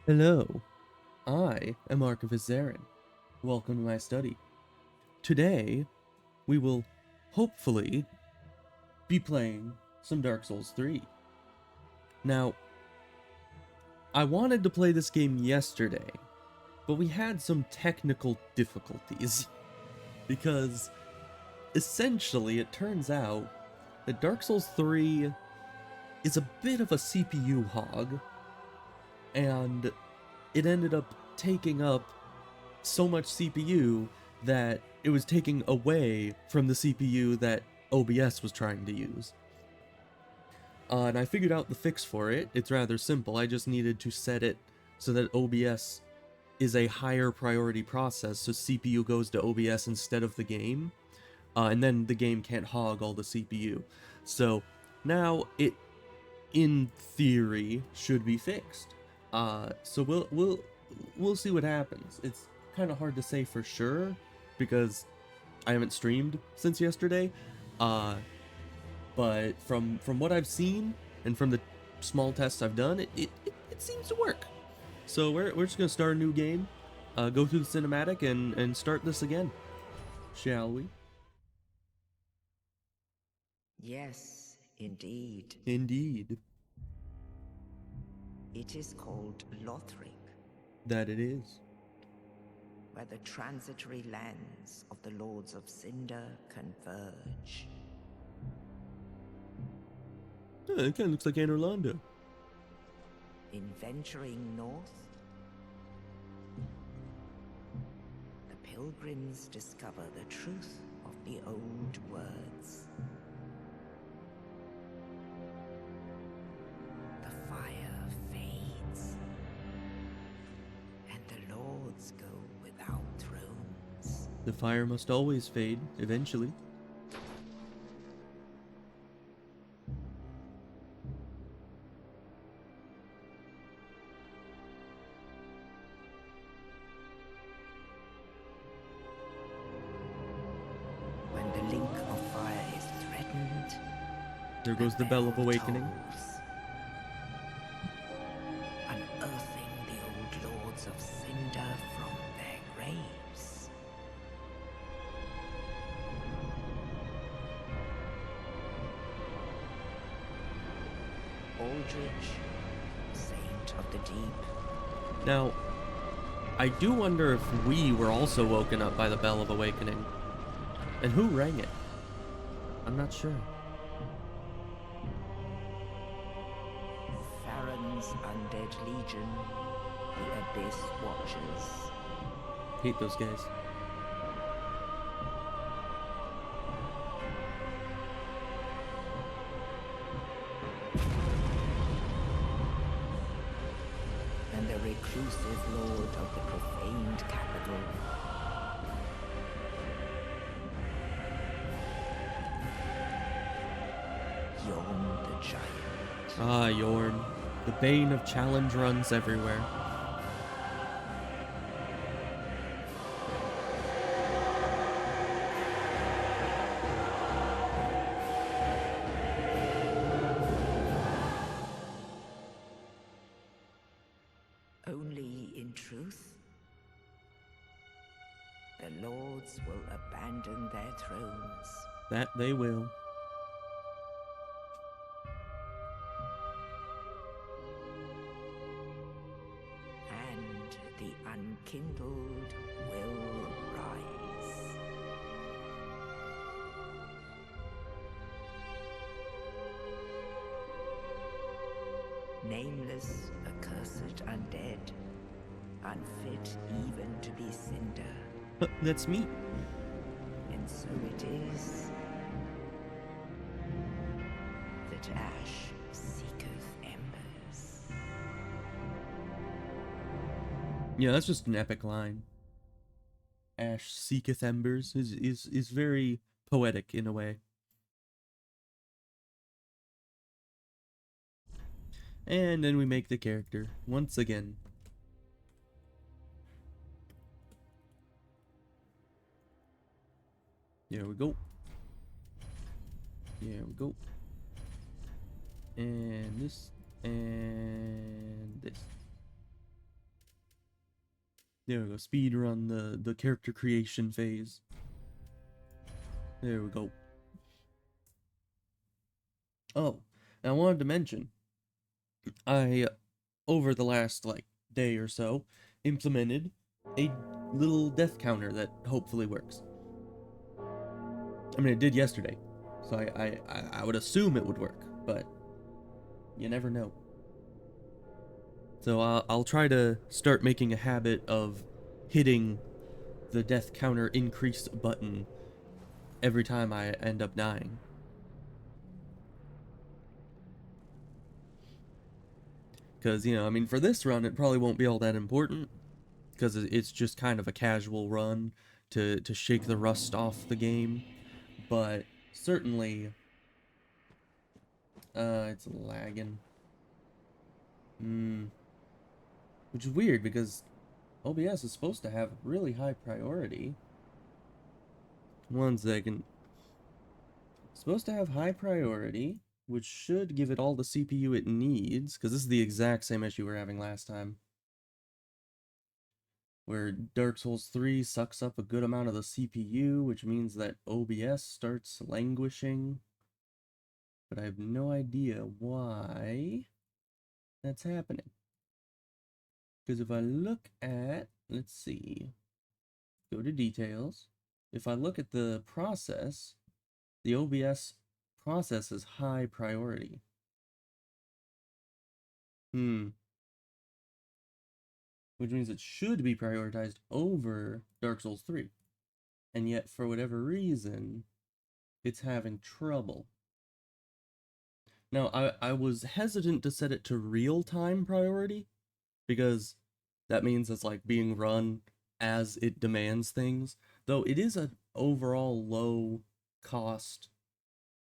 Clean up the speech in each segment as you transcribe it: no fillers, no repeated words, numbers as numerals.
Hello, I am Archivist Zarin. Welcome to my study. Today, we will hopefully be playing some Dark Souls 3. Now, I wanted to play this game yesterday, but we had some technical difficulties. Because, essentially, it turns out that Dark Souls 3 is a bit of a CPU hog, and it ended up taking up so much CPU that it was taking away from the CPU that OBS was trying to use. And I figured out the fix for it. It's rather simple. I just needed to set it so that OBS is a higher priority process, so CPU goes to OBS instead of the game. And then the game can't hog all the CPU. So now it, in theory, should be fixed. So we'll see what happens. It's kind of hard to say for sure because I haven't streamed since yesterday. But from what I've seen and from the small tests I've done, it seems to work. So we're just gonna start a new game, go through the cinematic and start this again, shall we? Yes, indeed. Indeed, It is called Lothric, that it is. where the transitory lands of the Lords of Cinder converge. It kind of looks like Anne Orlando. In venturing north, the pilgrims discover the truth of the old words. The fire fades, and the lords go without thrones. The fire must always fade, eventually. When the link of fire is threatened, There goes the bell of awakening. tolls, unearthing the old lords of Cinder from their graves. Aldrich, saint of the deep. Now, I do wonder if we were also woken up by the Bell of Awakening. And who rang it? I'm not sure. Farron's undead legion, the Abyss Watchers. Hate those guys. And the reclusive lord of the profaned capital. Yorn the giant. Ah, Yorn. The bane of challenge runs everywhere. Only in truth, the lords will abandon their thrones. That they will. And the unkindled will rise. Nameless, accursed undead, unfit even to be cinder. That's me. And so it is that ash seeketh embers. Yeah, that's just an epic line. Ash seeketh embers is very poetic in a way. And then we make the character once again. There we go. There we go. And this. And this. There we go. Speed run the character creation phase. There we go. Oh, and I wanted to mention, I over the last like day or so implemented a little death counter that hopefully works. I mean, it did yesterday, so I would assume it would work, but you never know. So I'll try to start making a habit of hitting the death counter increase button every time I end up dying. Because, you know, I mean, for this run, it probably won't be all that important, because it's just kind of a casual run to shake the rust off the game. But certainly, it's lagging. Which is weird, because OBS is supposed to have really high priority. One second. Supposed to have high priority, which should give it all the CPU it needs, because this is the exact same issue we were having last time, where Dark Souls 3 sucks up a good amount of the CPU, which means that OBS starts languishing. But I have no idea why that's happening. Because if I look at, let's see, go to details. If I look at the process, the OBS process is high priority. Which means it should be prioritized over Dark Souls 3. And yet, for whatever reason, it's having trouble. Now, I was hesitant to set it to real-time priority, because that means it's like being run as it demands things, though it is an overall low cost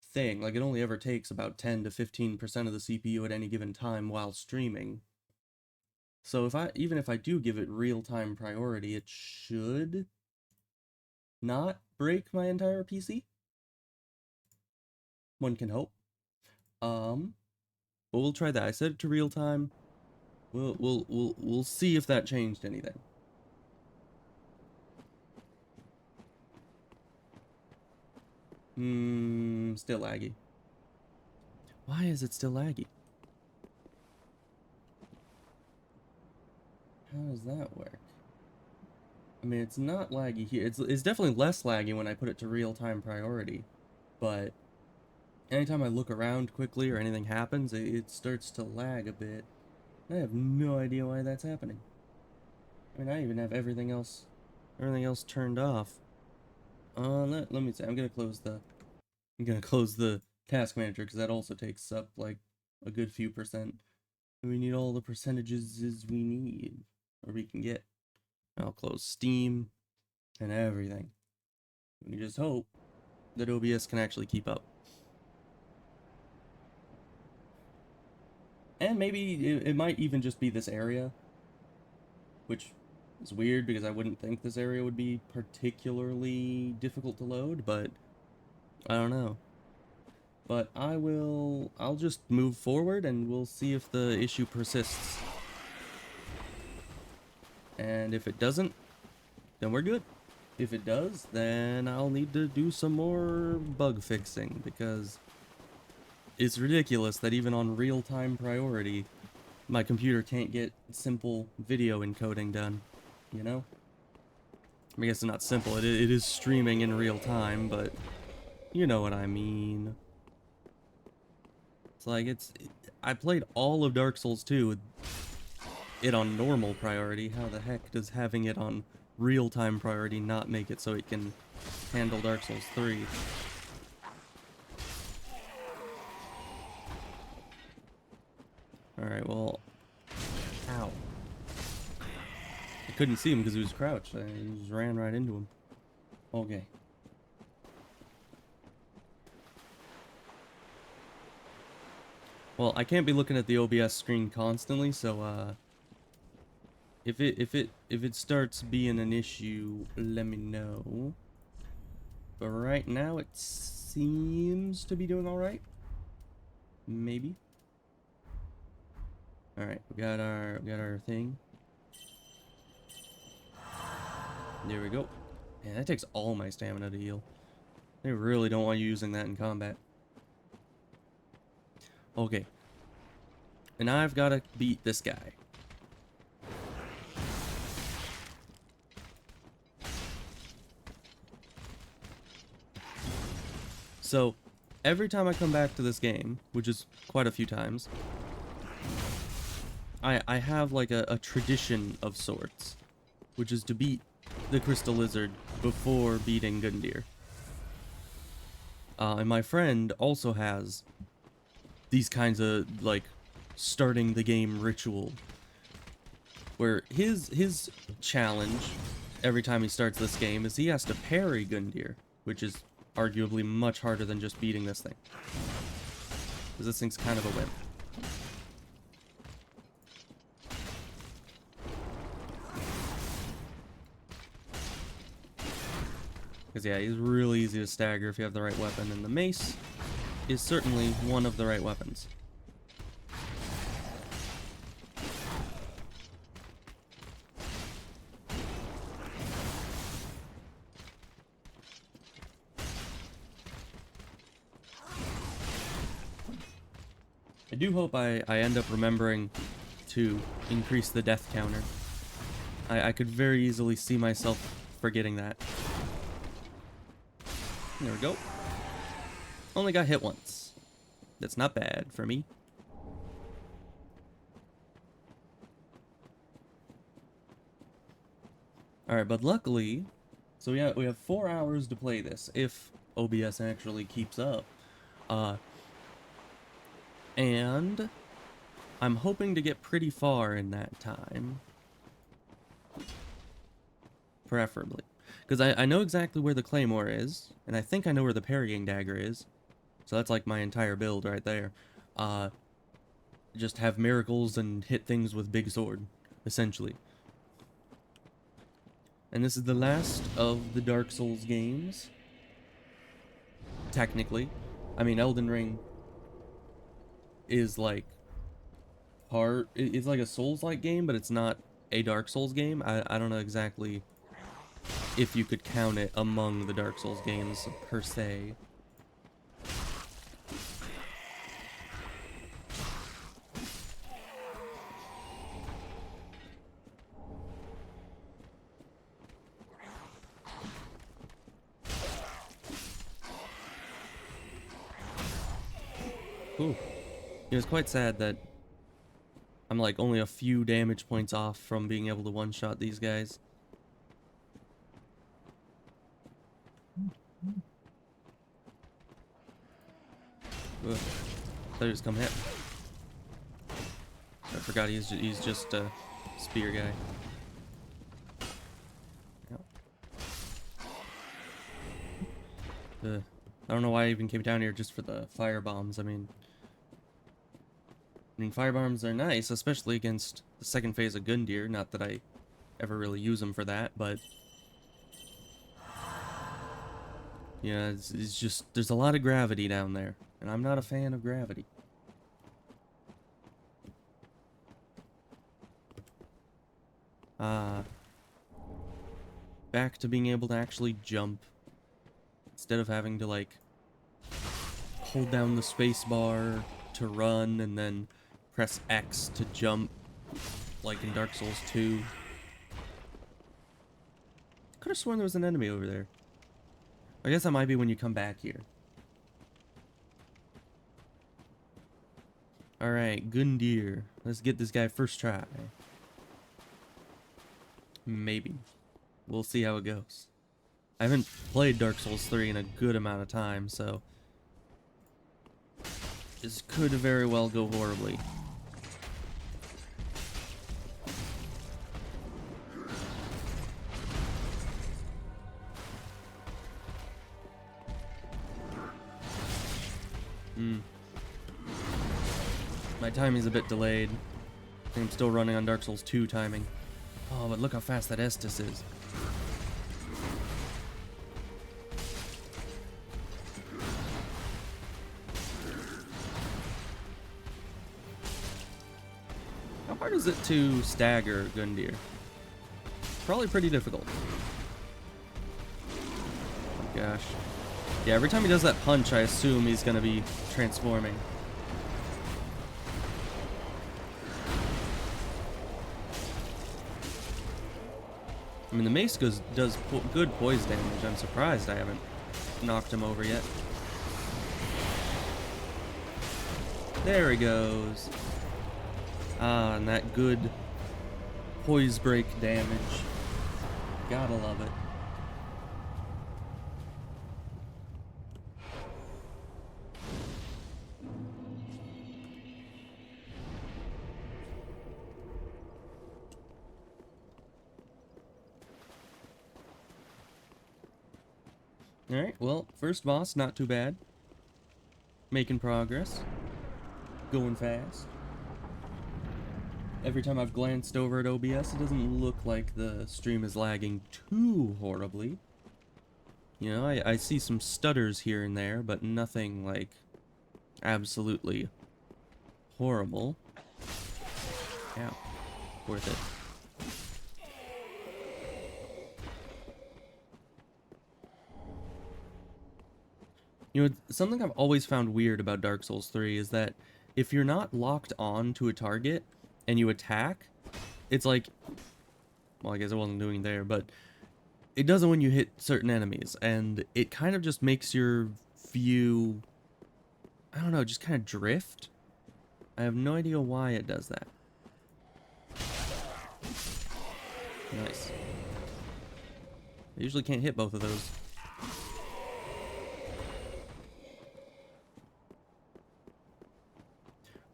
thing. Like, it only ever takes about 10 to 15% of the CPU at any given time while streaming. So even if I do give it real-time priority, it should not break my entire PC. One can hope. But we'll try that. I set it to real time. We'll see if that changed anything. Still laggy. Why is it still laggy? How does that work? I mean, it's not laggy here. It's definitely less laggy when I put it to real-time priority. But anytime I look around quickly or anything happens, it starts to lag a bit. I have no idea why that's happening. I mean, I even have everything else turned off. Let me see. I'm gonna close the task manager, because that also takes up like a good few percent. We need all the percentages we need, or we can get. I'll close Steam and everything. We just hope that OBS can actually keep up. And maybe it might even just be this area, which is weird because I wouldn't think this area would be particularly difficult to load, but I don't know. But I'll just move forward and we'll see if the issue persists. And if it doesn't, then we're good. If it does, then I'll need to do some more bug fixing, because it's ridiculous that even on real-time priority, my computer can't get simple video encoding done, you know? I guess it's not simple, it is streaming in real time, but you know what I mean. It's like, I played all of Dark Souls 2 with it on normal priority. How the heck does having it on real-time priority not make it so it can handle Dark Souls 3? Alright, well... Ow. I couldn't see him because he was crouched. I just ran right into him. Okay. Well, I can't be looking at the OBS screen constantly, so if it starts being an issue, let me know. But right now it seems to be doing all right. Maybe. All right, we got our thing. There we go. Man, that takes all my stamina to heal. I really don't want you using that in combat. Okay. And I've got to beat this guy. So, every time I come back to this game, which is quite a few times, I have like a tradition of sorts, which is to beat the Crystal Lizard before beating Gundyr. And my friend also has these kinds of, like, starting the game ritual, where his challenge every time he starts this game is he has to parry Gundyr, which is arguably much harder than just beating this thing, because this thing's kind of a wimp. Because yeah, he's really easy to stagger if you have the right weapon, and the mace is certainly one of the right weapons. I do hope I end up remembering to increase the death counter. I could very easily see myself forgetting that. There we go. Only got hit once. That's not bad for me. Alright, but luckily, so we have 4 hours to play this, if OBS actually keeps up. And I'm hoping to get pretty far in that time. Preferably. Because I know exactly where the claymore is, and I think I know where the parrying dagger is. So that's like my entire build right there. Just have miracles and hit things with big sword, essentially. And this is the last of the Dark Souls games. Technically. I mean, Elden Ring is like it's like a Souls-like game, but it's not a Dark Souls game. I don't know exactly if you could count it among the Dark Souls games per se. Ooh. It was quite sad that I'm like only a few damage points off from being able to one-shot these guys. Ugh. Thought he was come hit. I forgot he's just a spear guy. Yep. I don't know why I even came down here just for the fire bombs. I mean, fire bombs are nice, especially against the second phase of Gundyr. Not that I ever really use them for that, but yeah, it's just there's a lot of gravity down there, and I'm not a fan of gravity. Back to being able to actually jump instead of having to like hold down the space bar to run and then press X to jump like in Dark Souls 2. Could have sworn there was an enemy over there. I guess that might be when you come back here. Alright, Gundyr. Let's get this guy first try. Maybe. We'll see how it goes. I haven't played Dark Souls 3 in a good amount of time, so this could very well go horribly. My timing's a bit delayed. I think I'm still running on Dark Souls 2 timing. Oh, but look how fast that Estus is. How hard is it to stagger Gundyr? Probably pretty difficult. gosh. Yeah, every time he does that punch, I assume he's gonna be transforming. I mean, the mace does good poise damage. I'm surprised I haven't knocked him over yet. There he goes. Ah, and that good poise break damage. Gotta love it. Alright, well, first boss, not too bad. Making progress. Going fast. Every time I've glanced over at OBS, it doesn't look like the stream is lagging too horribly. You know, I see some stutters here and there, but nothing, like, absolutely horrible. Yeah, worth it. You know, something I've always found weird about Dark Souls 3 is that if you're not locked on to a target and you attack, it's like, well, I guess I wasn't doing there, but it does it when you hit certain enemies, and it kind of just makes your view, I don't know, just kind of drift. I have no idea why it does that. Nice. I usually can't hit both of those.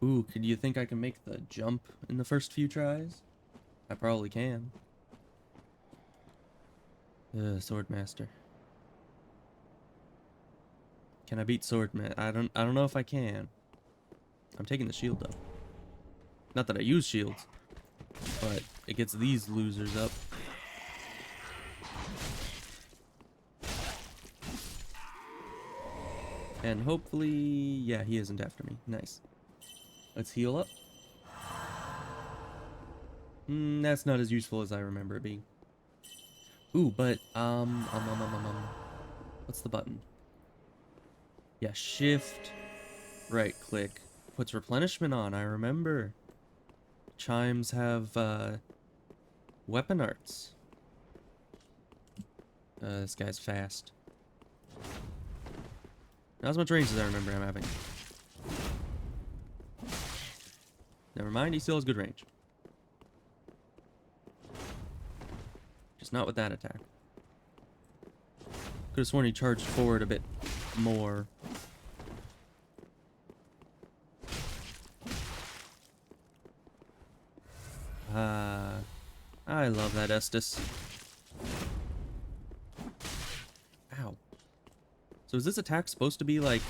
Ooh, could you think I can make the jump in the first few tries? I probably can. Swordmaster. Can I beat Swordman? I don't know if I can. I'm taking the shield though. Not that I use shields, but it gets these losers up. And hopefully, yeah, he isn't after me. Nice. Let's heal up. That's not as useful as I remember it being. Ooh, but, what's the button? Yeah, shift, right click, puts replenishment on, I remember. Chimes have, weapon arts. This guy's fast. Not as much range as I remember him having. Never mind, he still has good range. Just not with that attack. Could have sworn he charged forward a bit more. I love that Estus. Ow. So is this attack supposed to be, like,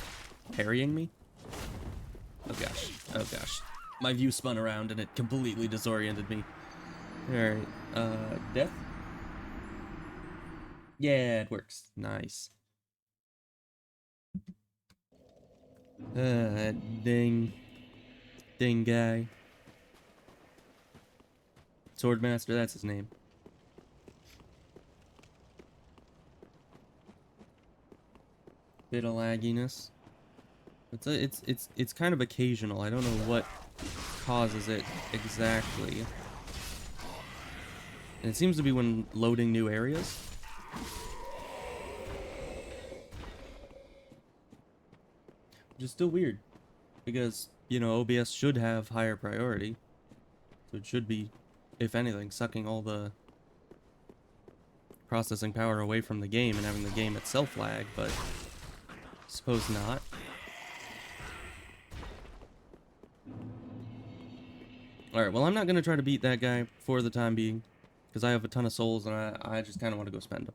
parrying me? Oh gosh. Oh gosh. My view spun around and it completely disoriented me. Alright. Death? Yeah, it works. Nice. That ding guy. Swordmaster, that's his name. Bit of lagginess. It's kind of occasional. I don't know what causes it exactly. And it seems to be when loading new areas. Which is still weird. Because, you know, OBS should have higher priority. So it should be, if anything, sucking all the processing power away from the game and having the game itself lag, but suppose not. Alright, well, I'm not going to try to beat that guy for the time being, because I have a ton of souls and I just kind of want to go spend them.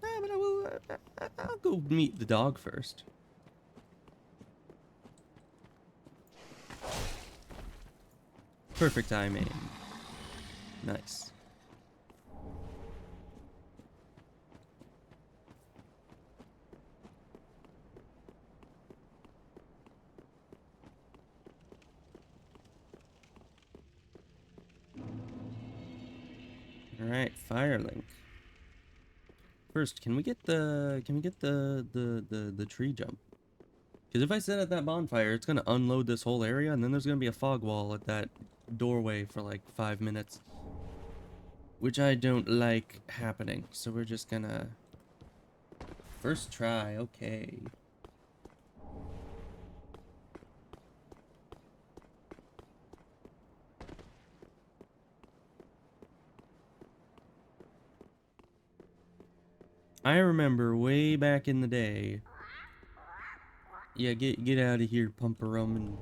But I'll go meet the dog first. Perfect timing. Nice. Alright, Firelink. First, can we get the tree jump? Because if I sit at that bonfire, it's gonna unload this whole area, and then there's gonna be a fog wall at that doorway for like 5 minutes. Which I don't like happening. So we're just gonna... First try, okay. I remember way back in the day. Yeah, get out of here, Pumperum and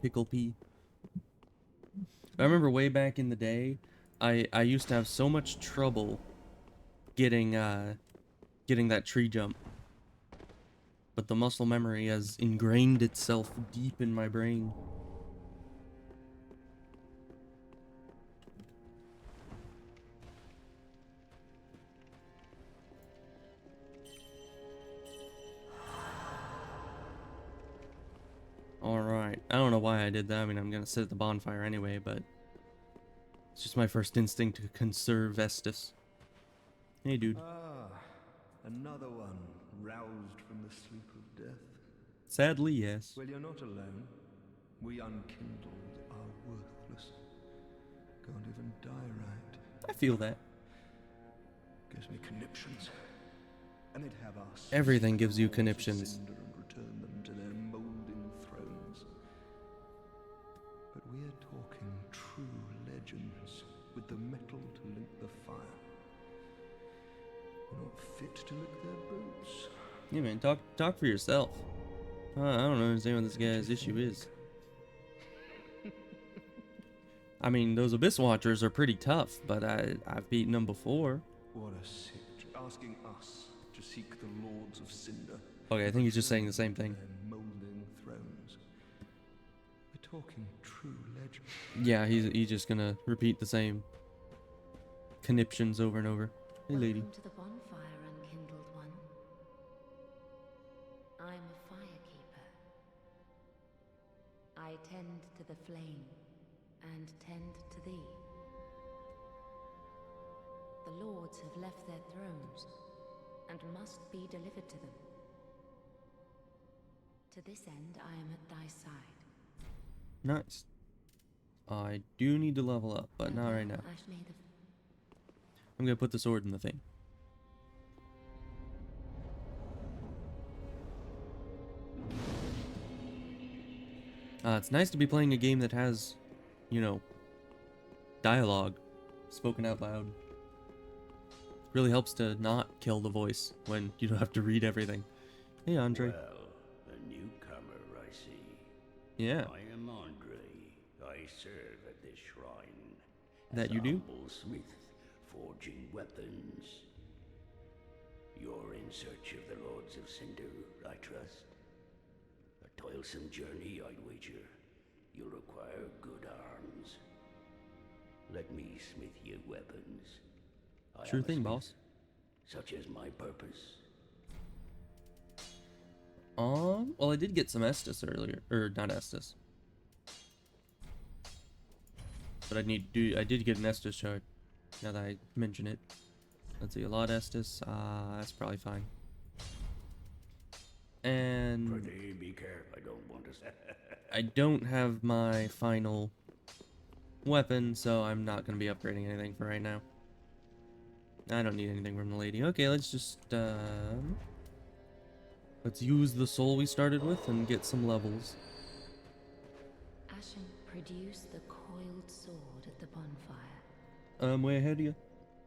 Pickle Pea. I remember way back in the day, I used to have so much trouble getting getting that tree jump. But the muscle memory has ingrained itself deep in my brain. Alright, I don't know why I did that. I mean, I'm gonna sit at the bonfire anyway, but it's just my first instinct to conserve Estus. Hey, dude. Ah, another one roused from the sleep of death. Sadly, yes. Well, you're not alone. We unkindled are worthless. Can't even die right. I feel that. Gives me conniptions. And they'd have us. Everything gives you lords of conniptions. Cinder and return them to their molding thrones. But we're talking true legends with the metal to link the fire. We're not fit to lick their boots. Yeah, man, talk for yourself. I don't understand what this guy's issue is. I mean, those Abyss Watchers are pretty tough, but I've beaten them before. What a sick. Asking us to seek the Lords of Cinder. Okay, I think he's just saying the same thing. Their molding thrones. We're talking true legend. Yeah, he's just gonna repeat the same conniptions over and over. Hey, lady. Welcome to the bonfire, unkindled one. I'm a firekeeper. I tend to the flame and tend to thee. The lords have left their thrones and must be delivered to them. To this end, I am at thy side. Nice. I do need to level up, but not right now. I'm gonna put the sword in the thing. It's nice to be playing a game that has, you know, dialogue spoken out loud. Really helps to not kill the voice when you don't have to read everything. Hey, Andre. Well, a newcomer, I see. Yeah. I am Andre. I serve at this shrine. That as you a do? humble smith, forging weapons. You're in search of the Lords of Cinder, I trust. A toilsome journey, I'd wager. You'll require good arms. Let me smith you weapons. I Sure am a thing, smith, boss. Such as my purpose. Well, I did get some Estus earlier, or not Estus. But I did get an Estus shard, now that I mention it. Let's see, a lot of Estus, that's probably fine. And Pretty be careful, I don't want to say. I don't have my final weapon, so I'm not going to be upgrading anything for right now. I don't need anything from the lady. Okay, let's just, let's use the soul we started with and get some levels. Ashen, produce the coiled sword at the bonfire. I'm way ahead of you.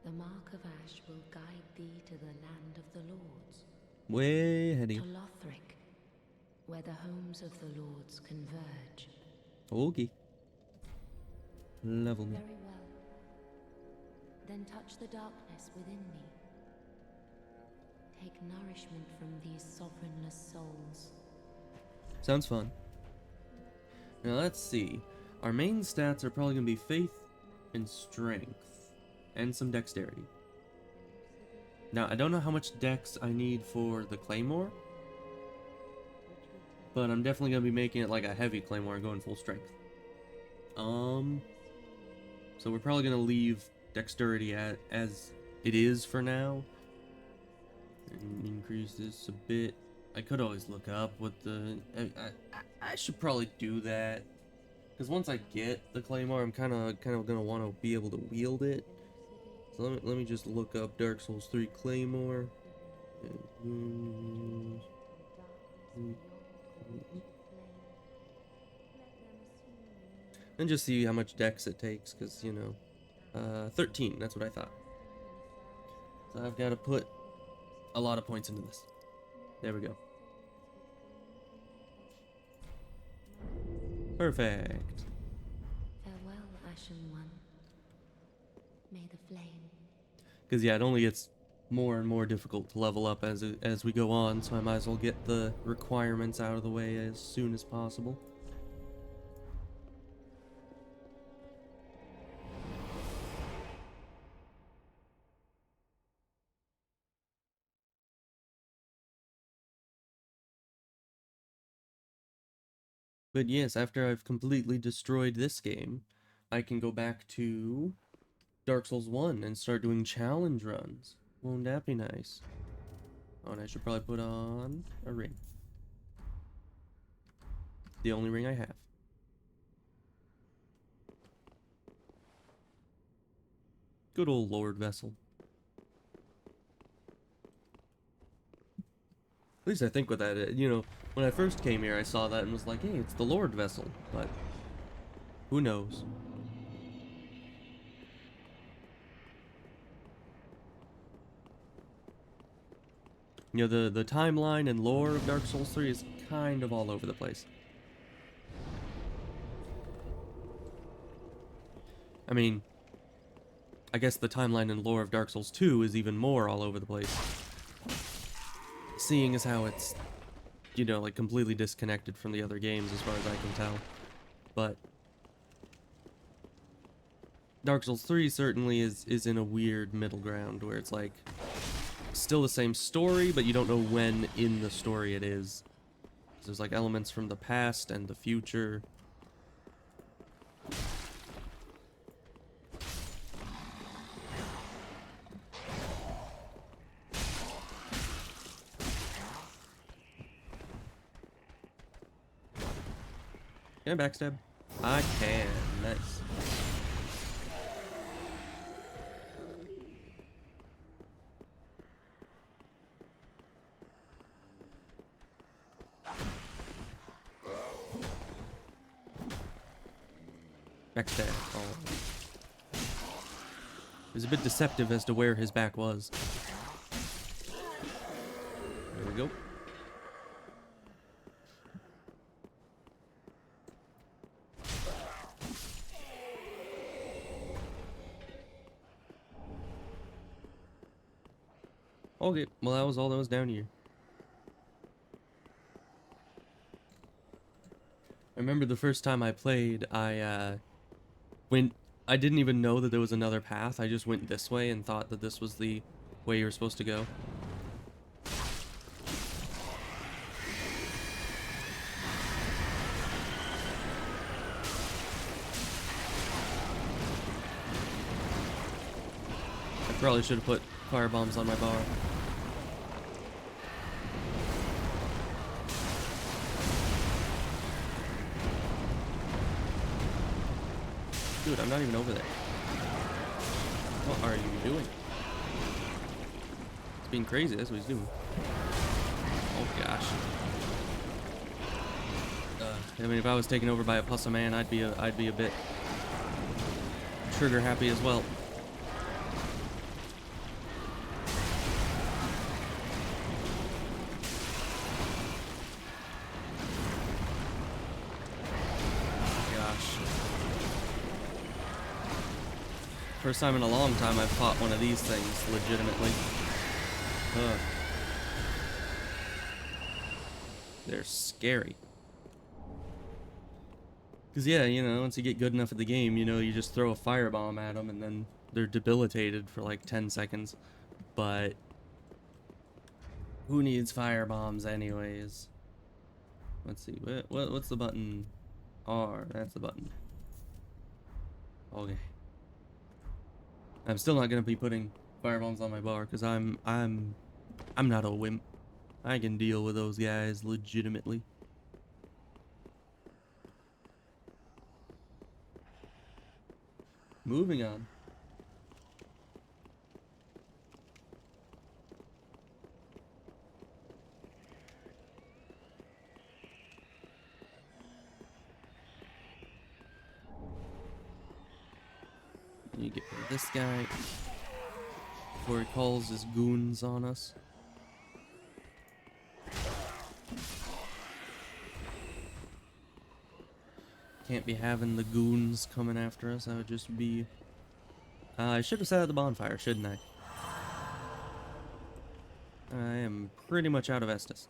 The mark of ash will guide thee to the land of the lords. Way ahead of To you. Lothric, where the homes of the lords converge. Okay. Level me. Very well. Then touch the darkness within me. Take nourishment from these sovereignless souls. Sounds fun. Now let's see. Our main stats are probably going to be faith and strength. And some dexterity. Now, I don't know how much dex I need for the claymore. But I'm definitely going to be making it like a heavy claymore and going full strength. So we're probably going to leave dexterity as it is for now. And increase this a bit. I could always look up what the... I should probably do that. Because once I get the Claymore, I'm kind of gonna want to be able to wield it. So let me just look up Dark Souls 3 Claymore. And just see how much dex it takes, because, you know, 13, that's what I thought. So I've got to put a lot of points into this. There we go. Perfect. Farewell, Ashen One. May the flame. Because, yeah, it only gets more and more difficult to level up as we go on, so I might as well get the requirements out of the way as soon as possible. But yes, after I've completely destroyed this game, I can go back to Dark Souls 1 and start doing challenge runs. Won't that be nice? Oh, and I should probably put on a ring. The only ring I have. Good old Lord Vessel. At least I think with that, you know, when I first came here, I saw that and was like, hey, it's the Lord Vessel. But who knows? You know, the timeline and lore of Dark Souls 3 is kind of all over the place. I mean, I guess the timeline and lore of Dark Souls 2 is even more all over the place. Seeing as how it's, you know, like completely disconnected from the other games as far as I can tell. But Dark Souls 3 certainly is in a weird middle ground where it's like still the same story, but you don't know when in the story it is. So there's like elements from the past and the future. Can I backstab? I can. Nice. Backstab. Oh. It was a bit deceptive as to where his back was. There we go. Okay, well that was all that was down here. I remember the first time I played, I didn't even know that there was another path. I just went this way and thought that this was the way you were supposed to go. I probably should have put fire bombs on my bar. Dude, I'm not even over there. What are you doing? It's being crazy, that's what he's doing. Oh gosh. I mean, if I was taken over by a pussa man, I'd be a bit trigger happy as well. First time in a long time I've fought one of these things legitimately. Ugh. They're scary. Because yeah, you know, once you get good enough at the game, you know, you just throw a firebomb at them and then they're debilitated for like 10 seconds. But who needs firebombs anyways? Let's see, what's the button? R, that's the button. Okay. I'm still not gonna be putting firebombs on my bar because I'm not a wimp. I can deal with those guys legitimately. Moving on. You get rid of this guy before he calls his goons on us. Can't be having the goons coming after us. That would just be... I should have sat at the bonfire, shouldn't I? I am pretty much out of Estus.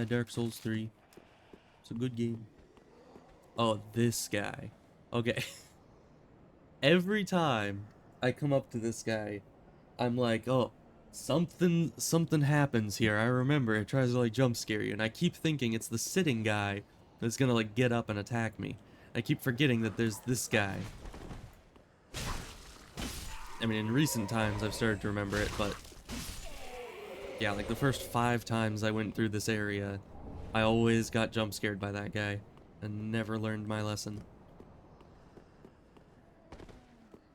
Dark Souls 3. It's a good game. Oh, this guy. Okay. Every time I come up to this guy, I'm like, oh, something happens here. I remember it tries to like jump scare you, and I keep thinking it's the sitting guy that's gonna like get up and attack me. I keep forgetting that there's this guy. I mean, in recent times I've started to remember it, but yeah, like the first 5 times I went through this area, I always got jump scared by that guy and never learned my lesson.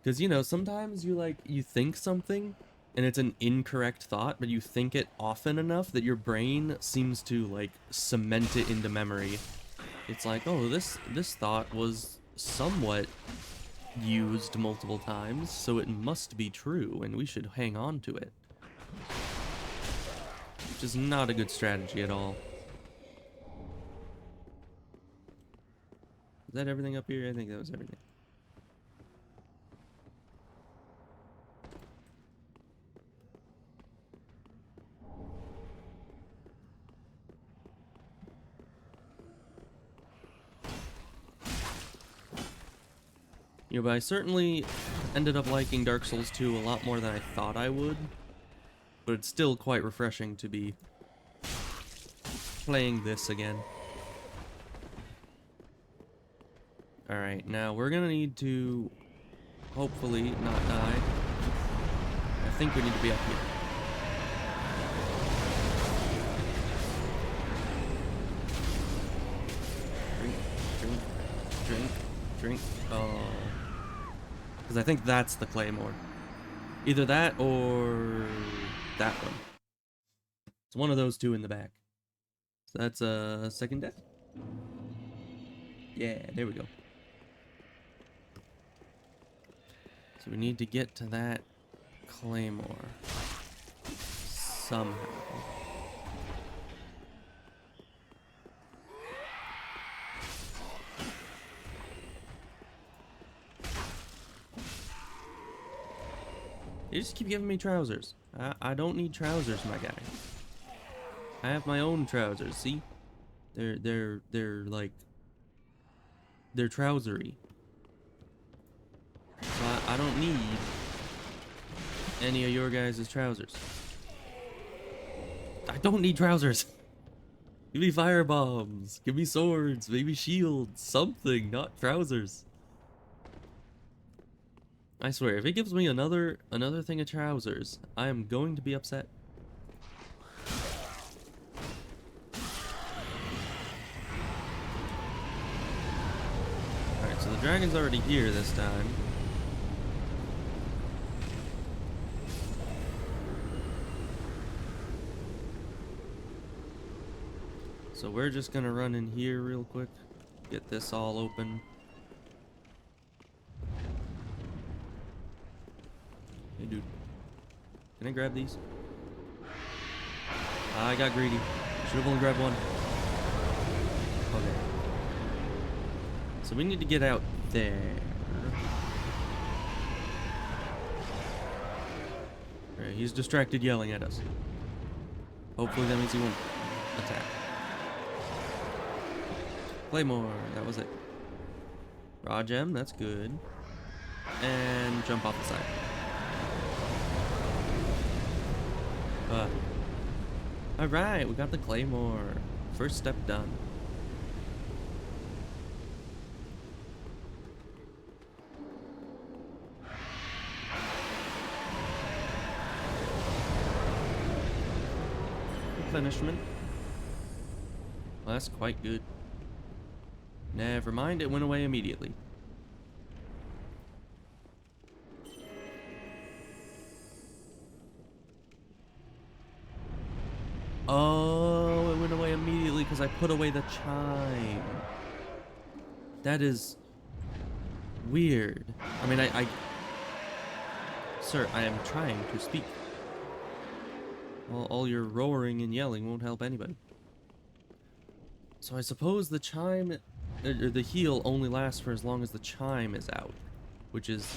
Because, you know, sometimes you think something and it's an incorrect thought, but you think it often enough that your brain seems to like cement it into memory. It's like, oh, this thought was somewhat used multiple times, so it must be true and we should hang on to it. Which is not a good strategy at all. Is that everything up here? I think that was everything. You know, but I certainly ended up liking Dark Souls 2 a lot more than I thought I would. But it's still quite refreshing to be playing this again. Alright, now we're gonna need to hopefully not die. I think we need to be up here. Drink. Oh. Because I think that's the claymore. Either that or that one. It's one of those two in the back. So that's a second death. Yeah, there we go. So we need to get to that claymore somehow. They just keep giving me trousers. I don't need trousers, my guy. I have my own trousers, see? They're like... They're trousery. So I don't need any of your guys' trousers. I don't need trousers. Give me fire bombs. Give me swords. Maybe shields. Something, not trousers. I swear, if it gives me another thing of trousers, I am going to be upset. Alright, so the dragon's already here this time. So we're just gonna run in here real quick. Get this all open. Hey, dude. Can I grab these? I got greedy. Should have only grabbed one. Okay. So we need to get out there. Alright, he's distracted yelling at us. Hopefully that means he won't attack. Claymore, that was it. Raw gem, that's good. And jump off the side. Alright, we got the claymore. First step done. Replenishment. Well, that's quite good. Never mind, it went away immediately. Oh, it went away immediately because I put away the chime. That is weird. I mean, Sir, I am trying to speak. Well, all your roaring and yelling won't help anybody. So I suppose the chime, or the heal only lasts for as long as the chime is out, which is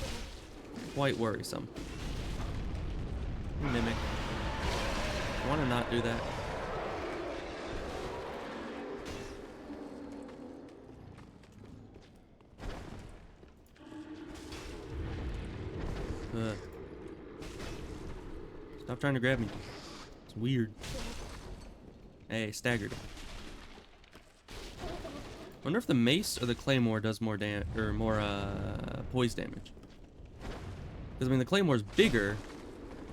quite worrisome. Mimic. I want to not do that. Stop trying to grab me. It's weird. Hey, staggered. Wonder if the mace or the claymore does more poise damage. Because I mean the claymore's bigger,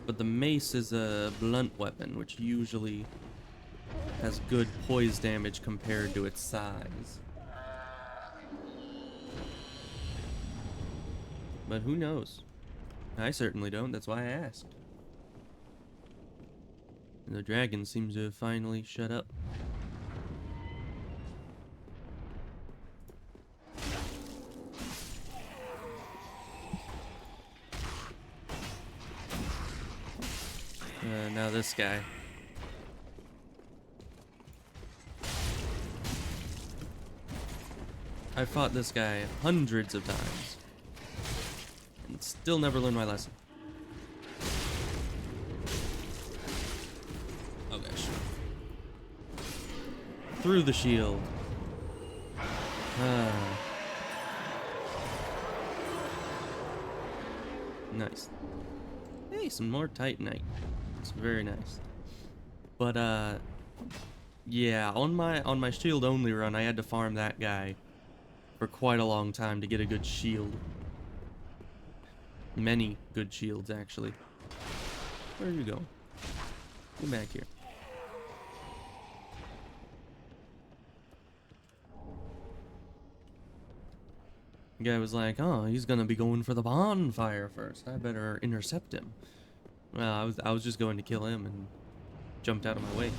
but the mace is a blunt weapon, which usually has good poise damage compared to its size. But who knows? I certainly don't, that's why I asked. And the dragon seems to have finally shut up. Now this guy. I fought this guy hundreds of times and still never learned my lesson. Oh gosh. Through the shield. Nice. Hey, some more Titanite. It's very nice. But yeah, on my shield only run, I had to farm that guy for quite a long time to get a good shield. Many good shields, actually. Where are you going? Get back here. The guy was like, oh, he's gonna be going for the bonfire first. I better intercept him. Well, I was just going to kill him and jumped out of my way.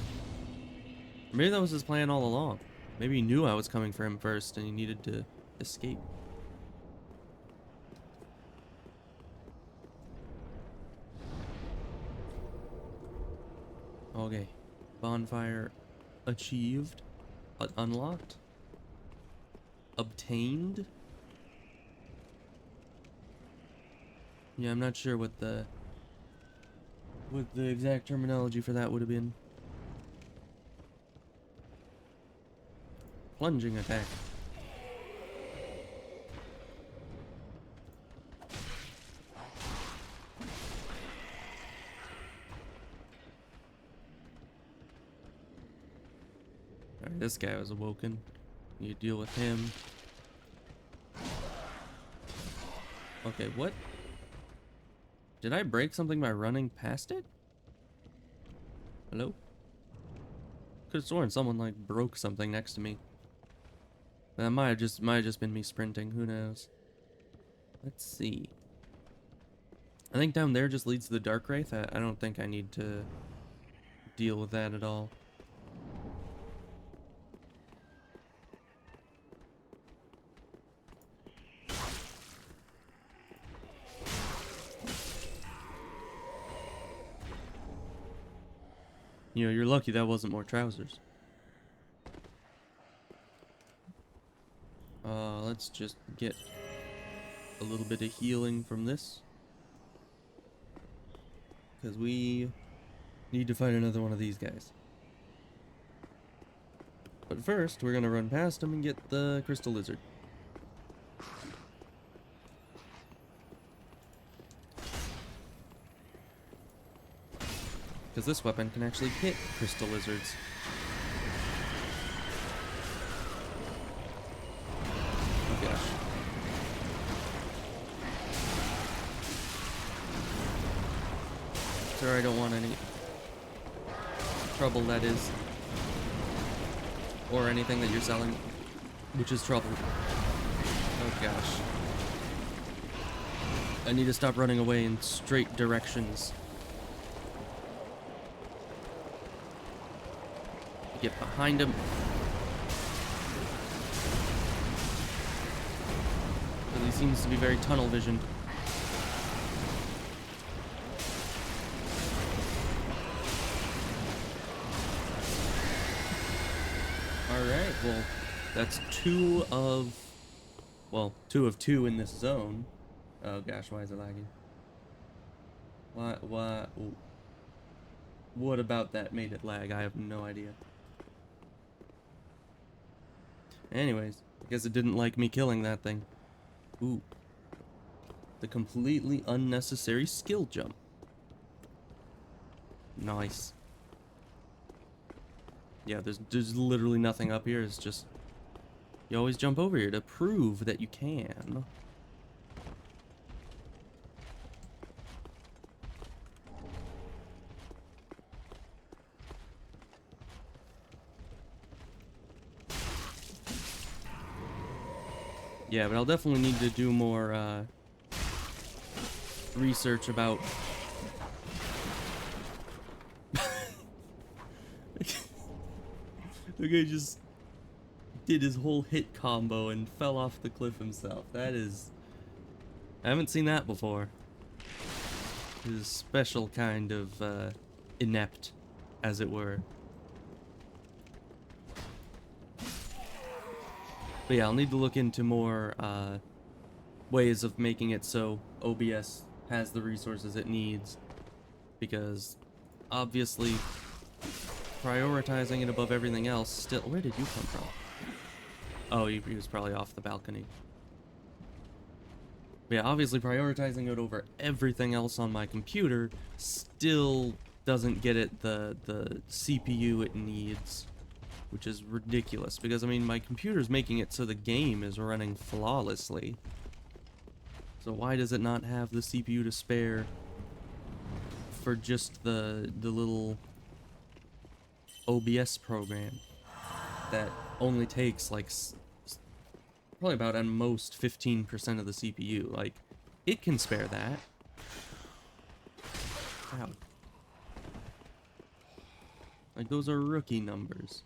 Maybe that was his plan all along. Maybe he knew I was coming for him first and he needed to escape. Okay. Bonfire achieved. Unlocked. Obtained. Yeah, I'm not sure what the exact terminology for that would have been. Plunging attack. Alright, this guy was awoken. You deal with him. Okay, what? Did I break something by running past it? Hello? Could have sworn someone like broke something next to me. That might have just been me sprinting. Who knows? Let's see. I think down there just leads to the Dark Wraith. I don't think I need to deal with that at all. You know, you're lucky that wasn't more trousers. Let's just get a little bit of healing from this. Because we need to fight another one of these guys. But first, we're going to run past him and get the crystal lizard. Because this weapon can actually hit crystal lizards. Oh gosh. Sir, I don't want any trouble, that is. Or anything that you're selling, which is trouble. Oh gosh. I need to stop running away in straight directions. Get behind him. Because he seems to be very tunnel visioned. Alright, well, that's two of 2 in this zone. Oh gosh, why is it lagging? What about that made it lag? I have no idea. Anyways, I guess it didn't like me killing that thing. Ooh. The completely unnecessary skill jump. Nice. Yeah, there's literally nothing up here. It's just... You always jump over here to prove that you can. Yeah, but I'll definitely need to do more research about... The guy just did his whole hit combo and fell off the cliff himself. That is... I haven't seen that before. It is a special kind of inept, as it were. But yeah, I'll need to look into more ways of making it so OBS has the resources it needs. Because, obviously, prioritizing it above everything else still... Where did you come from? Oh, he was probably off the balcony. But yeah, obviously prioritizing it over everything else on my computer still doesn't get it the CPU it needs. Which is ridiculous, because, I mean, my computer's making it so the game is running flawlessly. So why does it not have the CPU to spare for just the little OBS program that only takes, like, probably about at most 15% of the CPU? Like, it can spare that. Wow. Like, those are rookie numbers.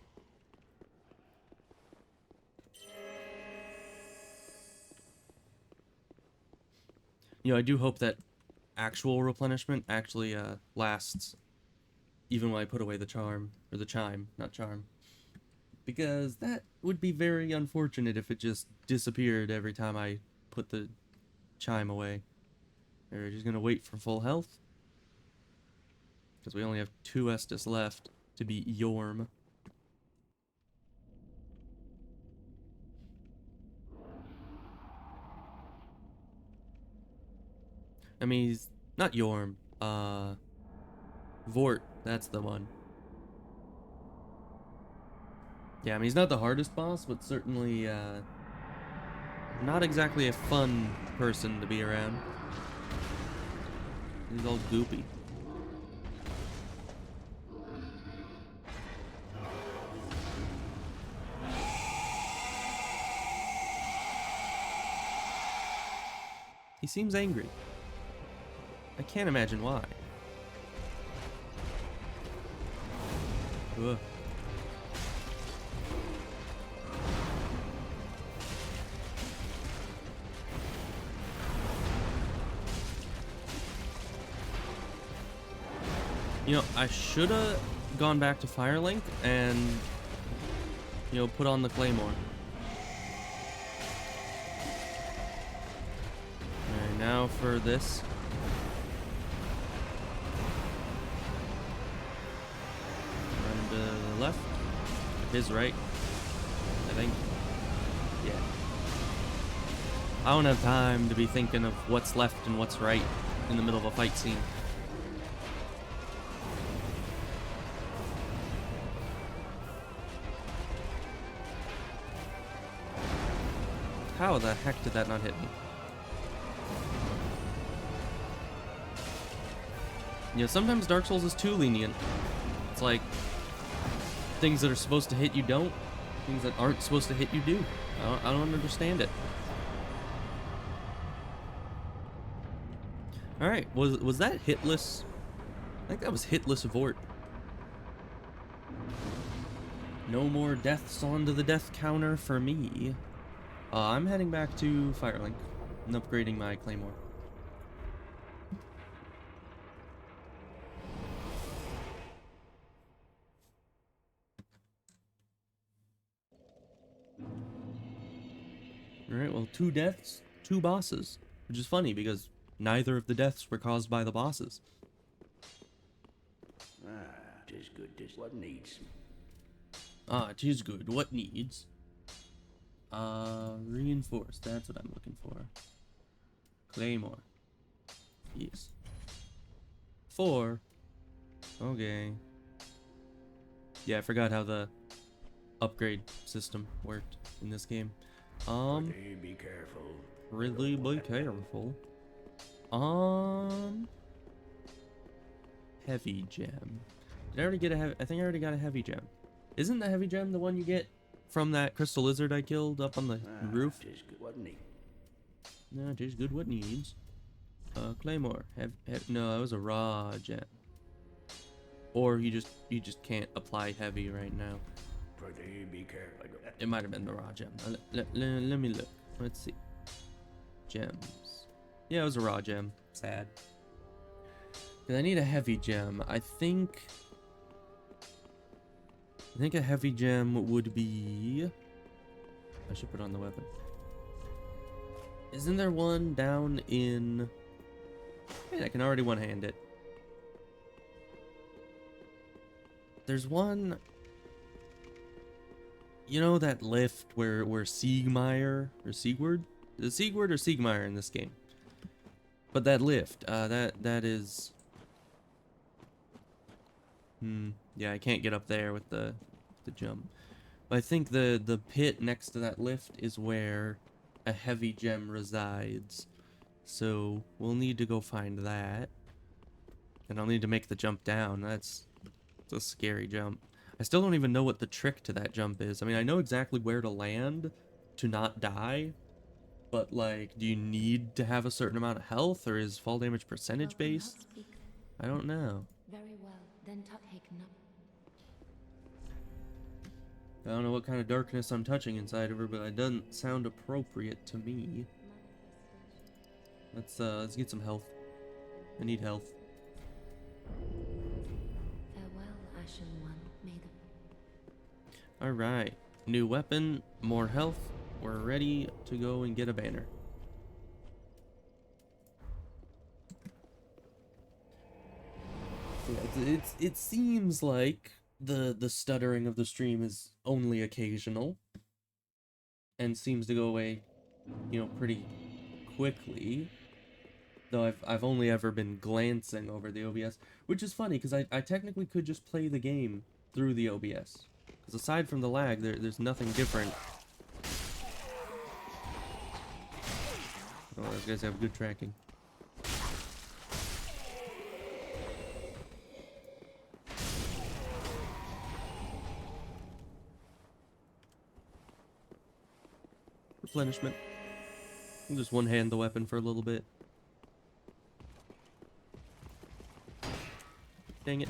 You know, I do hope that actual replenishment actually lasts even when I put away the charm, or the chime, not charm. Because that would be very unfortunate if it just disappeared every time I put the chime away. We're just gonna wait for full health. Because we only have 2 Estus left to beat Yorm. I mean, he's not Yorm. Vort, that's the one. Yeah, I mean, he's not the hardest boss, but certainly, not exactly a fun person to be around. He's all goopy. He seems angry. I can't imagine why. Ugh. You know, I should have gone back to Firelink and, you know, put on the Claymore. Alright, now for this. Run to the left. His right, I think. Yeah. I don't have time to be thinking of what's left and what's right in the middle of a fight scene. How the heck did that not hit me? You know, sometimes Dark Souls is too lenient. It's like things that are supposed to hit you don't. Things that aren't supposed to hit you do. I don't understand it. Alright, was that hitless? I think that was hitless Vort. No more deaths onto the death counter for me. I'm heading back to Firelink and upgrading my Claymore. Alright, well, 2 deaths, 2 bosses. Which is funny because neither of the deaths were caused by the bosses. Tis good, tis what needs. Tis good. What needs? Reinforced. That's what I'm looking for. Claymore. Yes. 4. Okay. Yeah, I forgot how the upgrade system worked in this game. Be careful. Really be careful. Heavy gem. Did I already get a heavy? I think I already got a heavy gem. Isn't the heavy gem the one you get from that crystal lizard I killed up on the roof? Tis good, what needs. No, tis good what needs. Claymore. No, that was a raw gem. Or you just can't apply heavy right now. Be careful. It might have been the raw gem. Let me look. Let's see. Gems. Yeah, it was a raw gem. Sad. 'Cause I need a heavy gem. I think a heavy gem would be... I should put on the weapon. Isn't there one down in... Wait, I can already one-hand it. There's one... You know that lift where Siegmeyer or Siegward? Is it Siegward or Siegmeyer in this game? But that lift, that is... Yeah, I can't get up there with the jump. But I think the pit next to that lift is where a heavy gem resides. So we'll need to go find that. And I'll need to make the jump down. It's a scary jump. I still don't even know what the trick to that jump is. I mean, I know exactly where to land to not die. But, like, do you need to have a certain amount of health, or is fall damage percentage based? I don't know. Very well, then I don't know what kind of darkness I'm touching inside of her, but it doesn't sound appropriate to me. Let's get some health. I need health. Farewell, Ashen One. May the... Alright. New weapon, more health. We're ready to go and get a banner. Yeah, it seems like the stuttering of the stream is only occasional. And seems to go away, you know, pretty quickly. Though I've only ever been glancing over the OBS. Which is funny, because I technically could just play the game through the OBS. Because aside from the lag, there's nothing different. Oh, those guys have good tracking. Replenishment. I'll just one-hand the weapon for a little bit. Dang it.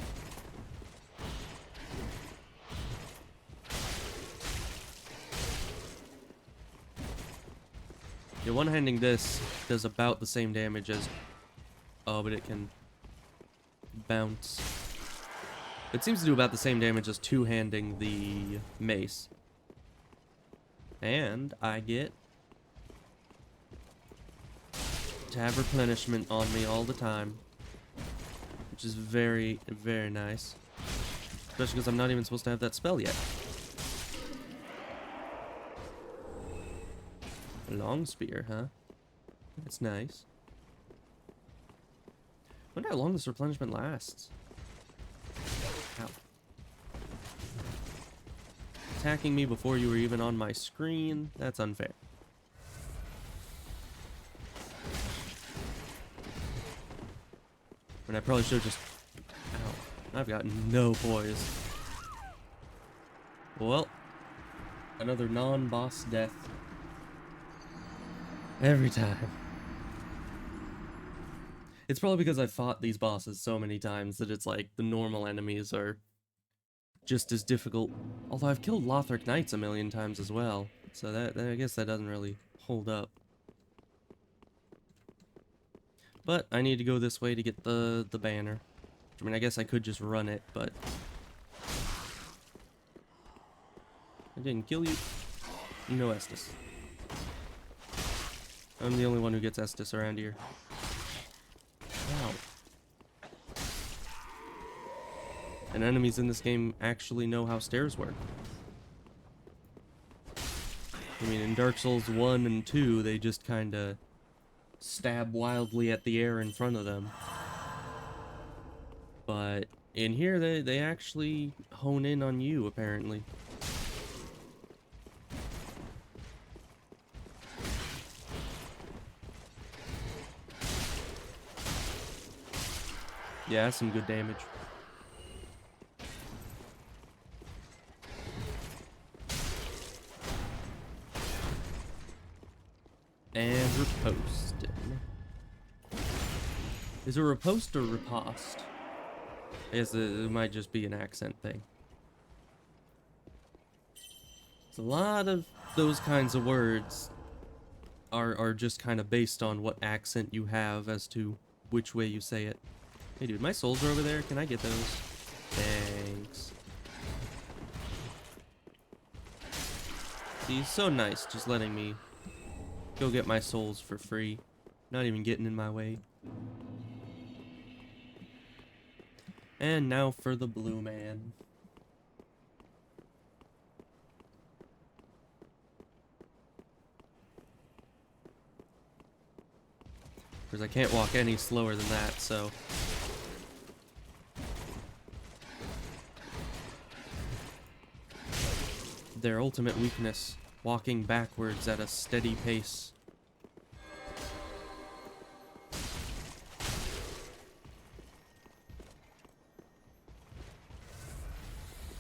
Yeah, one-handing this does about the same damage as... Oh, but it can bounce. It seems to do about the same damage as two-handing the mace. And I get to have replenishment on me all the time. Which is very, very nice. Especially because I'm not even supposed to have that spell yet. Long spear, huh? That's nice. Wonder how long this replenishment lasts. Ow. Attacking me before you were even on my screen? That's unfair. And I probably should have just... Ow. I've got no poise. Well, another non-boss death. Every time. It's probably because I've fought these bosses so many times that it's like the normal enemies are just as difficult. Although I've killed Lothric Knights a million times as well, so that I guess that doesn't really hold up. But I need to go this way to get the banner. I mean, I guess I could just run it, but I didn't kill you. No Estus. I'm the only one who gets Estus around here. Wow. And enemies in this game actually know how stairs work. I mean, in Dark Souls 1 and 2, they just kinda stab wildly at the air in front of them. But in here, they actually hone in on you, apparently. Yeah, that's some good damage. And riposted. Is it riposte or riposte? I guess it might just be an accent thing. It's a lot of those kinds of words are just kind of based on what accent you have as to which way you say it. Hey dude, my souls are over there. Can I get those? Thanks. He's so nice, just letting me go get my souls for free. Not even getting in my way. And now for the blue man. Because I can't walk any slower than that, so... Their ultimate weakness, walking backwards at a steady pace.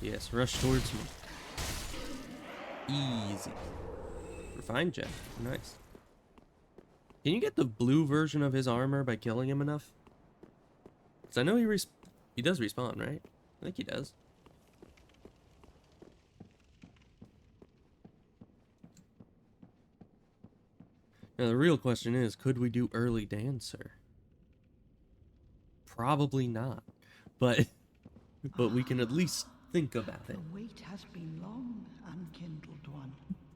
Yes, rush towards me. Easy. Refined gem. Nice. Can you get the blue version of his armor by killing him enough? Because I know he does respawn, right? I think he does. Now the real question is, could we do early dancer? Probably not. But we can at least think about it. The wait has been long, unkindled one.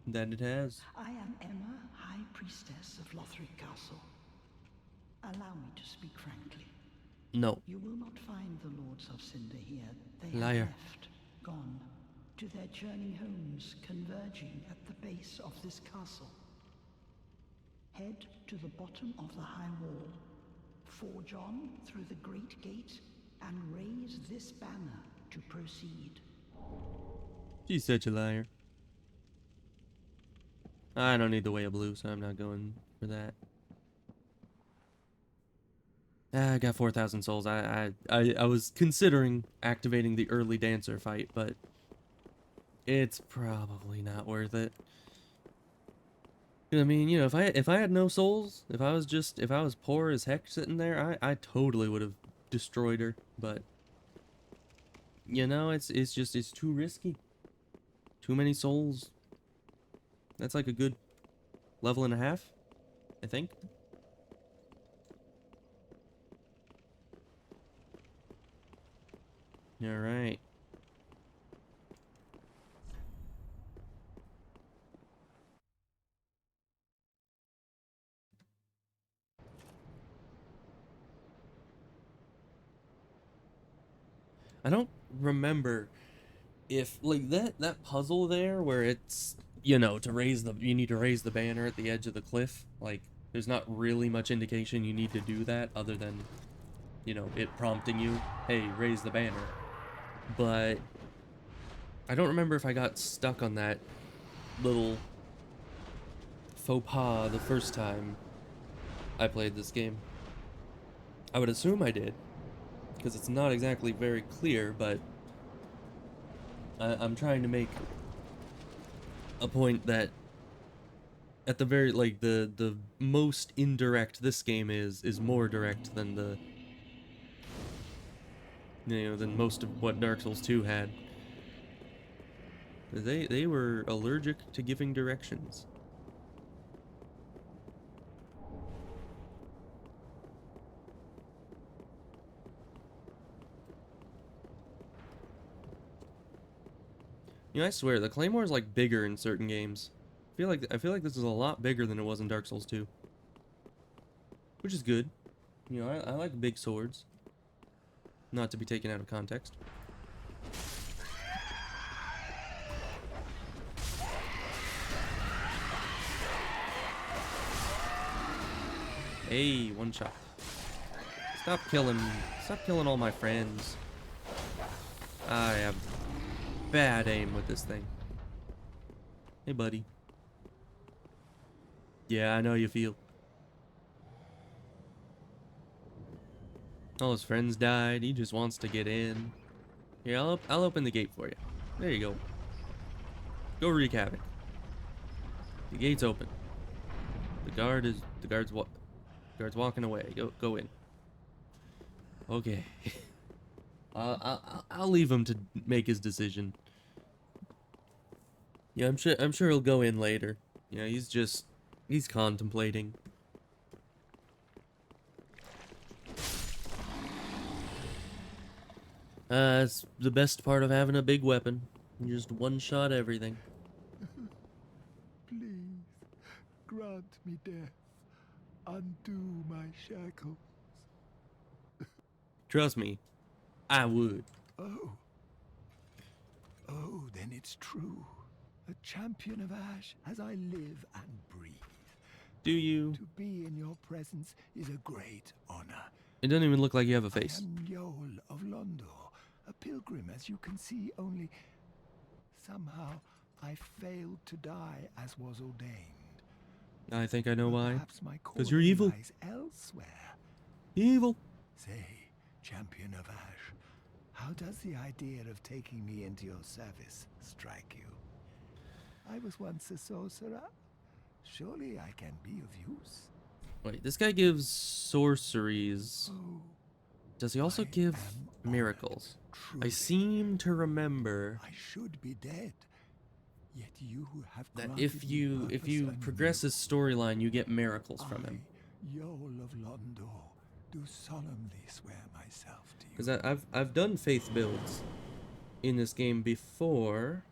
That it has. I am Emma, High Priestess of Lothric Castle. Allow me to speak frankly. No. You will not find the Lords of Cinder here. They Liar. have left, gone, to their journey homes converging at the base of this castle. Head to the bottom of the high wall, forge on through the great gate, and raise this banner to proceed. She's such a liar. I don't need the way of blue, so I'm not going for that. I got 4,000 souls. I was considering activating the early dancer fight, but it's probably not worth it. I mean, you know, if I had no souls, if I was poor as heck sitting there, I totally would have destroyed her. But you know, it's too risky. Too many souls. That's like a good level and a half, I think. All right. I don't remember if like that puzzle there where it's, you know, you need to raise the banner at the edge of the cliff. Like there's not really much indication you need to do that other than, you know, it prompting you, hey, raise the banner. But I don't remember if I got stuck on that little faux pas the first time I played this game. I would assume I did, because it's not exactly very clear, but I'm trying to make a point that at the very, like, the most indirect this game is more direct than the, you know, than most of what Dark Souls 2 had. They were allergic to giving directions. You know, I swear, the Claymore is like bigger in certain games. I feel like this is a lot bigger than it was in Dark Souls 2. Which is good. You know, I like big swords. Not to be taken out of context. Hey, one shot. Stop killing all my friends. I have bad aim with this thing. Hey, buddy. Yeah, I know you feel. All his friends died. He just wants to get in. Here, I'll open the gate for you. There you go. Go wreak havoc. The gate's open. The guard's walking away. Go in. Okay. I'll leave him to make his decision. Yeah, I'm sure he'll go in later. Yeah, he's contemplating. It's the best part of having a big weapon. You just one-shot everything. Please, grant me death. Undo my shackles. Trust me, I would. Oh. Oh, then it's true. A champion of Ash as I live and breathe. Do you? To be in your presence is a great honor. It doesn't even look like you have a face. I am Yol of Londor, a pilgrim, as you can see, only somehow I failed to die as was ordained. I think I know why. Perhaps my 'Cause you're calling evil. lies elsewhere. Evil. Say, champion of Ash, how does the idea of taking me into your service strike you? I was once a sorcerer. Surely I can be of use. Wait, this guy gives sorceries. Oh, Does he also I give am miracles? honored, I truly. seem to remember I should be dead. Yet you have that granted if me you purpose progress anew. his storyline, you get miracles from him. I, Yol of Londor, do solemnly swear myself to you. Because I've done faith builds in this game before,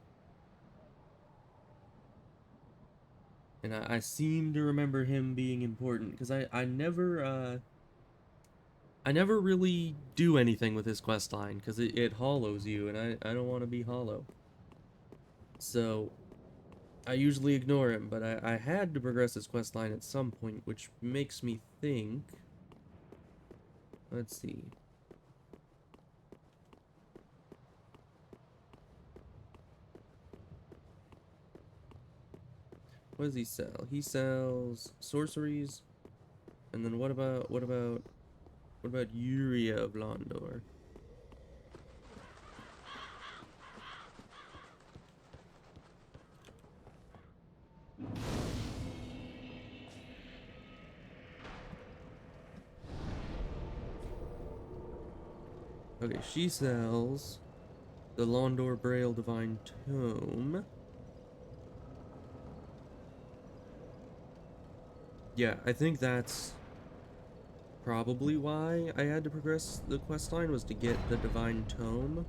and I seem to remember him being important because I never really do anything with his quest line because it hollows you, and I don't want to be hollow. So I usually ignore him, but I had to progress his quest line at some point, which makes me think. Let's see. What does he sell? He sells sorceries, and then what about Yuria of Londor? Okay, she sells the Londor Braille Divine Tome. Yeah, I think that's probably why I had to progress the quest line, was to get the Divine Tome.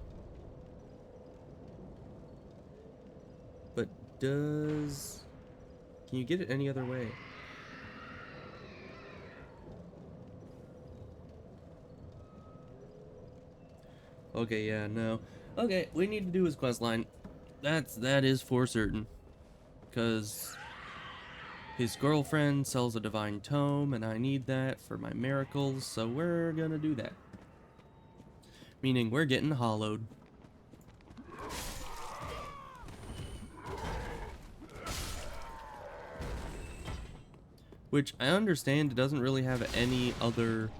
But can you get it any other way? Okay, yeah, no. Okay, we need to do his quest line. That is for certain. Because his girlfriend sells a divine tome, and I need that for my miracles, so we're gonna do that. Meaning we're getting hollowed. Which I understand it doesn't really have any other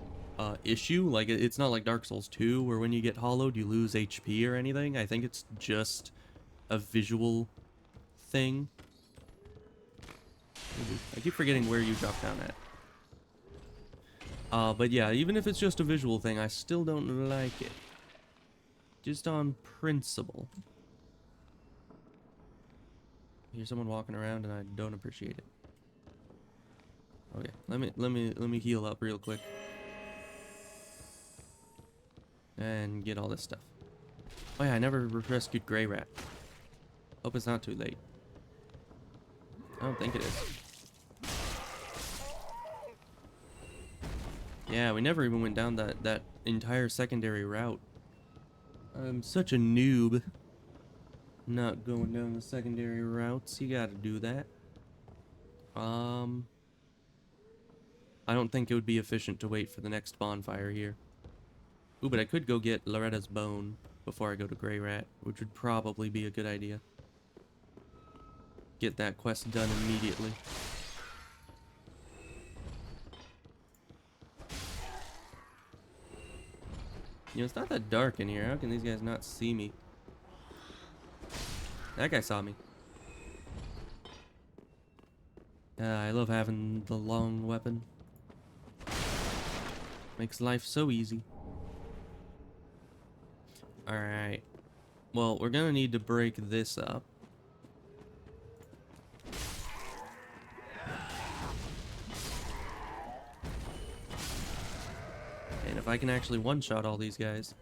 issue. Like, it's not like Dark Souls 2, where when you get hollowed, you lose HP or anything. I think it's just a visual thing. I keep forgetting where you drop down at. But yeah, even if it's just a visual thing, I still don't like it. Just on principle. I hear someone walking around and I don't appreciate it. Okay, let me heal up real quick. And get all this stuff. Oh yeah, I never rescued Grey Rat. Hope it's not too late. I don't think it is. Yeah, we never even went down that entire secondary route. I'm such a noob. Not going down the secondary routes. You gotta do that. I don't think it would be efficient to wait for the next bonfire here. Ooh, but I could go get Loretta's bone before I go to Grey Rat, which would probably be a good idea. Get that quest done immediately. You know, it's not that dark in here. How can these guys not see me? That guy saw me. I love having the long weapon. Makes life so easy. Alright. Well, we're gonna need to break this up. And if I can actually one-shot all these guys,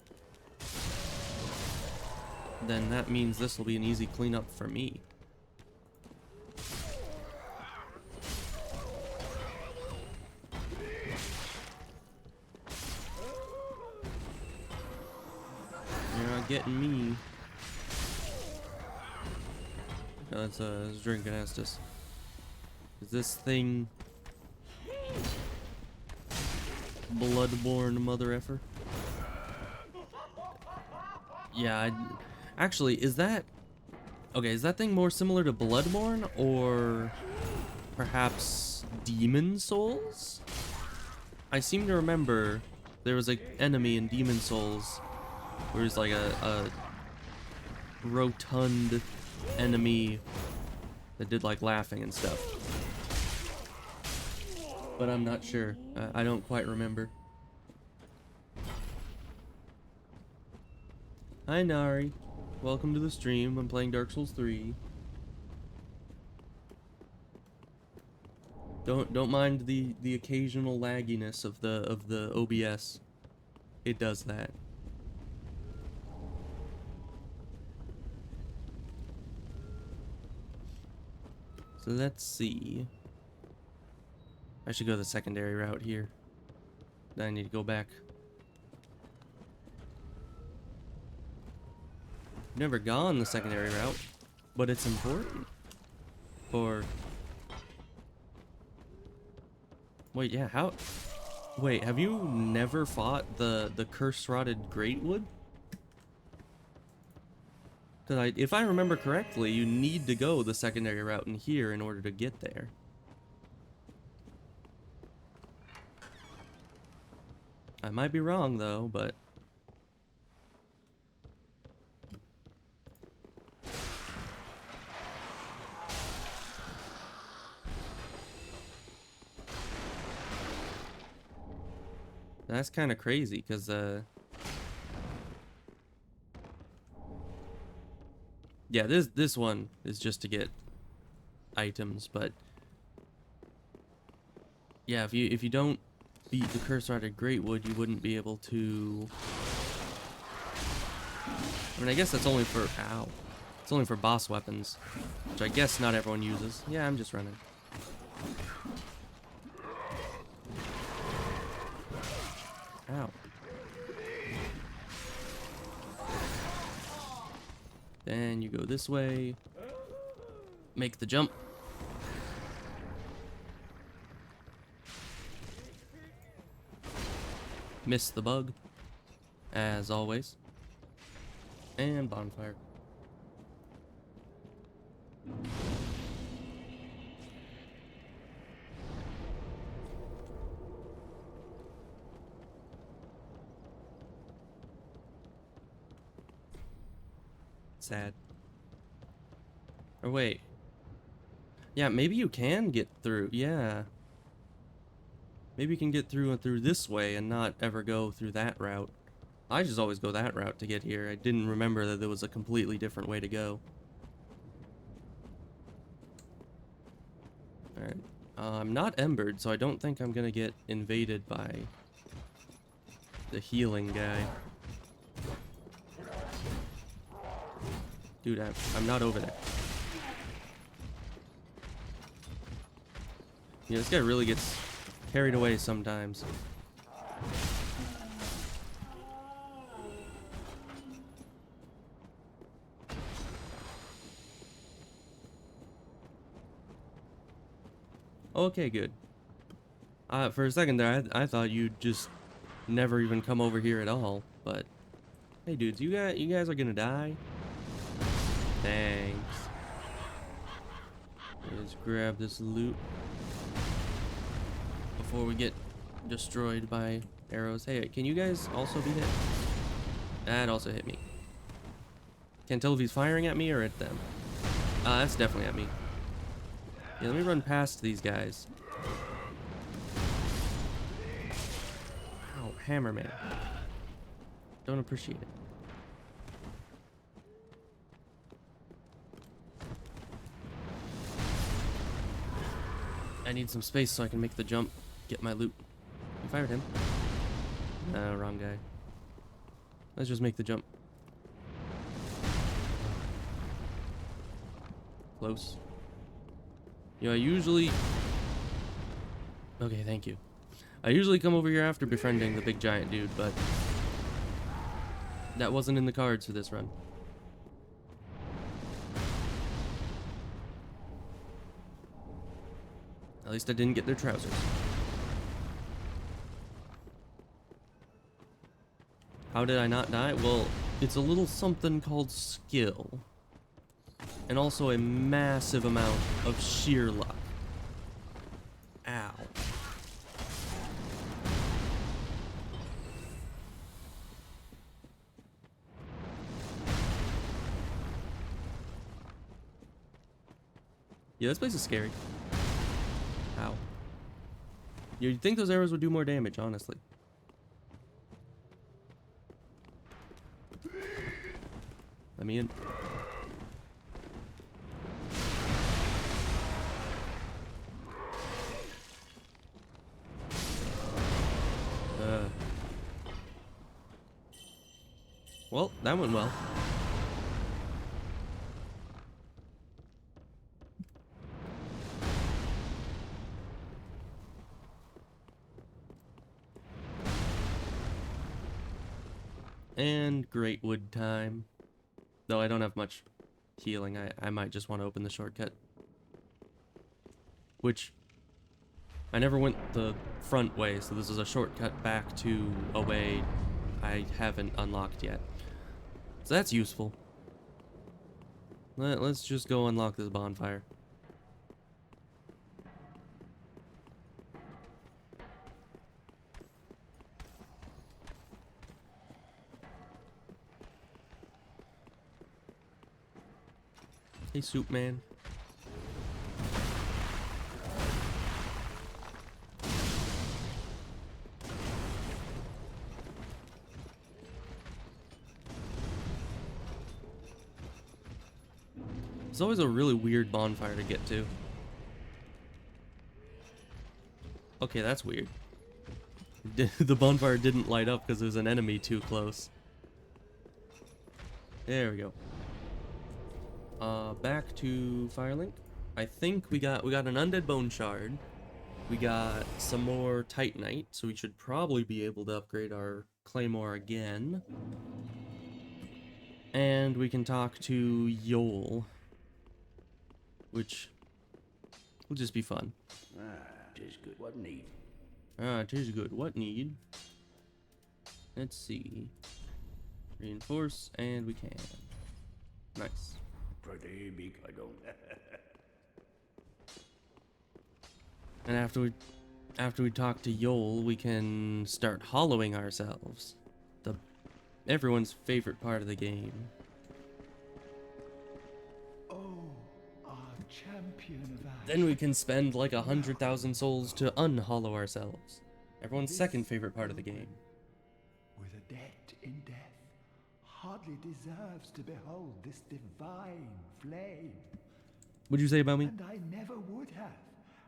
then that means this will be an easy cleanup for me. You're not getting me. Oh, that's drinking Estus. Is this thing Bloodborne mother effer? Yeah, actually, is that... Okay, is that thing more similar to Bloodborne, or perhaps Demon Souls? I seem to remember there was an enemy in Demon Souls where it's like a rotund enemy that did like laughing and stuff. But I'm not sure. I don't quite remember. Hi Nari, welcome to the stream. I'm playing Dark Souls 3. Don't mind the occasional lagginess of the OBS. It does that. So let's see. I should go the secondary route here. Then I need to go back. I've never gone the secondary route, but it's important. For... Wait, yeah, how... Wait, have you never fought the curse-rotted Greatwood? Because if I remember correctly, you need to go the secondary route in here in order to get there. I might be wrong, though, but... That's kind of crazy, because, yeah, this one is just to get items, but... Yeah, if you don't beat the curse-rotted Greatwood, you wouldn't be able to... I mean, I guess that's only for... Ow. It's only for boss weapons, which I guess not everyone uses. Yeah, I'm just running. Ow. Then you go this way. Make the jump. Miss the bug, as always. And bonfire. Sad. Or wait. Yeah, maybe you can get through. Yeah. Maybe you can get through and through this way and not ever go through that route. I just always go that route to get here. I didn't remember that there was a completely different way to go. Alright. I'm not embered, so I don't think I'm gonna get invaded by the healing guy. Dude, I'm not over there. Yeah, this guy really gets carried away sometimes. Okay, good. For a second there, I thought you'd just never even come over here at all. But hey, dudes, you guys are gonna die. Thanks. Let's grab this loot before we get destroyed by arrows. Hey, can you guys also be hit? That also hit me. Can't tell if he's firing at me or at them. That's definitely at me. Yeah, let me run past these guys. Ow, Hammerman. Don't appreciate it. I need some space so I can make the jump, get my loot. You fired him. No, wrong guy. Let's just make the jump. Close. You know, I usually... Okay, thank you. I usually come over here after befriending the big giant dude, but... that wasn't in the cards for this run. At least I didn't get their trousers. How did I not die? Well, it's a little something called skill. And also a massive amount of sheer luck. Ow. Yeah, this place is scary. Ow. You'd think those arrows would do more damage, honestly. Let me in. Well, that went well. And great wood time. Though I don't have much healing, I might just want to open the shortcut. Which, I never went the front way, so this is a shortcut back to a way I haven't unlocked yet. So that's useful. Let's just go unlock this bonfire. Hey, Soup Man. It's always a really weird bonfire to get to. Okay, that's weird. The bonfire didn't light up because there's an enemy too close. There we go. Back to Firelink. I think we got an undead bone shard. We got some more titanite, so we should probably be able to upgrade our claymore again. And we can talk to Yol, which will just be fun. Tis good. What need? Tis good. What need? Let's see. Reinforce, and we can. Nice. Pretty big, I don't. And after we talk to Yol, we can start hollowing ourselves. Everyone's favorite part of the game. Champion of Ash. Then we can spend like 100,000 souls to unhollow ourselves. Everyone's second favorite part of the game. With a debt in death, hardly deserves to behold this divine flame. What'd you say about me? And I never would have,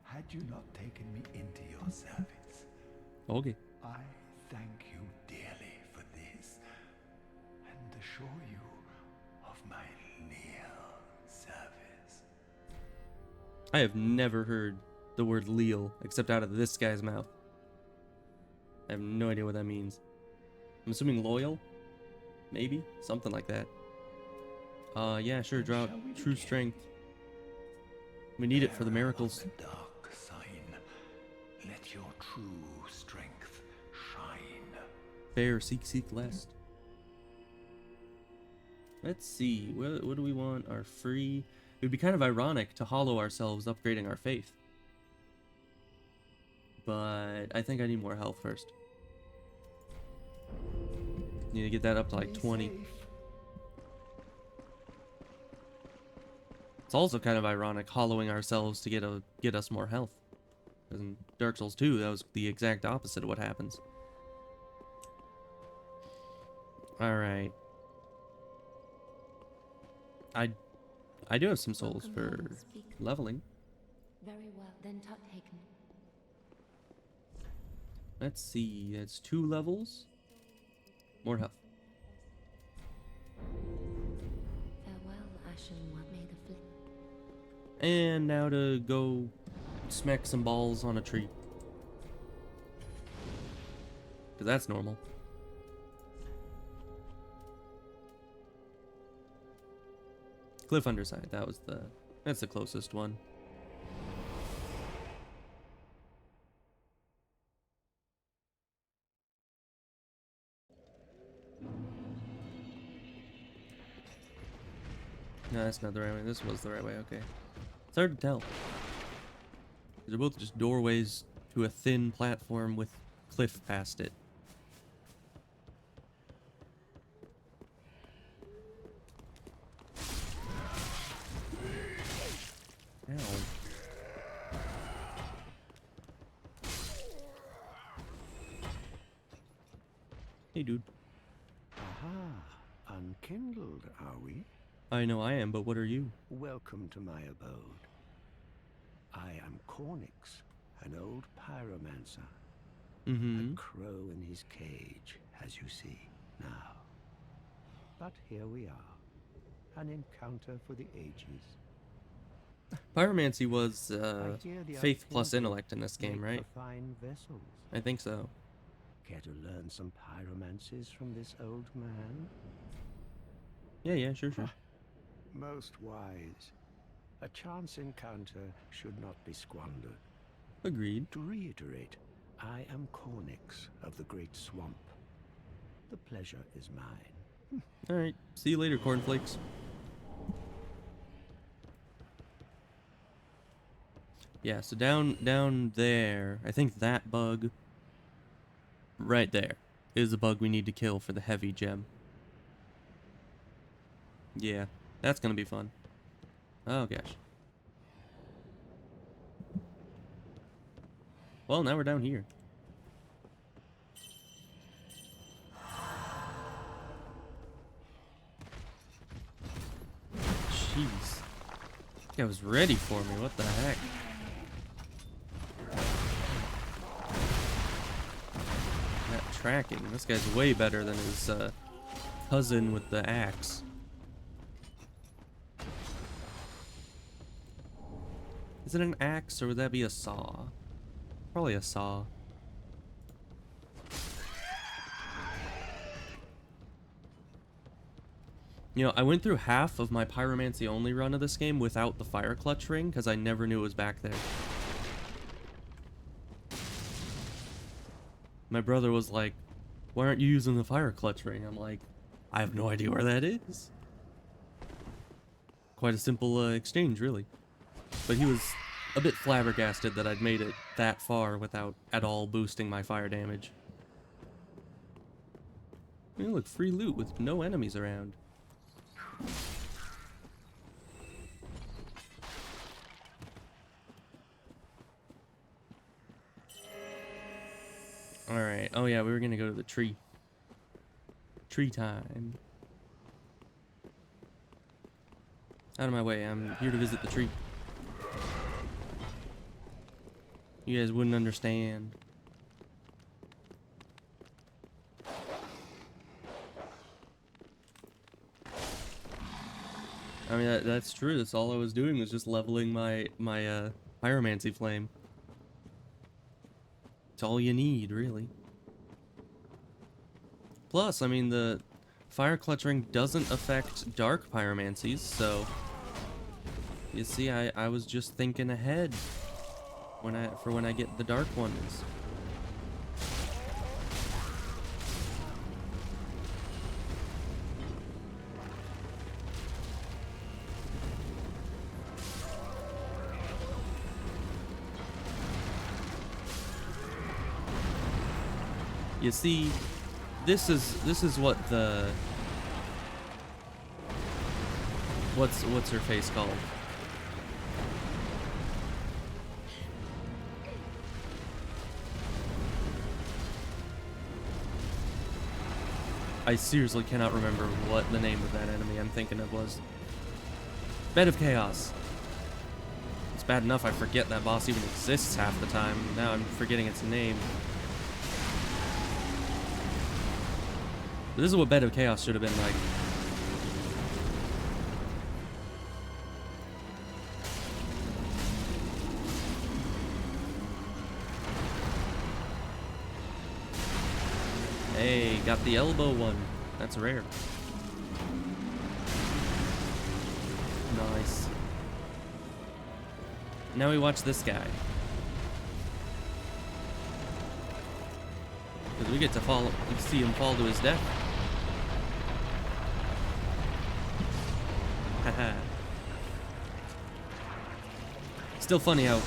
had you not taken me into your service. Okay. I thank you dearly for this, and assure you of my leal service. I have never heard the word leal except out of this guy's mouth. I have no idea what that means. I'm assuming loyal? Maybe? Something like that. Yeah, sure, draw out true strength. We need it for the miracles. Of the dark sign, let your true strength shine. Bear, seek lest. Let's see, what do we want? Our free... It would be kind of ironic to hollow ourselves upgrading our faith. But I think I need more health first. Need to get that up to like 20. It's also kind of ironic hollowing ourselves to get us more health. Because in Dark Souls 2, that was the exact opposite of what happens. Alright. I do have some souls for leveling. Very well, then taken. Let's see, it's 2 levels. More health. Farewell, Ashen, what may the flip. And now to go smack some balls on a tree. Because that's normal. Cliff Underside, that's the closest one. No, that's not the right way. This was the right way, okay. It's hard to tell. They're both just doorways to a thin platform with cliff past it. Ow. Hey, dude. Aha, unkindled, are we? I know I am, but what are you? Welcome to my abode. I am Cornix, an old pyromancer. Mm-hmm. A crow in his cage, as you see now. But here we are, an encounter for the ages. Pyromancy was I hear the faith plus unkindled intellect in this game, make right? for fine vessels. I think so. Care to learn some pyromancies from this old man? Yeah, sure. Most wise. A chance encounter should not be squandered. Agreed. To reiterate, I am Cornix of the Great Swamp. The pleasure is mine. Alright, see you later, cornflakes. Yeah, so down there, I think that bug right there is the bug we need to kill for the heavy gem. Yeah, that's gonna be fun. Oh gosh. Well, now we're down here. Jeez. That guy was ready for me, what the heck? That tracking, this guy's way better than his cousin with the axe. Is it an axe or would that be a saw? Probably a saw. You know, I went through half of my pyromancy only run of this game without the fire clutch ring because I never knew it was back there. My brother was like, why aren't you using the fire clutch ring? I'm like, I have no idea where that is. Quite a simple exchange, really. But he was a bit flabbergasted that I'd made it that far without at all boosting my fire damage. I mean, look, free loot with no enemies around. Alright. Oh yeah, we were gonna go to the tree. Tree time. Out of my way, I'm here to visit the tree. You guys wouldn't understand. I mean, that's true. That's all I was doing was just leveling my pyromancy flame. It's all you need, really. Plus, I mean, the fire clutching doesn't affect dark pyromancies, so you see, I was just thinking ahead when I get the dark ones. You see, this is what the what's her face called? I seriously cannot remember what the name of that enemy I'm thinking of was. Bed of Chaos. It's bad enough I forget that boss even exists half the time. Now I'm forgetting its name. But this is what Bed of Chaos should have been like. Hey, got the elbow one. That's rare. Nice. Now we watch this guy. Because we get to see him fall to his death. Haha. Still funny how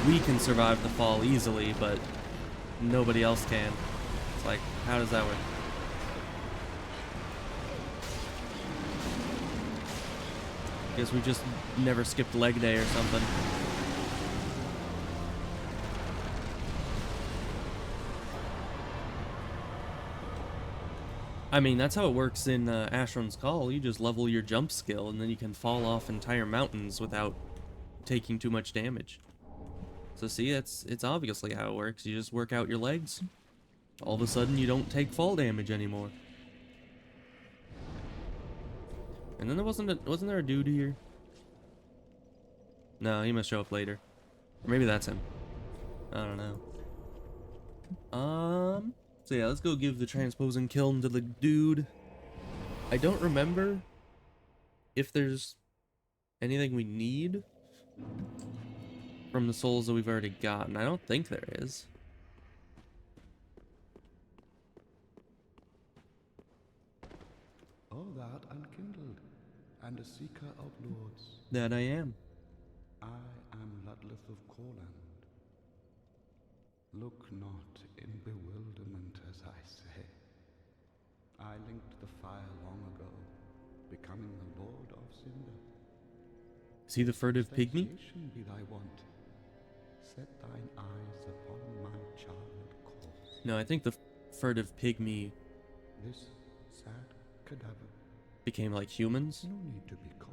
we can survive the fall easily, but nobody else can. It's like, how does that work? Guess we just never skipped leg day or something. I mean, that's how it works in Ashram's Call. You just level your jump skill, and then you can fall off entire mountains without taking too much damage. So see, it's obviously how it works. You just work out your legs. All of a sudden, you don't take fall damage anymore. And then there wasn't there a dude here? No, he must show up later. Or maybe that's him. I don't know. So yeah, let's go give the transposing kiln to the dude. I don't remember if there's anything we need from the souls that we've already gotten. I don't think there is. O thou art unkindled, and a seeker of lords. That I am. I am Ludleth of Corland. Look not in bewilderment as I say. I linked the fire long ago, becoming the Lord of Cinder. Is he the furtive pygmy? Satiation be thy want. Set thine eyes upon my charmed course. No, I think the furtive pygmy This sad cadaver. became like humans. No need to be coy.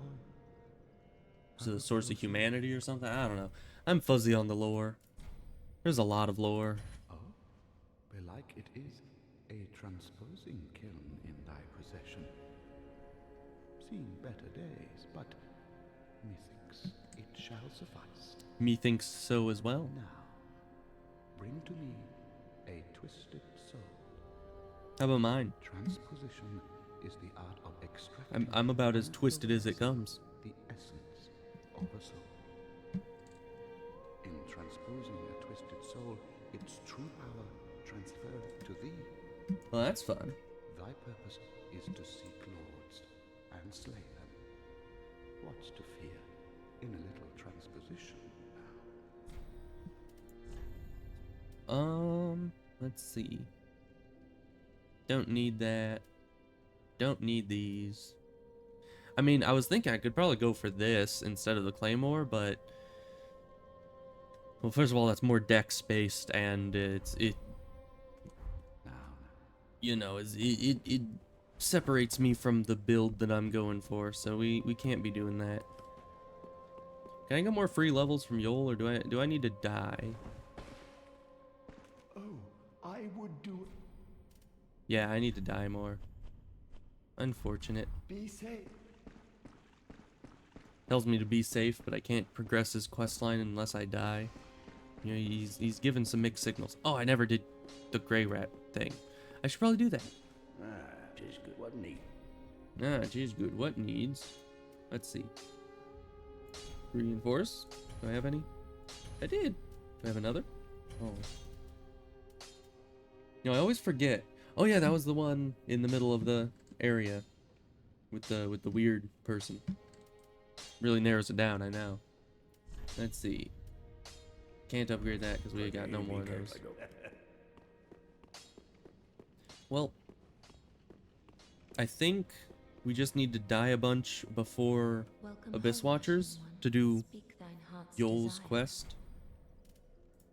So the source of humanity or something? I don't know. I'm fuzzy on the lore. There's a lot of lore. Oh, belike it is a transposing kiln in thy possession. Seen better days, but methinks it shall suffice. Methinks so as well. Now, bring to me a twisted soul. How about mine? Transposition is the art of extracting. I'm about as twisted as it comes. The essence of a soul. In transposing a twisted soul, its true power transferred to thee. Well, that's fun. Thy purpose is to seek lords and slay them. What's to fear in a little transposition now? Let's see. Don't need that. Don't need these. I mean, I was thinking I could probably go for this instead of the claymore, but Well, first of all, that's more dex based, and it Now, you know it separates me from the build that I'm going for. So we can't be doing that. Can I get more free levels from Yol, or do I need to die? Oh, I would do. Yeah, I need to die more. Unfortunate. Be safe. Tells me to be safe, but I can't progress his questline unless I die. You know, he's given some mixed signals. Oh, I never did the gray rat thing. I should probably do that. Ah, tis good, wasn't he? Ah, geez, good. What needs? Let's see. Reinforce. Do I have any? I did. Do I have another? Oh. You know, I always forget. Oh yeah, that was the one in the middle of the area with the weird person. Really narrows it down, I know. Let's see. Can't upgrade that because we got no more of those. Well, I think we just need to die a bunch before Welcome Abyss home, Watchers Ashen One. to do Speak thine heart's Yol's desire. quest.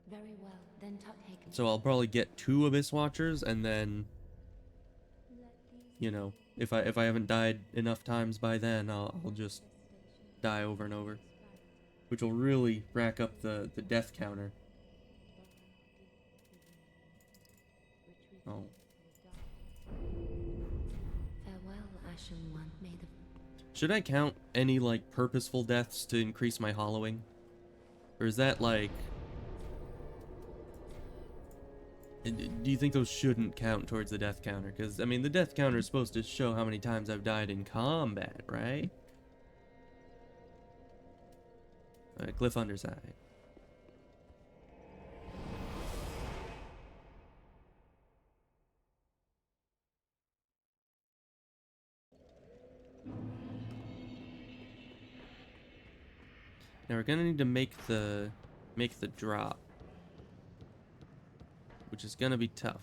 Very well, then take me. So I'll probably get 2 Abyss Watchers, and then, you know, if I haven't died enough times by then, I'll just die over and over, which will really rack up the death counter. Oh. Farewell, Ashen One. May the Should I count any, like, purposeful deaths to increase my hollowing? Or is that, like... Do you think those shouldn't count towards the death counter? Because, I mean, the death counter is supposed to show how many times I've died in combat, right? Cliff Underside. Now we're gonna need to make the drop, which is gonna be tough.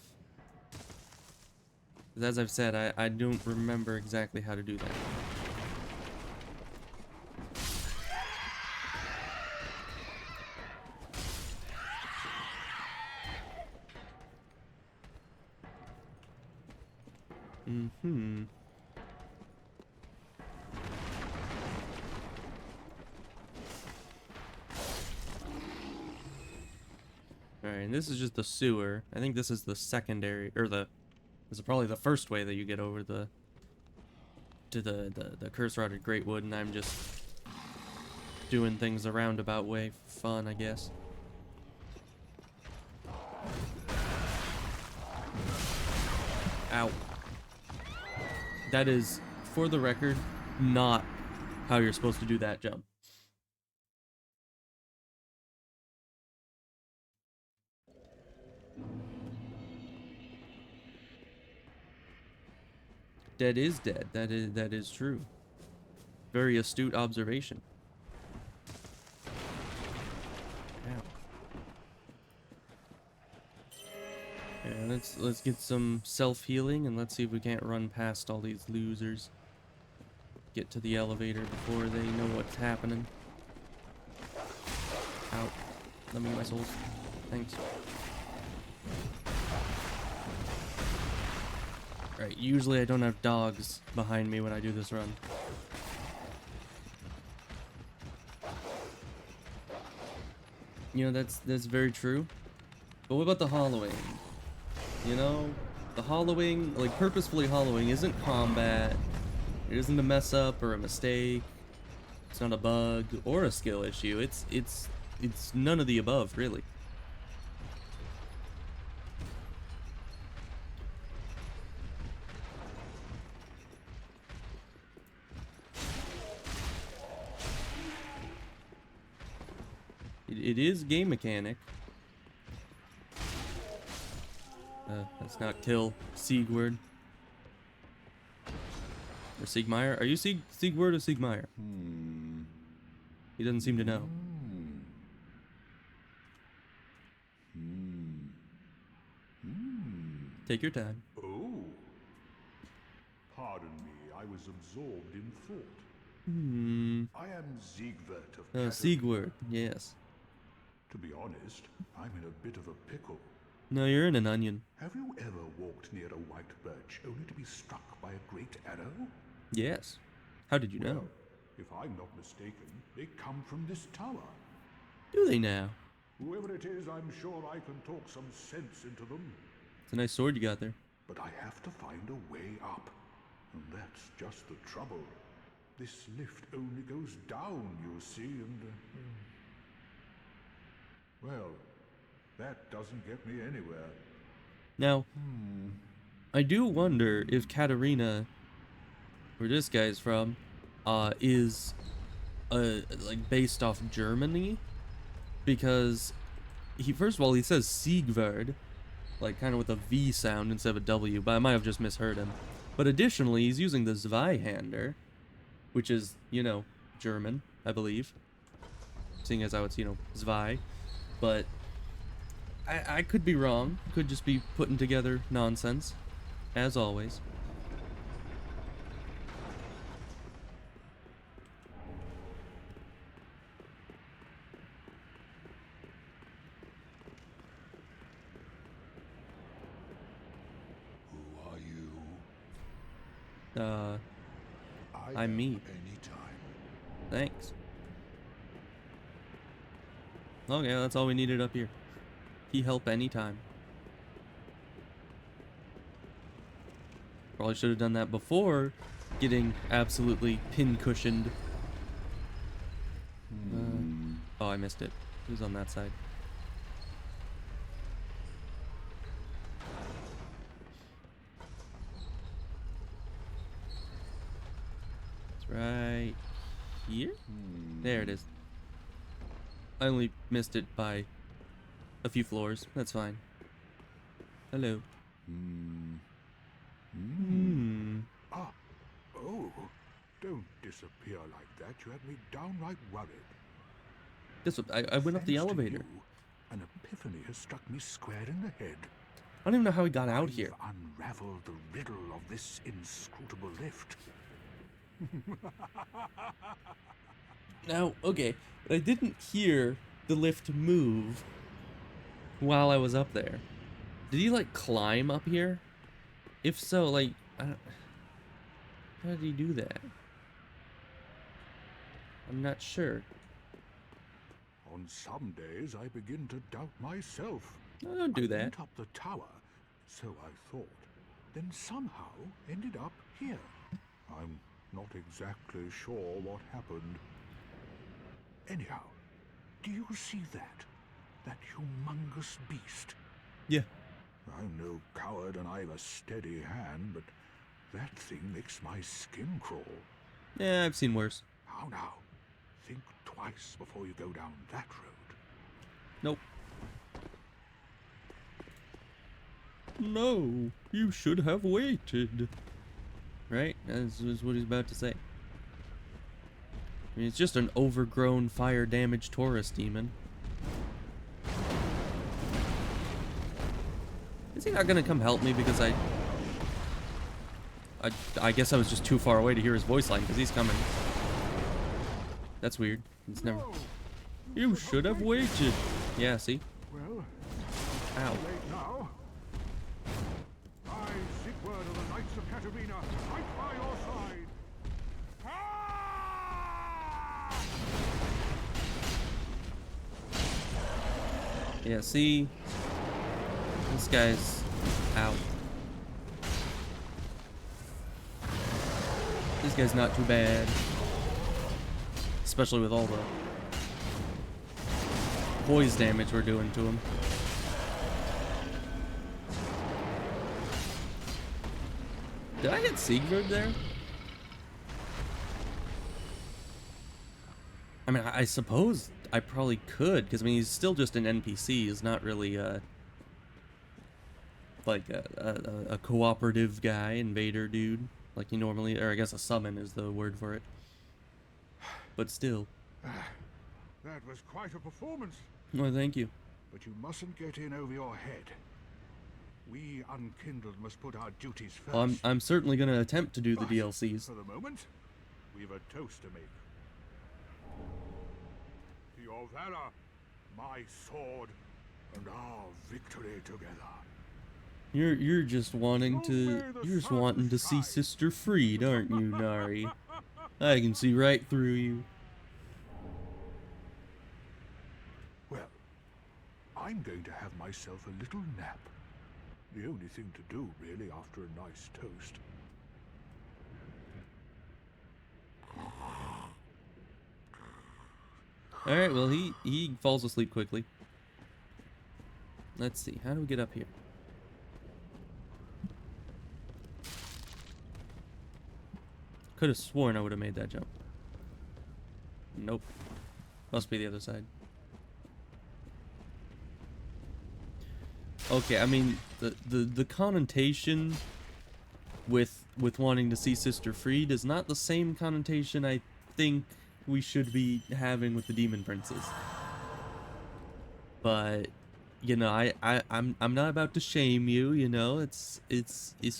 'Cause as I've said, I don't remember exactly how to do that. Mm-hmm. Alright, and this is just the sewer. I think this is the secondary, or this is probably the first way that you get over to the curse-rotted Greatwood, and I'm just doing things a roundabout way for fun, I guess. Ow. That is, for the record, not how you're supposed to do that jump. Dead is dead. That is true. Very astute observation. Ow. Yeah, let's get some self-healing, and let's see if we can't run past all these losers. Get to the elevator before they know what's happening. Ow. Let me get my souls. Thanks. Right, usually I don't have dogs behind me when I do this run. You know, that's very true. But what about the hollowing? You know, the hollowing, like purposefully hollowing, isn't combat. It isn't a mess up or a mistake. It's not a bug or a skill issue. It's none of the above, really. It is game mechanic. Let's not kill Siegward. Or Siegmeyer. Are you Siegward or Siegmeyer? He doesn't seem to know. Take your time. Oh. Pardon me, I was absorbed in thought. I am Siegward of Catterby. Siegward, yes. To be honest, I'm in a bit of a pickle. No, you're in an onion. Have you ever walked near a white birch only to be struck by a great arrow? Yes. How did you know? Well, if I'm not mistaken, they come from this tower. Do they now? Whoever it is, I'm sure I can talk some sense into them. It's a nice sword you got there. But I have to find a way up. And that's just the trouble. This lift only goes down, you see, and... well, that doesn't get me anywhere. Now, I do wonder if Katarina, where this guy's from, is like based off Germany, because first of all he says Siegward, like kind of with a V sound instead of a W, but I might have just misheard him. But additionally, he's using the Zweihander, which is, you know, German, I believe, seeing as how it's, you know, Zwei, but I could be wrong, could just be putting together nonsense, as always. Who are you? I'm me. Anytime. Thanks. Okay, that's all we needed up here. He help anytime. Probably should have done that before getting absolutely pin-cushioned. Oh, I missed it. It was on that side. It's right here? There it is. I only missed it by a few floors. That's fine. Hello. Ah, oh, don't disappear like that. You had me downright worried. This I went up the Thanks to elevator. you, an epiphany has struck me square in the head. I don't even know how he got out here. I've unraveled the riddle of this inscrutable lift. Now, okay, but I didn't hear the lift move while I was up there. Did he, like, climb up here? If so, like, how did he do that? I'm not sure. On some days, I begin to doubt myself. No, don't do I that. went up the tower, so I thought, then somehow ended up here. I'm not exactly sure what happened. Anyhow, do you see that? That humongous beast? Yeah. I'm no coward and I've a steady hand, but that thing makes my skin crawl. Yeah, I've seen worse. How now? Think twice before you go down that road. Nope. No, you should have waited. Right? That's what he's about to say. I mean, it's just an overgrown, fire-damaged Taurus demon. Is he not gonna come help me because I guess I was just too far away to hear his voice line because he's coming. That's weird. It's never. You should have waited. Yeah, see? Well, Ow. late now. I, Siegward of the Knights of Katarina, fight by your side. Yeah, see? This guy's out. This guy's not too bad. Especially with all the poise damage we're doing to him. Did I hit Siegfried there? I mean, I suppose I probably could, because I mean, he's still just an NPC. He's not really like a cooperative guy, invader dude, like he normally, or I guess a summon is the word for it. But still. That was quite a performance. Well, thank you. But you mustn't get in over your head. We unkindled must put our duties first. Well, I'm certainly going to attempt to do the But DLCs. for the moment, we've a toast to make. To your valor, my sword and our victory together. You're just wanting to see Sister freed, aren't you, Nari? I can see right through you. Well, I'm going to have myself a little nap. The only thing to do, really, after a nice toast. Alright, well, he falls asleep quickly. Let's see, how do we get up here? Could have sworn I would have made that jump. Nope. Must be the other side. Okay, I mean, the connotation with wanting to see Sister freed is not the same connotation I think we should be having with the Demon Princes. But you know, I'm not about to shame you, you know, it's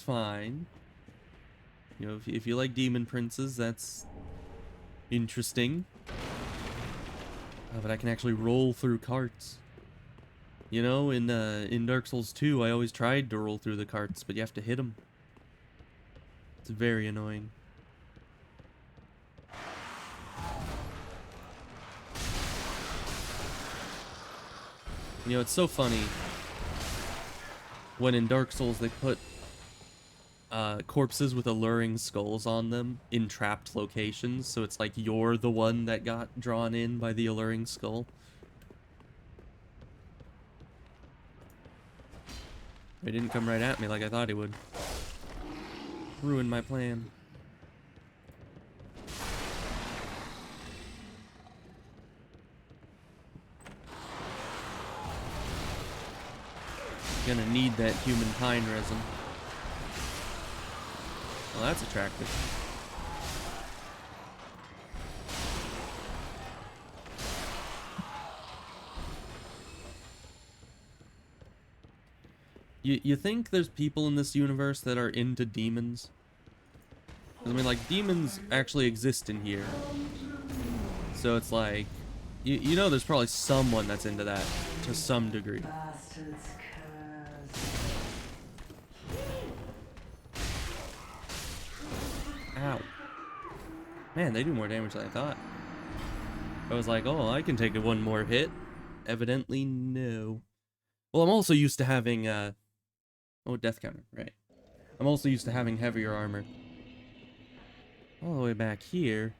fine. You know, if you like Demon Princes, that's interesting. But I can actually roll through carts. You know, in Dark Souls 2, I always tried to roll through the carts, but you have to hit them. It's very annoying. You know, it's so funny when in Dark Souls they put corpses with alluring skulls on them in trapped locations, so it's like you're the one that got drawn in by the alluring skull. He didn't come right at me like I thought he would. Ruined my plan. Gonna need that human pine resin. Well, that's attractive. You think there's people in this universe that are into demons? 'Cause, I mean, like, demons actually exist in here. So it's like, you know there's probably someone that's into that to some degree. Ow. Man, they do more damage than I thought. I was like, oh, I can take it one more hit. Evidently, no. Well, I'm also used to having, oh, death counter, right. I'm also used to having heavier armor. All the way back here.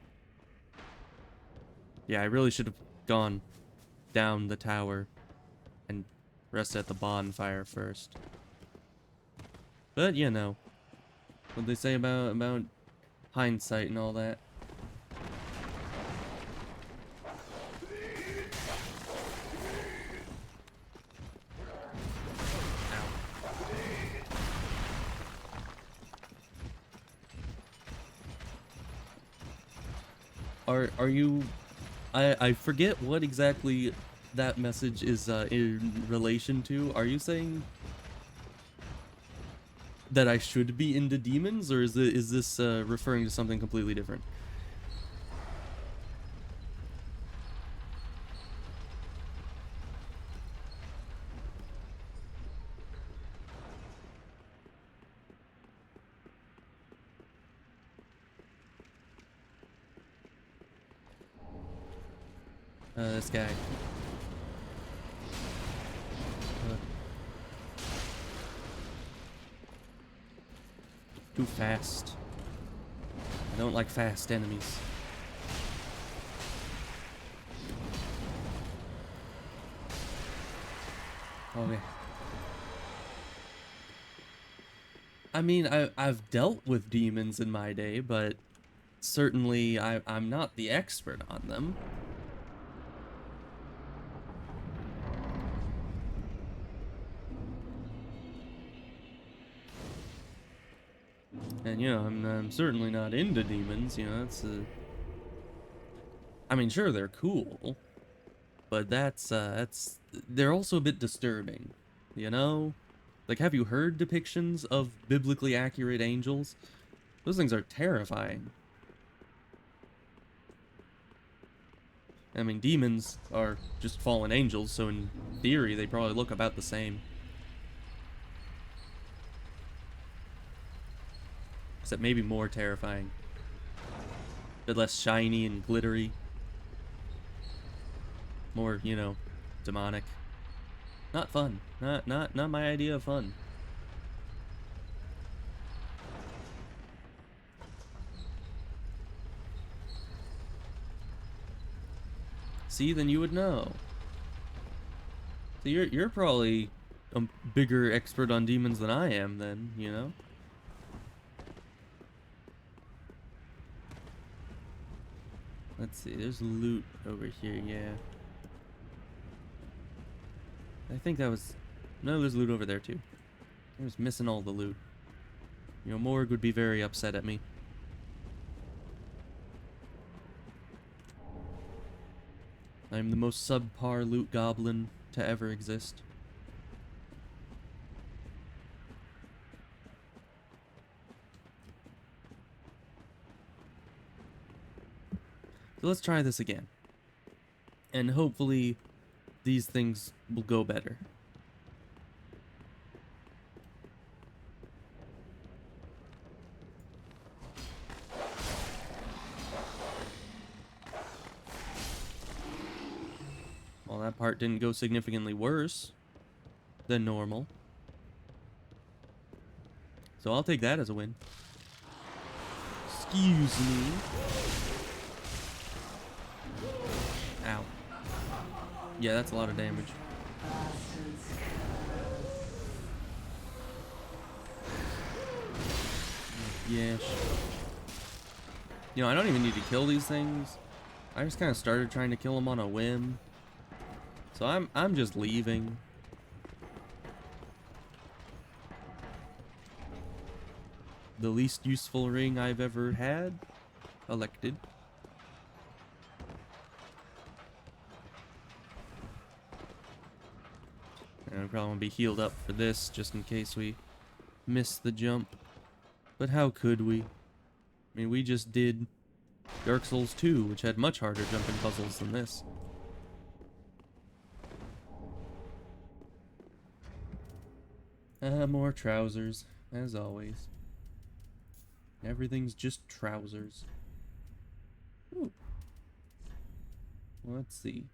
Yeah, I really should have gone down the tower and rested at the bonfire first. But, you know, what they say about hindsight and all that. Are you... I forget what exactly that message is in relation to. Are you saying that I should be into demons, or is this referring to something completely different? This guy. Too fast. I don't like fast enemies. Okay. I mean, I've dealt with demons in my day, but certainly I'm not the expert on them. And, you know, I'm certainly not into demons, you know, that's, I mean, sure, they're cool, but that's, they're also a bit disturbing, you know? Like, have you heard depictions of biblically accurate angels? Those things are terrifying. I mean, demons are just fallen angels, so in theory, they probably look about the same. Except maybe more terrifying. A bit less shiny and glittery. More, you know, demonic. Not fun. Not my idea of fun. See, then you would know. So you're probably a bigger expert on demons than I am, then, you know? Let's see, there's loot over here, yeah. I think that was... No, there's loot over there, too. I was missing all the loot. You know, Morg would be very upset at me. I'm the most subpar loot goblin to ever exist. So let's try this again. And hopefully these things will go better. Well, that part didn't go significantly worse than normal. So I'll take that as a win. Excuse me. Ow. Yeah, that's a lot of damage. Yes. You know, I don't even need to kill these things. I just kind of started trying to kill them on a whim. So I'm just leaving. The least useful ring I've ever had. Elected. And I probably want to be healed up for this just in case we miss the jump. But how could we? I mean, we just did Dark Souls 2, which had much harder jumping puzzles than this. More trousers, as always. Everything's just trousers. Ooh. Well, let's see.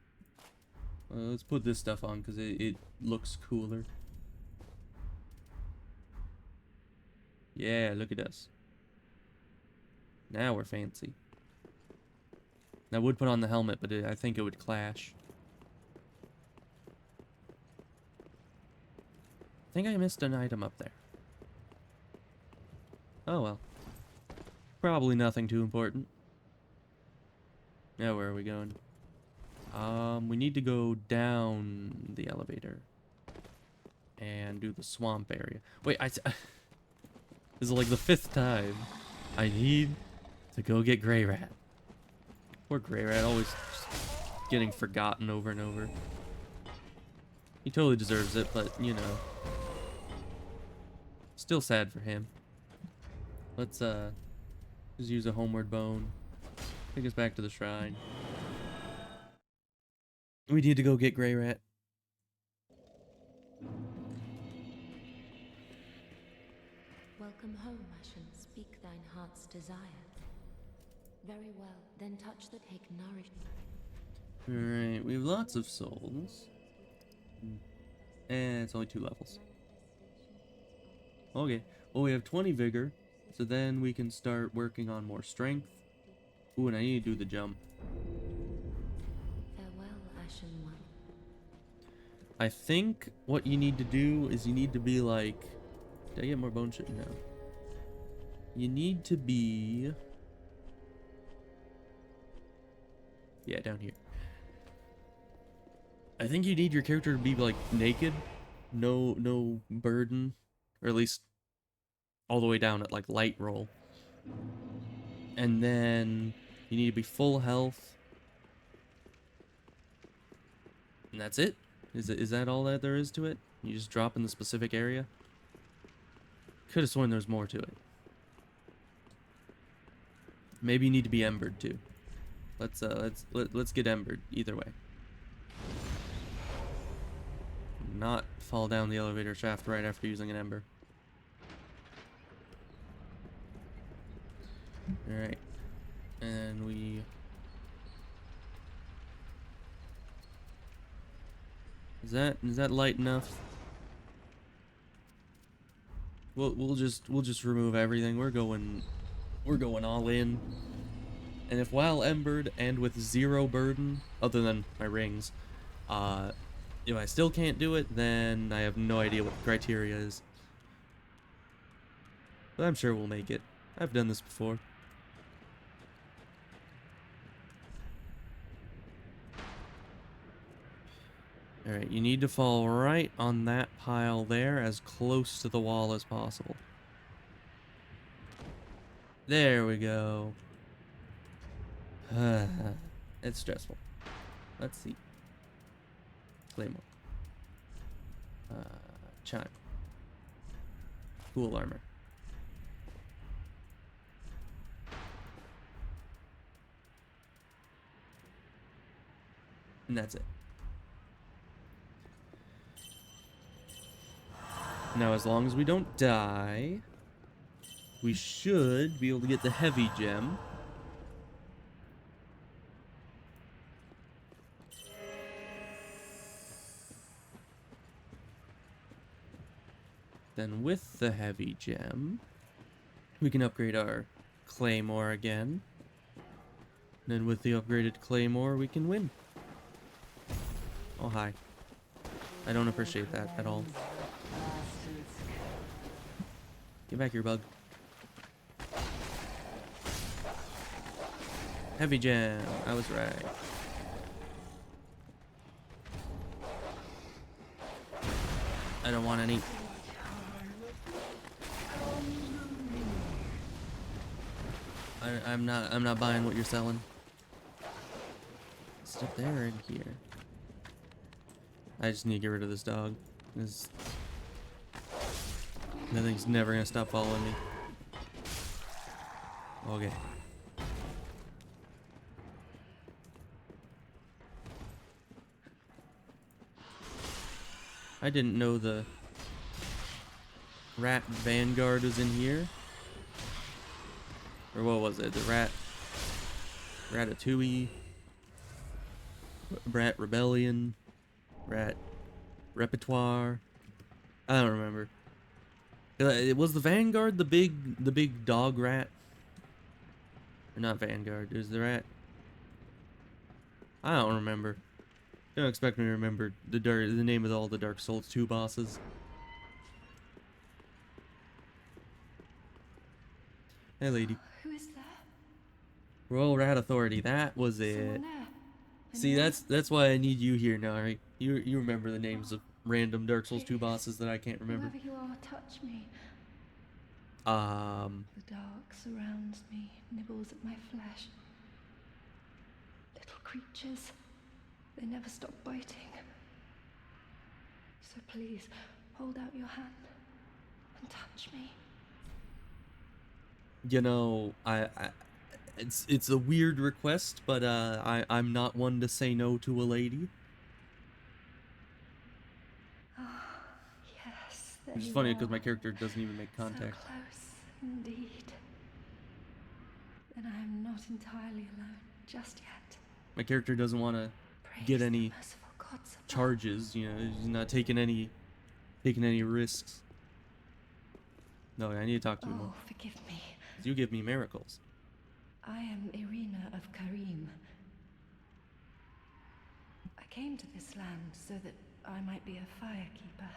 Let's put this stuff on because it looks cooler. Yeah, look at us. Now we're fancy. I would put on the helmet, but I think it would clash. I think I missed an item up there. Oh well. Probably nothing too important. Now where are we going? We need to go down the elevator. And do the swamp area. Wait, this is like the 5th time. I need to go get Grey Rat. Poor Grey Rat, always just getting forgotten over and over. He totally deserves it, but, you know. Still sad for him. Let's, just use a homeward bone. Take us back to the shrine. We need to go get Grey Rat. Welcome home, Ashen. Speak thine heart's desire. Very well, then touch the take nourishment. Alright, we have lots of souls. And it's only 2 levels. Okay. Well, we have 20 vigor, so then we can start working on more strength. Ooh, and I need to do the jump. Farewell, Ashen One. I think what you need to do is you need to be like... Did I get more bone shit? No. You need to be... Yeah, down here. I think you need your character to be like naked. No burden. Or at least all the way down at like light roll. And then you need to be full health. And that's it? Is that all that there is to it? You just drop in the specific area? Could have sworn there's more to it. Maybe you need to be embered too. Let's get embered either way. Not fall down the elevator shaft right after using an ember. All right, and we. Is that light enough? We'll just remove everything. We're going all in. And if while embered and with 0 burden, other than my rings, if I still can't do it, then I have no idea what the criteria is. But I'm sure we'll make it. I've done this before. Alright, you need to fall right on that pile there, as close to the wall as possible. There we go. It's stressful. Let's see. Claymore. Chime. Cool armor. And that's it. Now, as long as we don't die, we should be able to get the heavy gem. Then with the heavy gem, we can upgrade our claymore again. Then with the upgraded claymore, we can win. Oh, hi. I don't appreciate that at all. Get back here, bug. Heavy gem. I was right. I don't want any. I'm not buying what you're selling. Stuff there in here. I just need to get rid of this dog. That thing's never gonna stop following me. Okay. I didn't know the rat vanguard was in here. Or what was it? The Ratatouille, Rat Rebellion, Rat Repertoire. I don't remember. It was the Vanguard, the big dog rat. Or not Vanguard. It was the rat. I don't remember. Don't expect me to remember the name of all the Dark Souls 2 bosses. Hey, lady. Who is there? Royal Rat Authority. That was it. Someone there. See, that's why I need you here now, right? You remember the names of random Dark Souls 2 bosses that I can't remember. Whoever you are, touch me. The dark surrounds me, nibbles at my flesh. Little creatures. They never stop biting. So please, hold out your hand and touch me. You know, it's a weird request, but I'm not one to say no to a lady. Yes, Which is funny because my character doesn't even make contact. So close, indeed. Then I am not entirely alone just yet. My character doesn't want to get any charges. You know, he's not taking any risks. No, I need to talk to him more. Oh, forgive me. You give me miracles. I am Irina of Karim. I came to this land so that I might be a firekeeper.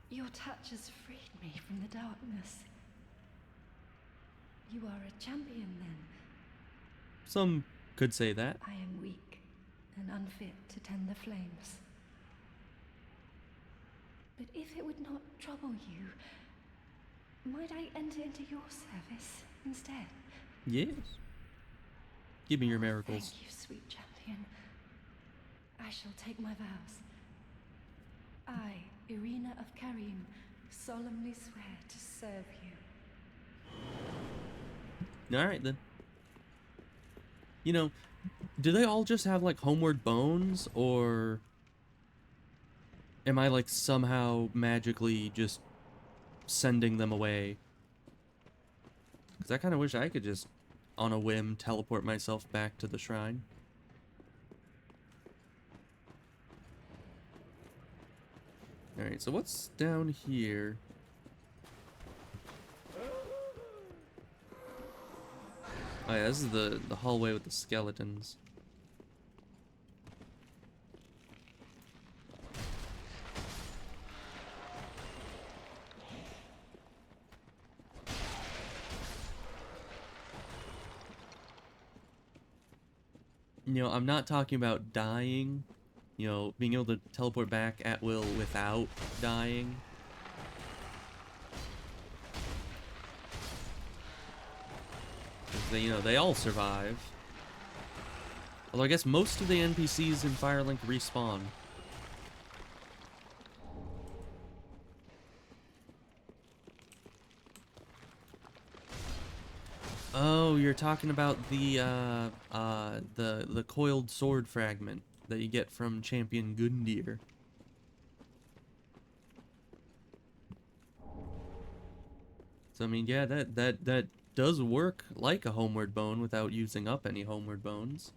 Your touch has freed me from the darkness. You are a champion, then? Some could say that. I am weak and unfit to tend the flames. But if it would not trouble you, might I enter into your service instead? Yes. Give me your miracles. Thank you, sweet champion. I shall take my vows. I, Irina of Karim, solemnly swear to serve you. Alright then. You know, do they all just have like homeward bones, or am I like somehow magically just sending them away? Because I kind of wish I could just, on a whim, teleport myself back to the shrine. Alright, so what's down here? Oh yeah, this is the hallway with the skeletons. You know, I'm not talking about dying, you know, being able to teleport back at will without dying. Because they, you know, they all survive. Although I guess most of the NPCs in Firelink respawn. Oh, you're talking about the coiled sword fragment that you get from Champion Gundyr. So I mean, yeah, that does work like a homeward bone without using up any homeward bones.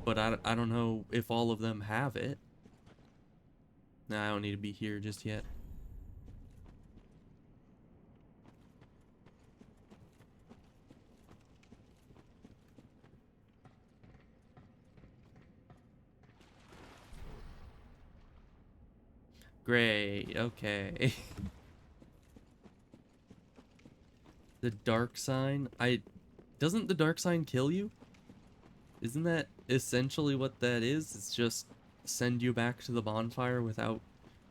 But I don't know if all of them have it. Nah, I don't need to be here just yet. Great, okay. The dark sign? Doesn't the dark sign kill you? Isn't that essentially what that is? It's just send you back to the bonfire without,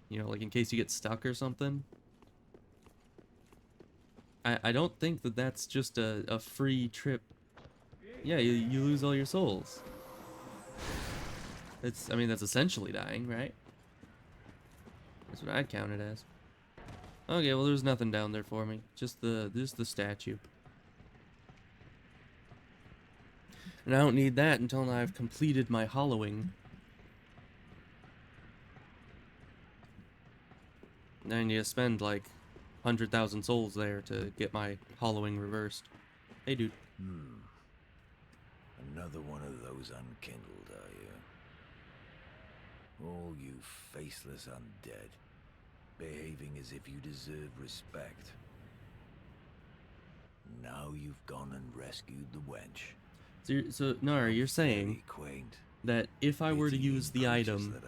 you know, like in case you get stuck or something? I don't think that that's just a free trip. Yeah, you lose all your souls. I mean, that's essentially dying, right? That's what I'd count it as. Okay, well, there's nothing down there for me. Just the statue. And I don't need that until I've completed my hollowing. And I need to spend like 100,000 souls there to get my hollowing reversed. Hey, dude. Another one of those unkindled, are you? All you faceless undead, behaving as if you deserve respect. Now you've gone and rescued the wench. So Nara, you're saying Very quaint. that if I were to use the item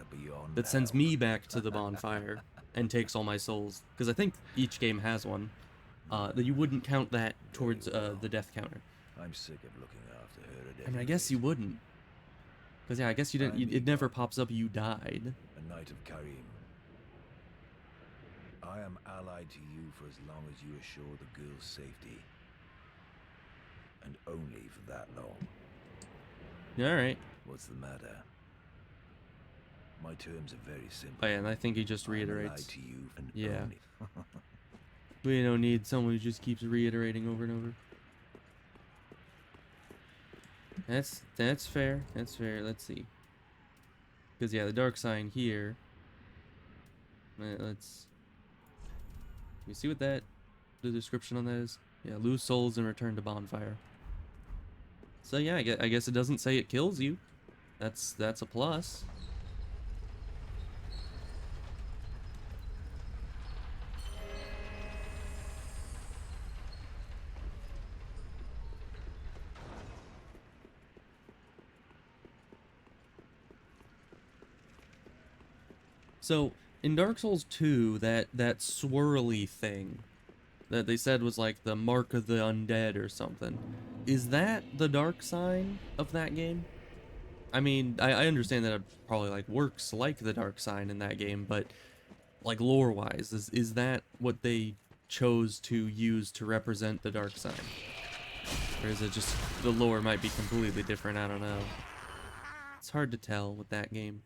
that sends me back to the bonfire and takes all my souls, because I think each game has one, that you wouldn't count that towards the death counter. I'm sick of looking after her at I mean, I guess you wouldn't. Because, yeah, I guess you didn't. It never pops up you died. A knight of Karim. I am allied to you for as long as you assure the girl's safety. And only for that long. Alright. What's the matter? My terms are very simple. Oh, yeah, and I think he just I'm allied reiterates. to you and Yeah. only. We don't need someone who just keeps reiterating over and over. That's fair. That's fair. Let's see. Because, yeah, the dark sign here. Let's... You see what the description on that is? Yeah, lose souls and return to bonfire. So yeah, I guess it doesn't say it kills you. That's a plus. So in Dark Souls 2, that swirly thing that they said was like the mark of the undead or something, is that the dark sign of that game? I mean, I understand that it probably like works like the dark sign in that game, but like lore wise, is that what they chose to use to represent the dark sign? Or is it just the lore might be completely different? I don't know. It's hard to tell with that game.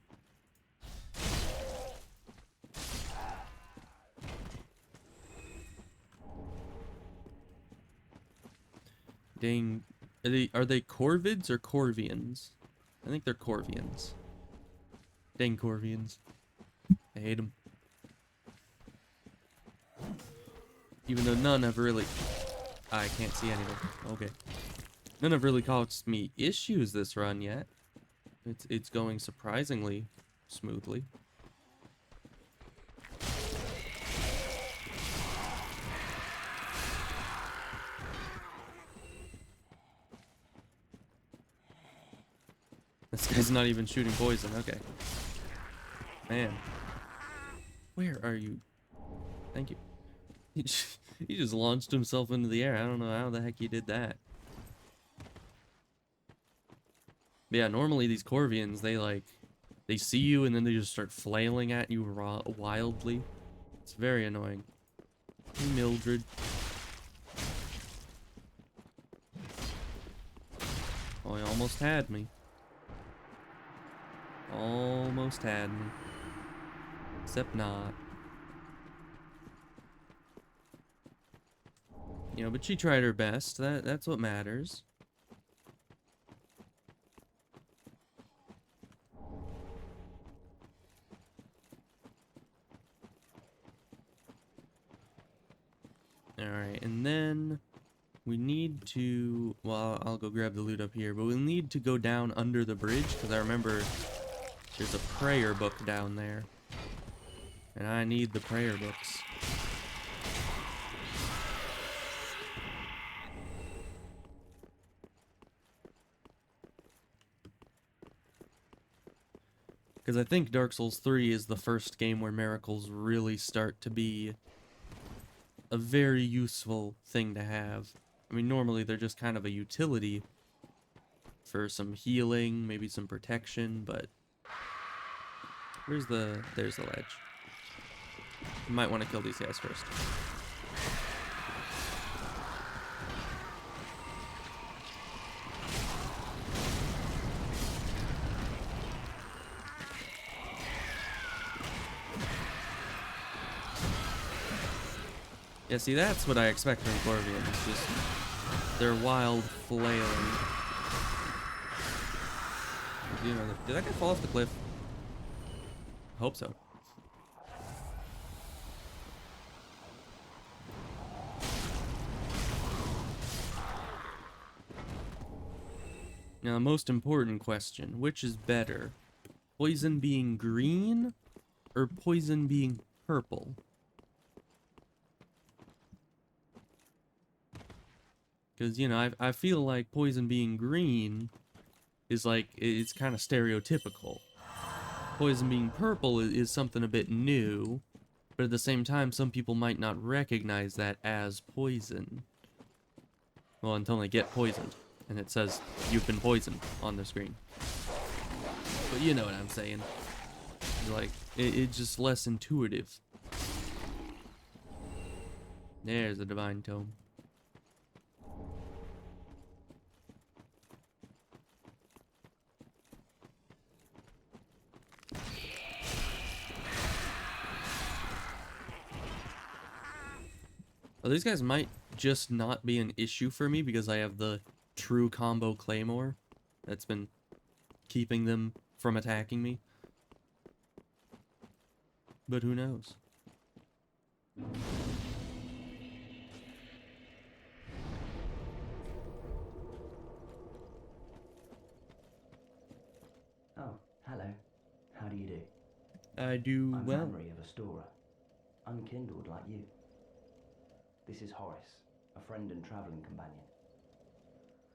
Dang Are they Corvids or Corvians? I think they're Corvians. Dang Corvians. I hate them. Even though none have really... I can't see anything. Okay. None have really caused me issues this run yet. It's going surprisingly smoothly. This guy's not even shooting poison. Okay. Man. Where are you? Thank you. He just launched himself into the air. I don't know how the heck he did that. But yeah, normally these Corvians, they see you and then they just start flailing at you wildly. It's very annoying. Hey, Mildred. Oh, he almost had me. Almost had me. Except not. You know, but she tried her best. That's what matters. Alright, and then we need to... Well, I'll go grab the loot up here, but we'll need to go down under the bridge, because I remember there's a prayer book down there. And I need the prayer books. Because I think Dark Souls 3 is the first game where miracles really start to be a very useful thing to have. I mean, normally they're just kind of a utility for some healing, maybe some protection, but... There's the ledge. You might want to kill these guys first. Yeah, see, that's what I expect from Corvians. Just their wild flailing. You know, did that guy fall off the cliff? I hope so. Now, the most important question, which is better? Poison being green or poison being purple? Because, you know, I feel like poison being green is like, it's kind of stereotypical. Poison being purple is something a bit new, but at the same time, some people might not recognize that as poison. Well, until they get poisoned, and it says, you've been poisoned on the screen. But you know what I'm saying. Like, it's just less intuitive. There's a divine tome. Well, these guys might just not be an issue for me because I have the true combo claymore that's been keeping them from attacking me. But who knows? Oh, hello. How do you do? I do I'm well. Henry of Astora, unkindled like you. This is Horace, a friend and travelling companion.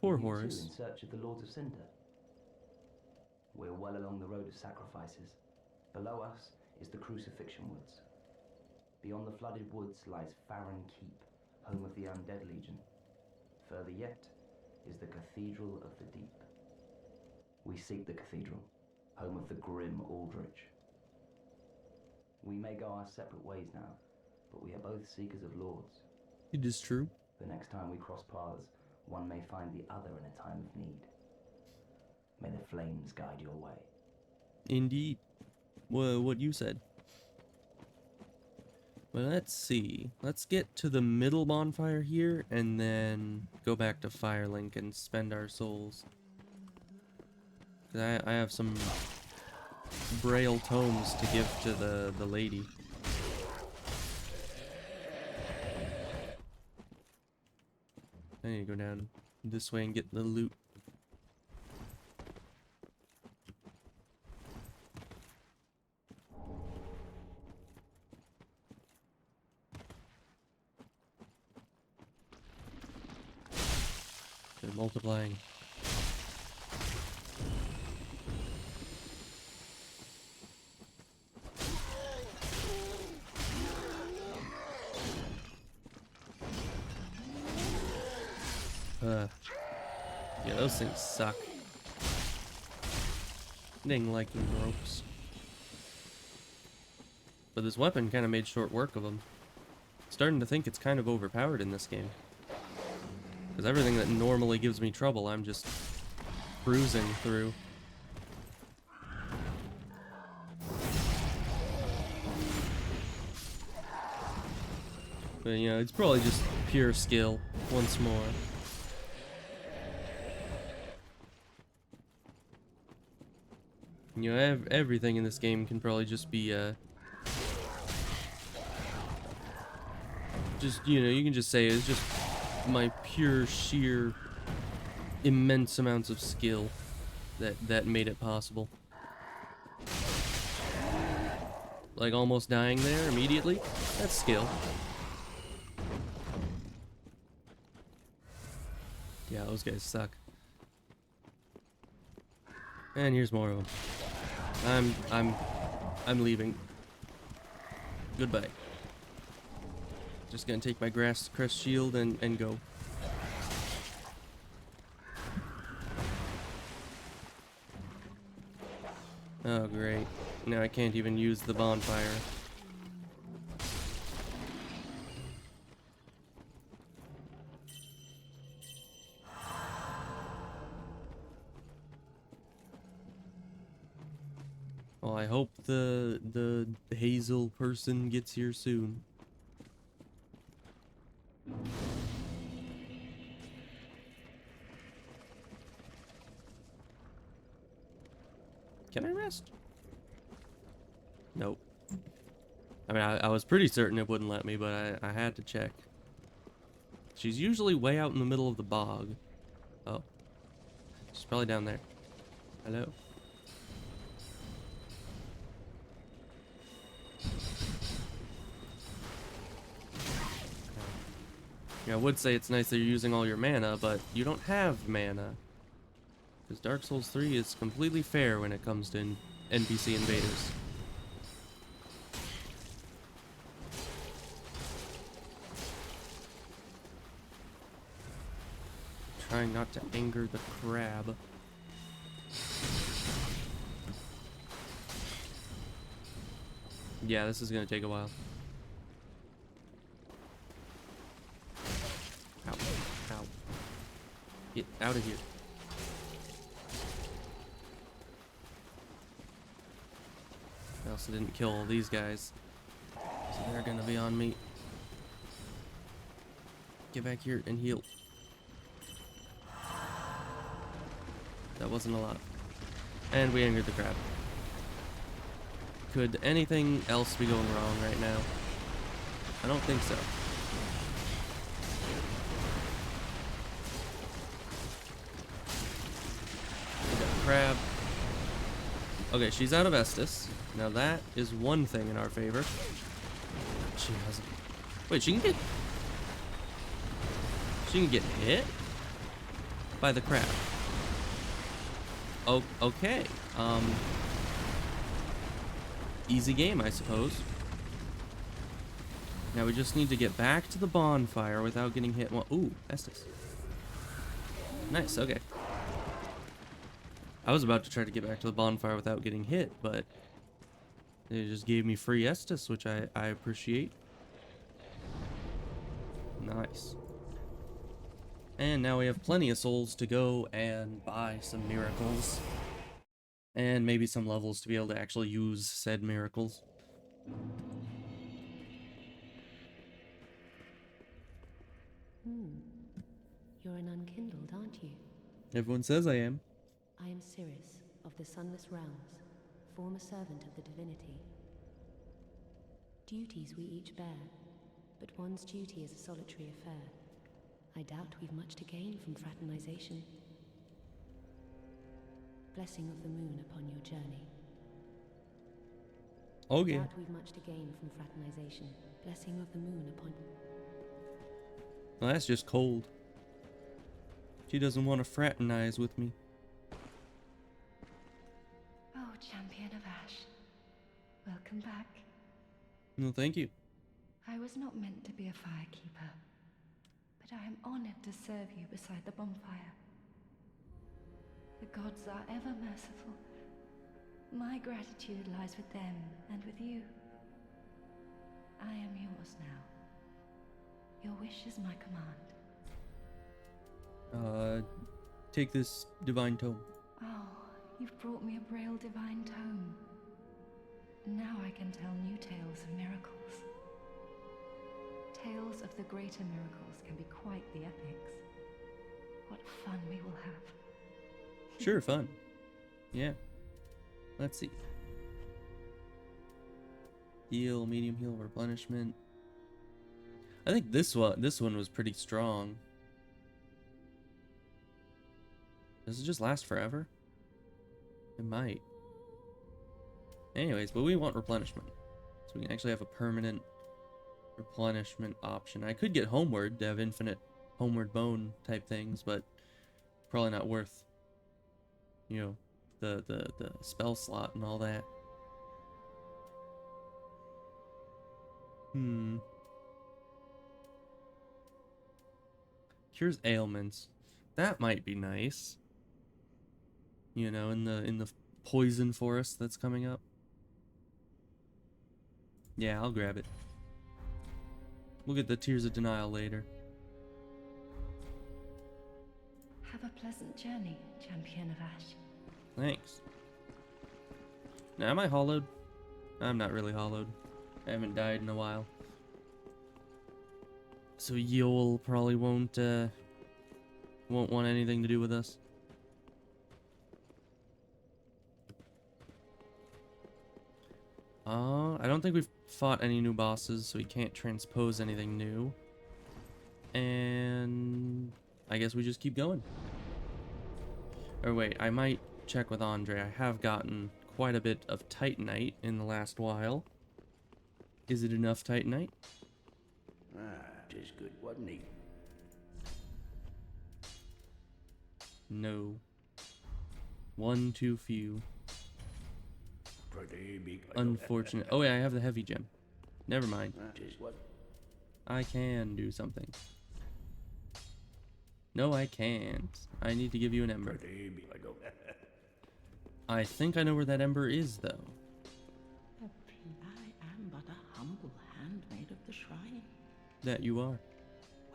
Poor You too Horace. in search of the Lords of Cinder. We're well along the road of sacrifices. Below us is the Crucifixion Woods. Beyond the flooded woods lies Farron Keep, home of the Undead Legion. Further yet is the Cathedral of the Deep. We seek the cathedral, home of the grim Aldrich. We may go our separate ways now, but we are both seekers of lords. It is true. The next time we cross paths, one may find the other in a time of need. May the flames guide your way. Indeed. Well, what you said. Well, let's see. Let's get to the middle bonfire here, and then go back to Firelink and spend our souls. 'Cause I have some braille tomes to give to the lady. I need to go down this way and get the loot. They're multiplying. Yeah, those things suck. Didn't like them ropes. But this weapon kind of made short work of them. Starting to think it's kind of overpowered in this game. Because everything that normally gives me trouble, I'm just cruising through. But, you know, it's probably just pure skill, once more. You know, everything in this game can probably just be, just, you know, you can just say it's just my pure, sheer, immense amounts of skill that made it possible. Like almost dying there immediately, that's skill. Yeah, those guys suck. And here's more of them. I'm leaving. Goodbye. Just gonna take my crest shield and go. Oh great. Now I can't even use the bonfire. Well, I hope the Hazel person gets here soon. Can I rest? Nope. I mean, I was pretty certain it wouldn't let me, but I had to check. She's usually way out in the middle of the bog. Oh. She's probably down there. Hello? Yeah, I would say it's nice that you're using all your mana, but you don't have mana. Because Dark Souls 3 is completely fair when it comes to NPC invaders. Trying not to anger the crab. Yeah, this is gonna take a while. Ow. Ow. Get out of here. I also didn't kill all these guys. So they're gonna be on me. Get back here and heal. That wasn't a lot. And we angered the crab. Could anything else be going wrong right now? I don't think so. We got a crab. Okay, she's out of Estus. Now that is one thing in our favor. She hasn't. Wait, she can get hit by the crab. Oh, okay. Easy game, I suppose. Now we just need to get back to the bonfire without getting hit. Well, ooh, Estus. Nice, okay. I was about to try to get back to the bonfire without getting hit, but they just gave me free Estus, which I appreciate. Nice. And now we have plenty of souls to go and buy some miracles. And maybe some levels to be able to actually use said miracles. You're an unkindled, aren't you? Everyone says I am. I am Cirrus, of the Sunless Realms, former servant of the divinity. Duties we each bear, but one's duty is a solitary affair. I doubt we've much to gain from fraternization. Blessing of the moon upon your journey. Okay. I doubt we've much to gain from fraternization. Blessing of the moon upon... Well, that's just cold. She doesn't want to fraternize with me. Oh, Champion of Ash. Welcome back. No, thank you. I was not meant to be a firekeeper, but I am honored to serve you beside the bonfire. The gods are ever merciful. My gratitude lies with them and with you. I am yours now. Your wish is my command. Take this divine tome. Oh, you've brought me a Braille divine tome. Now I can tell new tales of miracles. Tales of the greater miracles can be quite the epics. What fun we will have. Sure, fun. Yeah. Let's see. Heal, medium heal, replenishment. I think this one was pretty strong. Does it just last forever? It might. Anyways, but we want replenishment. So we can actually have a permanent replenishment option. I could get homeward to have infinite homeward bone type things, but probably not worth, you know, the spell slot and all that. Cures ailments. That might be nice. You know, in the poison forest that's coming up. Yeah, I'll grab it. We'll get the Tears of Denial later. Have a pleasant journey, Champion of Ash. Thanks. Now, am I hollowed? I'm not really hollowed. I haven't died in a while. So Yule probably won't want anything to do with us. I don't think we've fought any new bosses, so we can't transpose anything new. And I guess we just keep going. Or wait, I might check with Andre. I have gotten quite a bit of Titanite in the last while. Is it enough Titanite? Ah, 'tis good, wasn't he? No. One too few. Pretty big. Unfortunate. Oh yeah, I have the heavy gem. Never mind. Ah, 'tis what? I can do something. No, I can't. I need to give you an ember. Pretty big. I think I know where that ember is, though. I am but a humble handmaid of the shrine. That you are.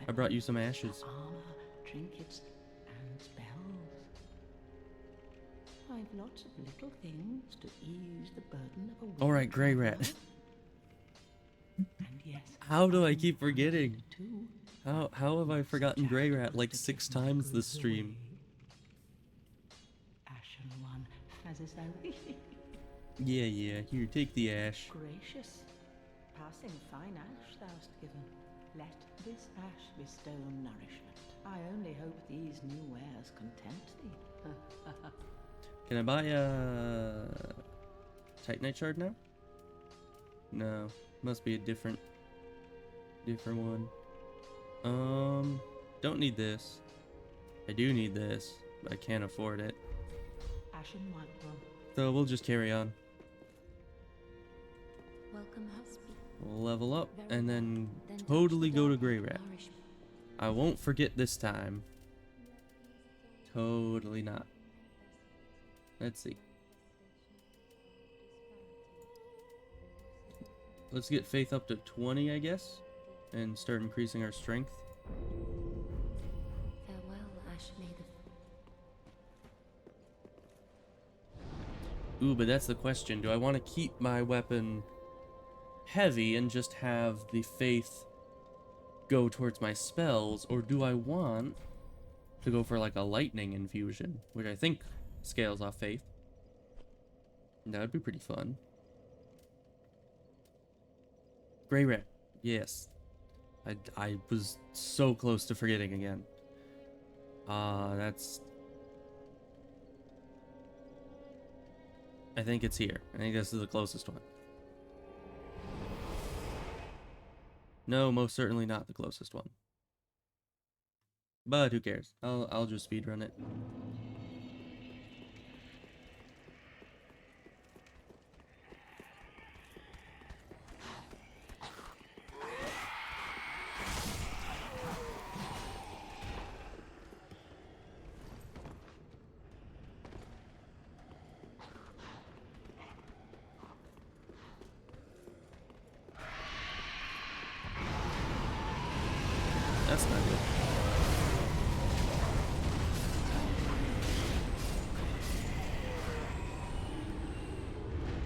I brought you some ashes. Armor, trinkets, and spells. I've lots of little things to ease the burden of a weary Alright, Grey traveler. Rat. And yes, How do I keep I'm forgetting? too. How have I forgotten Grey Rat like 6 times this stream? Ashen one, as I Yeah, here, take the ash. Gracious, passing fine ash thou'st given. Let this ash bestow nourishment. I only hope these new wares content thee. Can I buy a Titanite shard now? No, must be a different one. Don't need this. I do need this, but I can't afford it. Ashen white one. So we'll just carry on. Welcome, husband. We'll level up and then totally go to Grey Rat. I won't forget this time. Totally not. Let's see. Let's get faith up to 20, I guess, and start increasing our strength. Farewell, Ash Maiden. Ooh, but that's the question. Do I want to keep my weapon heavy and just have the faith go towards my spells, or do I want to go for like a lightning infusion, which I think scales off faith? That would be pretty fun. Gray rat, yes. I was so close to forgetting again. That's... I think it's here. I think this is the closest one. No, most certainly not the closest one. But who cares? I'll just speedrun it. That's not good.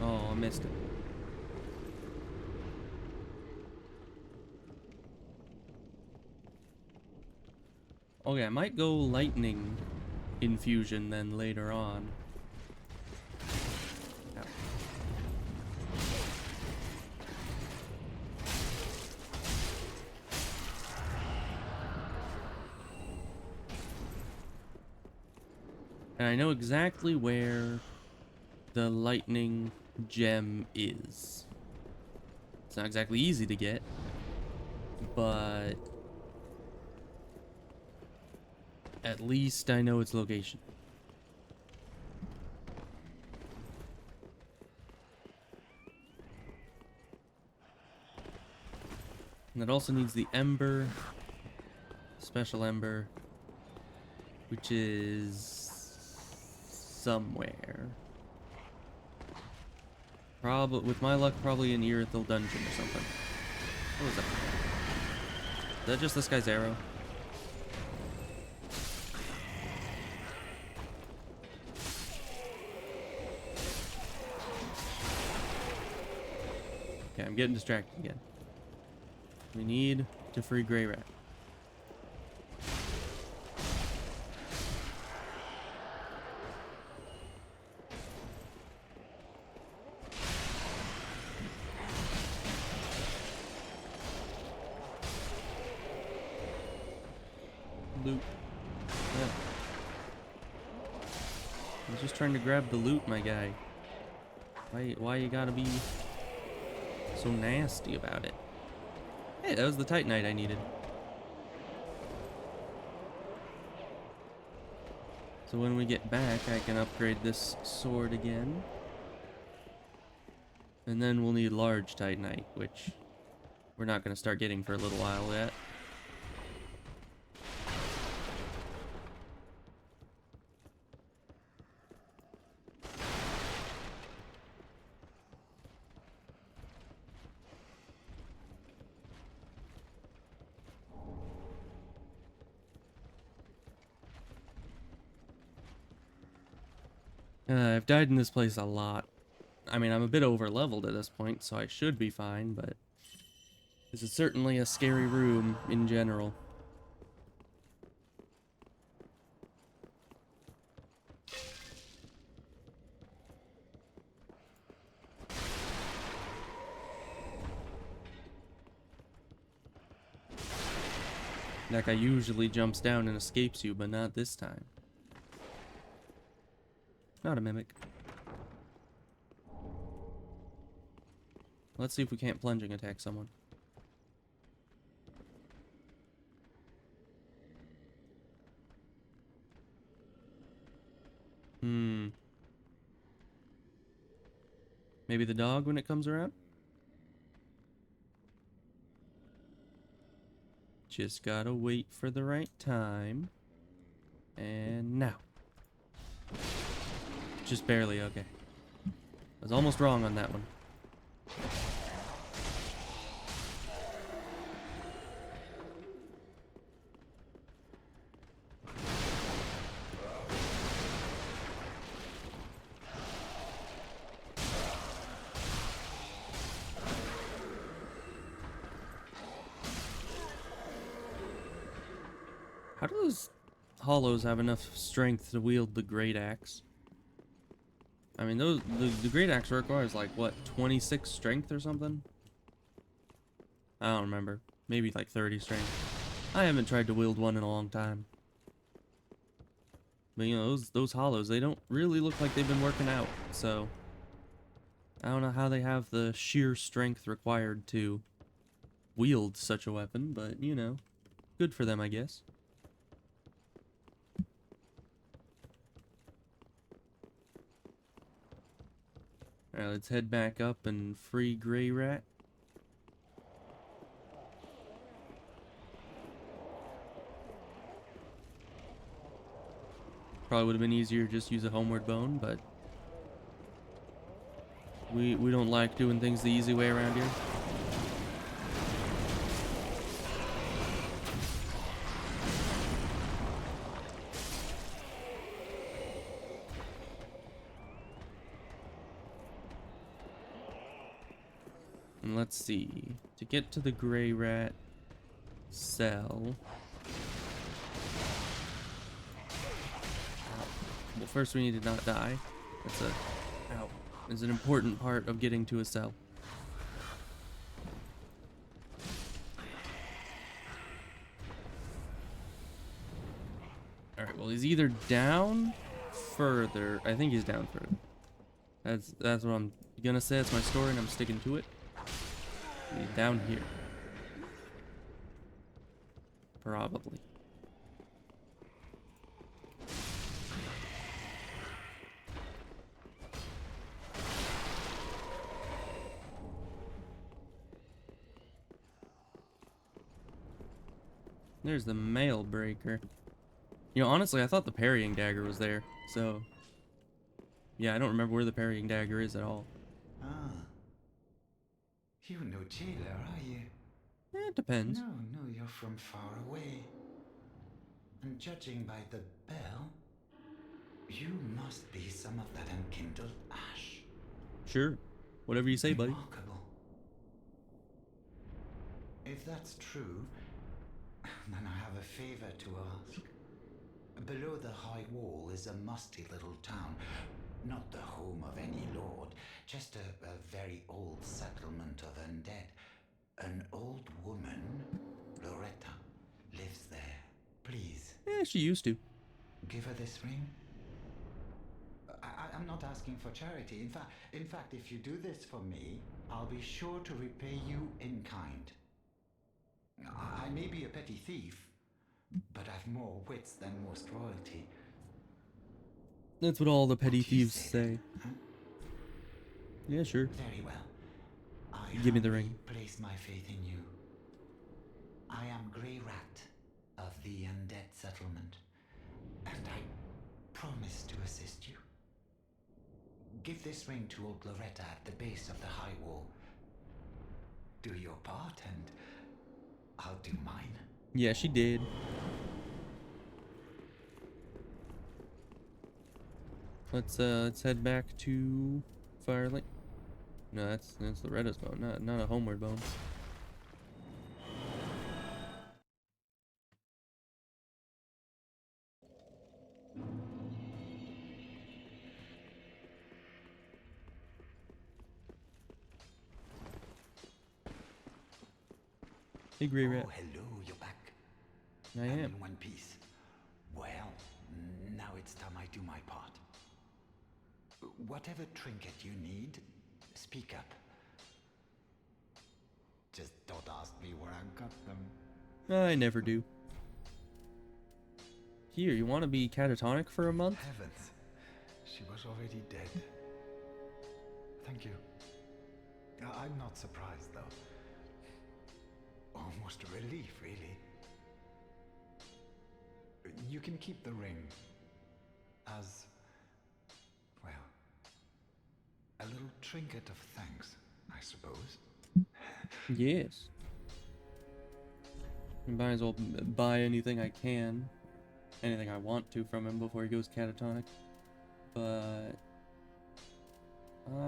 Oh, I missed it. Okay, I might go lightning infusion then later on. Ow. And I know exactly where the lightning gem is. It's not exactly easy to get, but at least I know its location. And it also needs the ember, special ember, which is somewhere. Probably, with my luck, probably in Irithil dungeon or something. What was that? Is that just this guy's arrow? Okay, I'm getting distracted again. We need to free Grey Rat. Loot. Yeah. I was just trying to grab the loot, my guy. Why you gotta be so nasty about it? Hey, that was the Titanite I needed. So when we get back, I can upgrade this sword again. And then we'll need large Titanite, which we're not going to start getting for a little while yet. I've died in this place a lot. I mean, I'm a bit over leveled at this point, so I should be fine, but this is certainly a scary room in general. That guy usually jumps down and escapes you, but not this time. Not a mimic. Let's see if we can't plunging attack someone. Maybe the dog when it comes around? Just gotta wait for the right time. And now. Just barely, okay. I was almost wrong on that one. How do those hollows have enough strength to wield the great axe? I mean, the great axe requires like what, 26 strength or something? I don't remember. Maybe like 30 strength. I haven't tried to wield one in a long time. But you know, those hollows, they don't really look like they've been working out. So I don't know how they have the sheer strength required to wield such a weapon, but you know, good for them, I guess. Alright, let's head back up and free Grey Rat. Probably would have been easier to just use a homeward bone, but we don't like doing things the easy way around here. And let's see. To get to the Grey Rat cell. Well, first we need to not die. That's an important part of getting to a cell. Alright, well he's either down further. I think he's down further. That's what I'm gonna say. It's my story and I'm sticking to it. He's down here. Probably. There's the mail breaker. You know, honestly, I thought the parrying dagger was there. So, yeah, I don't remember where the parrying dagger is at all. Ah. You're no jailer, are you? It depends. No, you're from far away. And judging by the bell, you must be some of that unkindled ash. Sure. Whatever you say, buddy. Remarkable. If that's true, then I have a favor to ask. Below the high wall is a musty little town. Not the home of any lord, just a very old settlement of undead. An old woman, Loretta, lives there. Please. Yeah, she used to. Give her this ring. I'm not asking for charity. In fact, if you do this for me, I'll be sure to repay you in kind. I may be a petty thief, but I've more wits than most royalty. That's what all the petty thieves say. Huh? Yeah, sure. Very well. I Give me the ring. place my faith in you. I am Grey Rat of the undead settlement, and I promise to assist you. Give this ring to old Loretta at the base of the high wall. Do your part, and I'll do mine. Yeah, she did. Let's head back to Firelink. No, that's Loretta's bone, not a homeward bone. Hey, Grey Rat. Oh, hello, you're back. I am. In one piece. Well, now it's time I do my part. Whatever trinket you need, speak up. Just don't ask me where I got them. I never do. Here, you want to be catatonic for a month? Heavens, she was already dead. Thank you. I'm not surprised, though. Almost a relief, really. You can keep the ring as, well, a little trinket of thanks, I suppose. Yes. I might as well buy anything I can, anything I want to from him before he goes catatonic. But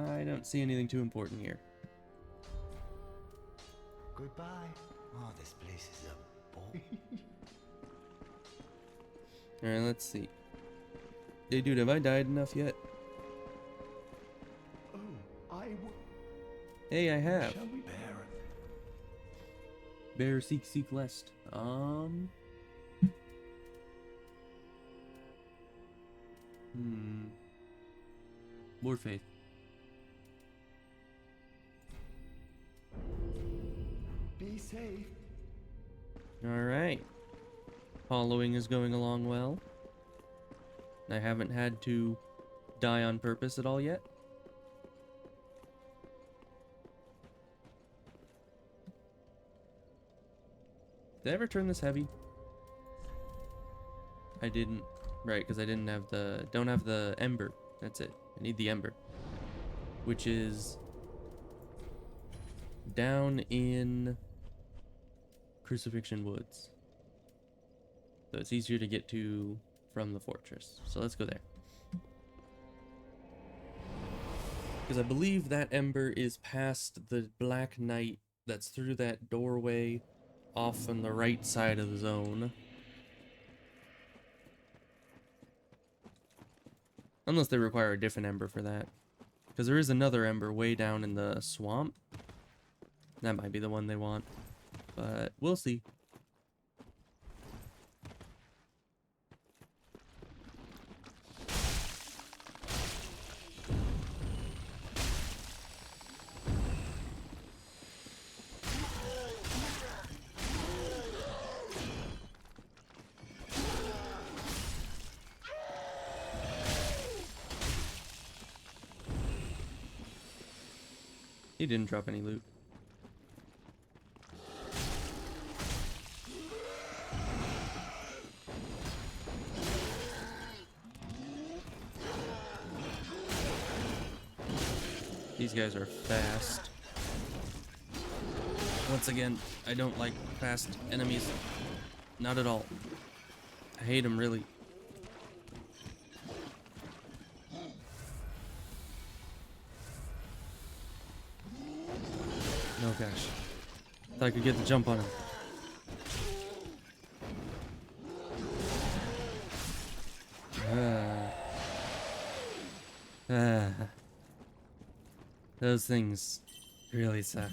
I don't see anything too important here. Goodbye. Oh, this place is a bore. Alright, let's see. Hey, dude, have I died enough yet? Oh, Hey, I have. Shall we bear? Bear, seek lest. More faith. Be safe. Alright. Following is going along well. I haven't had to die on purpose at all yet. Did I ever turn this heavy? I didn't. Right, because I didn't have the... Don't have the ember. That's it. I need the ember. Which is... down in... Crucifixion Woods. So it's easier to get to from the fortress. So let's go there. Because I believe that ember is past the Black Knight that's through that doorway off on the right side of the zone. Unless they require a different ember for that. Because there is another ember way down in the swamp. That might be the one they want. But we'll see. He didn't drop any loot. These guys are fast. Once again, I don't like fast enemies. Not at all. I hate them, really. Oh gosh. Thought I could get the jump on him. Those things really suck.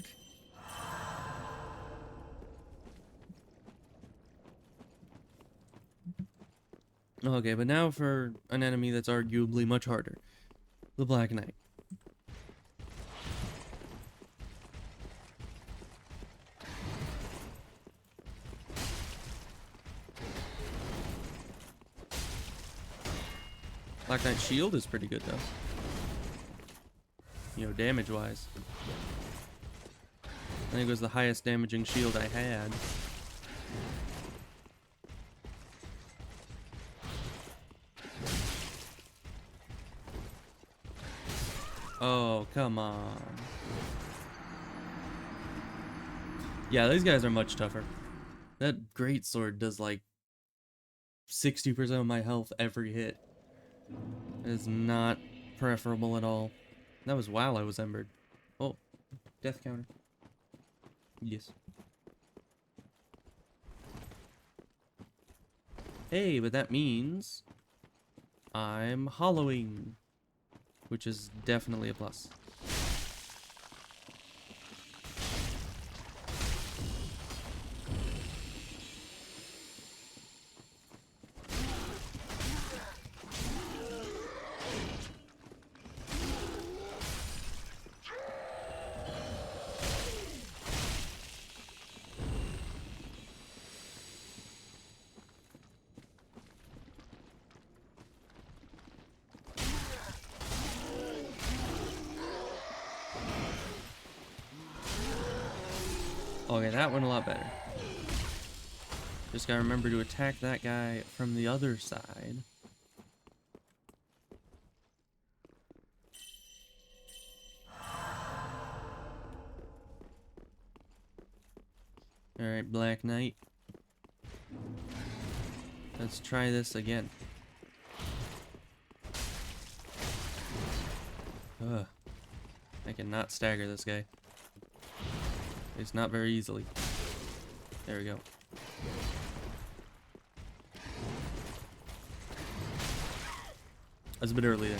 Okay, but now for an enemy that's arguably much harder. The Black Knight. Black Knight's shield is pretty good, though. You know, damage-wise. I think it was the highest damaging shield I had. Oh, come on. Yeah, these guys are much tougher. That greatsword does like 60% of my health every hit. It is not preferable at all. That was while I was embered. Oh, death counter. Yes. Hey, but that means I'm hollowing, which is definitely a plus. Okay, that went a lot better. Just gotta remember to attack that guy from the other side. Alright, Black Knight. Let's try this again. Ugh. I cannot stagger this guy. It's not very easily. There we go. was a bit early there.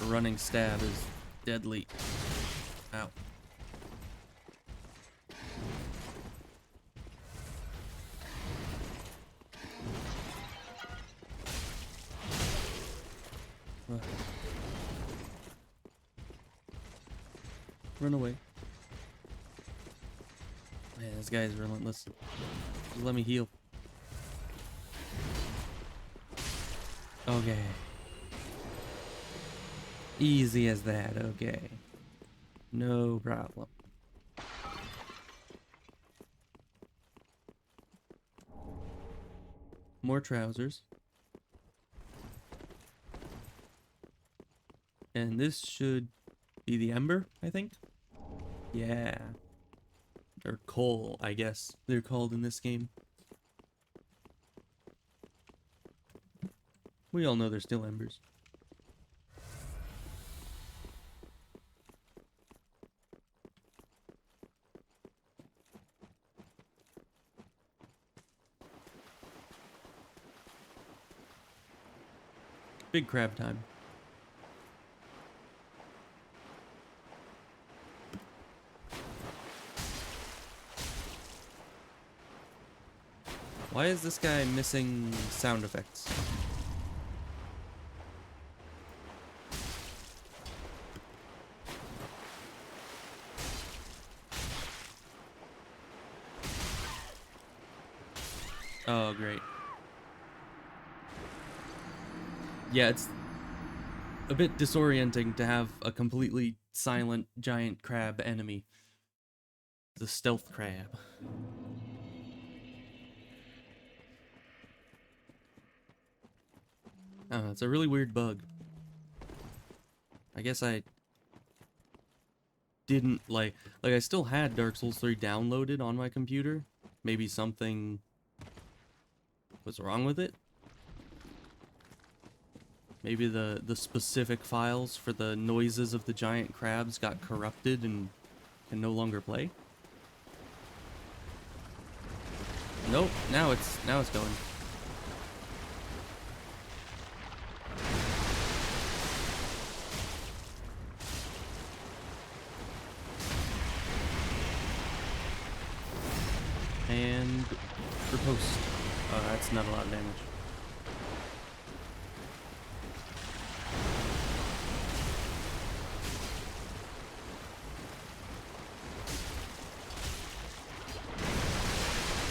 Running stab is deadly. Ow. Run away. Man, this guy is relentless. Just let me heal. Okay. Easy as that, okay. No problem. More trousers. And this should be the Ember, I think? Yeah. Or coal, I guess they're called in this game. We all know they're still embers. Big crab time. Why is this guy missing sound effects? Oh, great. Yeah, it's a bit disorienting to have a completely silent giant crab enemy. The stealth crab. Oh, it's a really weird bug. I guess I didn't like I still had Dark Souls 3 downloaded on my computer. Maybe something was wrong with it. Maybe the specific files for the noises of the giant crabs got corrupted and can no longer play. Nope, now it's going. And riposte. Oh, that's not a lot of damage.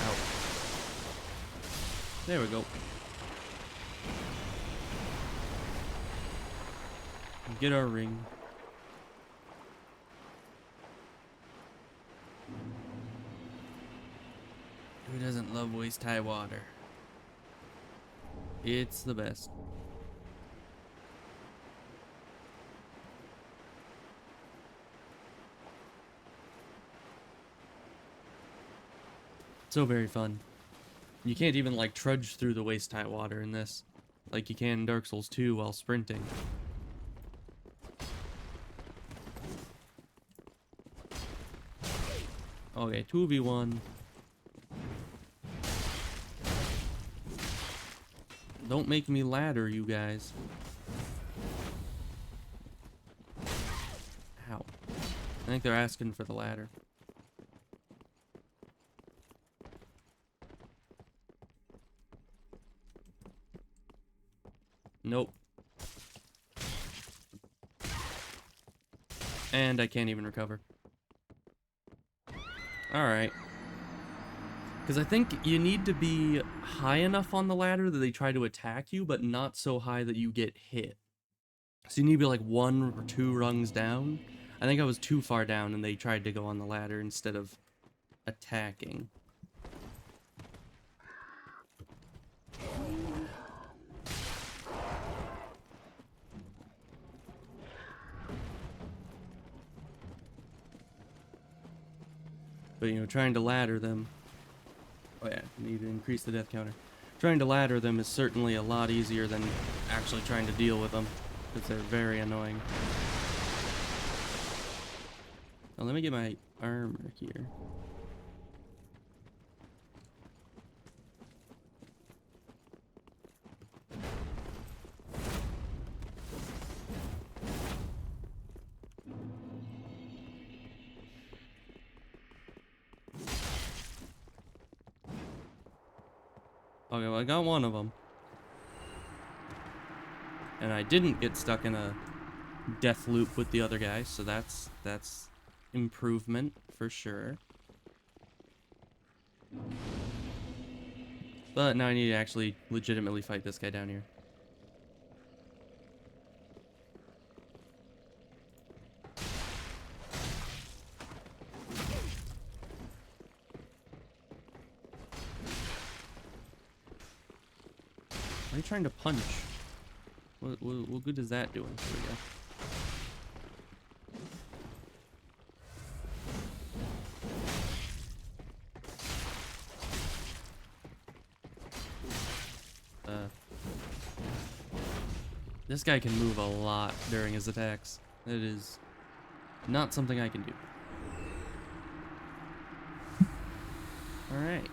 Ow. There we go. Get our ring. Who doesn't love waist-high water? It's the best. So very fun. You can't even like trudge through the waist-high water in this, like you can in Dark Souls 2 while sprinting. Okay, 2v1. Don't make me ladder, you guys. Ow. I think they're asking for the ladder. Nope. And I can't even recover. Alright. Because I think you need to be high enough on the ladder that they try to attack you, but not so high that you get hit. So you need to be like 1 or 2 rungs down. I think I was too far down and they tried to go on the ladder instead of attacking. But, you know, trying to ladder them... Oh yeah, need to increase the death counter. Trying to ladder them is certainly a lot easier than actually trying to deal with them, because they're very annoying. Now let me get my armor here. Okay, well, I got one of them. And I didn't get stuck in a death loop with the other guy, so that's improvement for sure. But now I need to actually legitimately fight this guy down here. Why are you trying to punch? What good is that doing? There we go. This guy can move a lot during his attacks. That is not something I can do. Alright.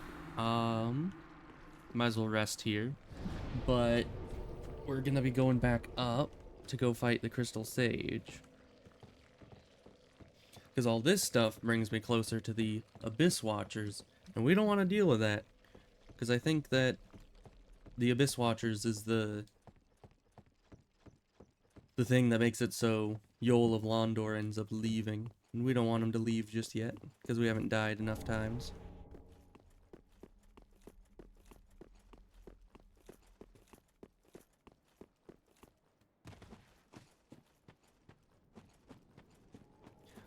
Might as well rest here. But we're gonna be going back up to go fight the Crystal Sage. Because all this stuff brings me closer to the Abyss Watchers. And we don't want to deal with that. Because I think that the Abyss Watchers is the thing that makes it so Yoel of Londor ends up leaving. And we don't want him to leave just yet, because we haven't died enough times.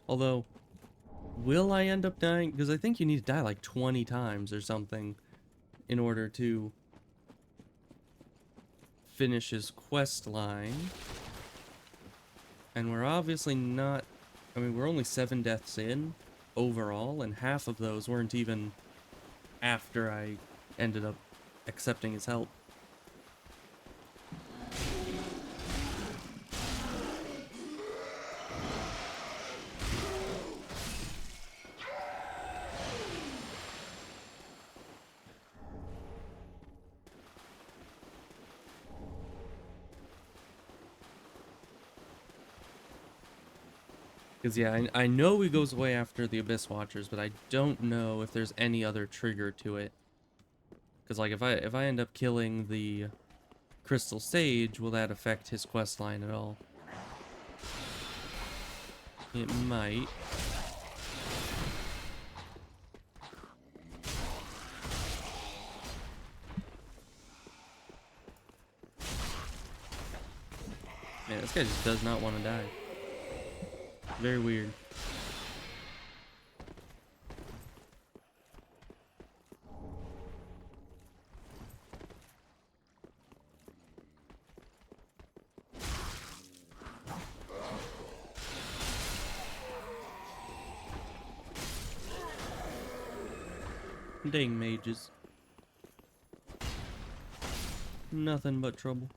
Although, will I end up dying? Because I think you need to die like 20 times or something in order to finish his quest line. And we're obviously not... I mean, we're only 7 deaths in overall, and half of those weren't even after I ended up accepting his help. Because, yeah, I know he goes away after the Abyss Watchers, but I don't know if there's any other trigger to it. Because, like, if I end up killing the Crystal Sage, will that affect his quest line at all? It might. Man, this guy just does not want to die. Very weird. Dang mages. Nothing but trouble.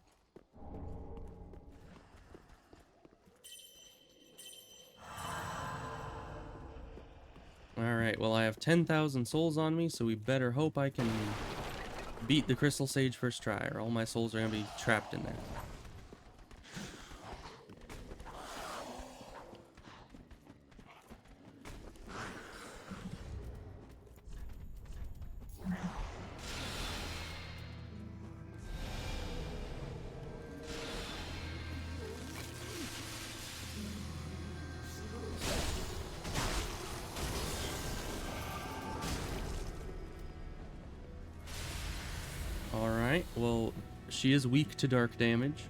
Alright, well I have 10,000 souls on me, so we better hope I can beat the Crystal Sage first try, or all my souls are going to be trapped in there. Alright, well, she is weak to dark damage.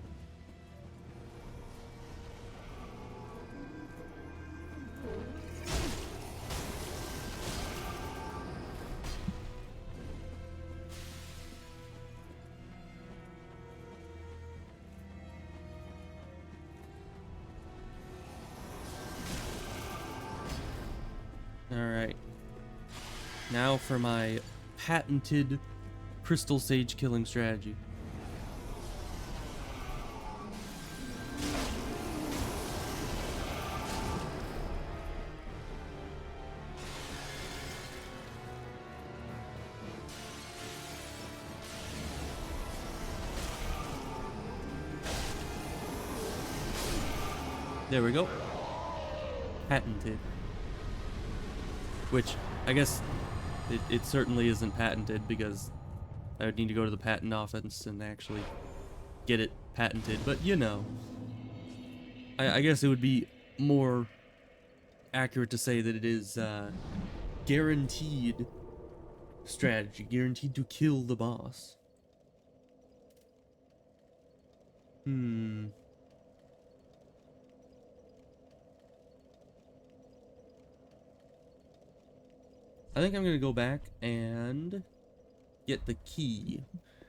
Alright. Now for my patented Crystal Sage killing strategy. There we go. Patented. Which, I guess, it certainly isn't patented because I would need to go to the patent office and actually get it patented, but you know. I guess it would be more accurate to say that it is guaranteed strategy, guaranteed to kill the boss. I think I'm gonna go back and get the key,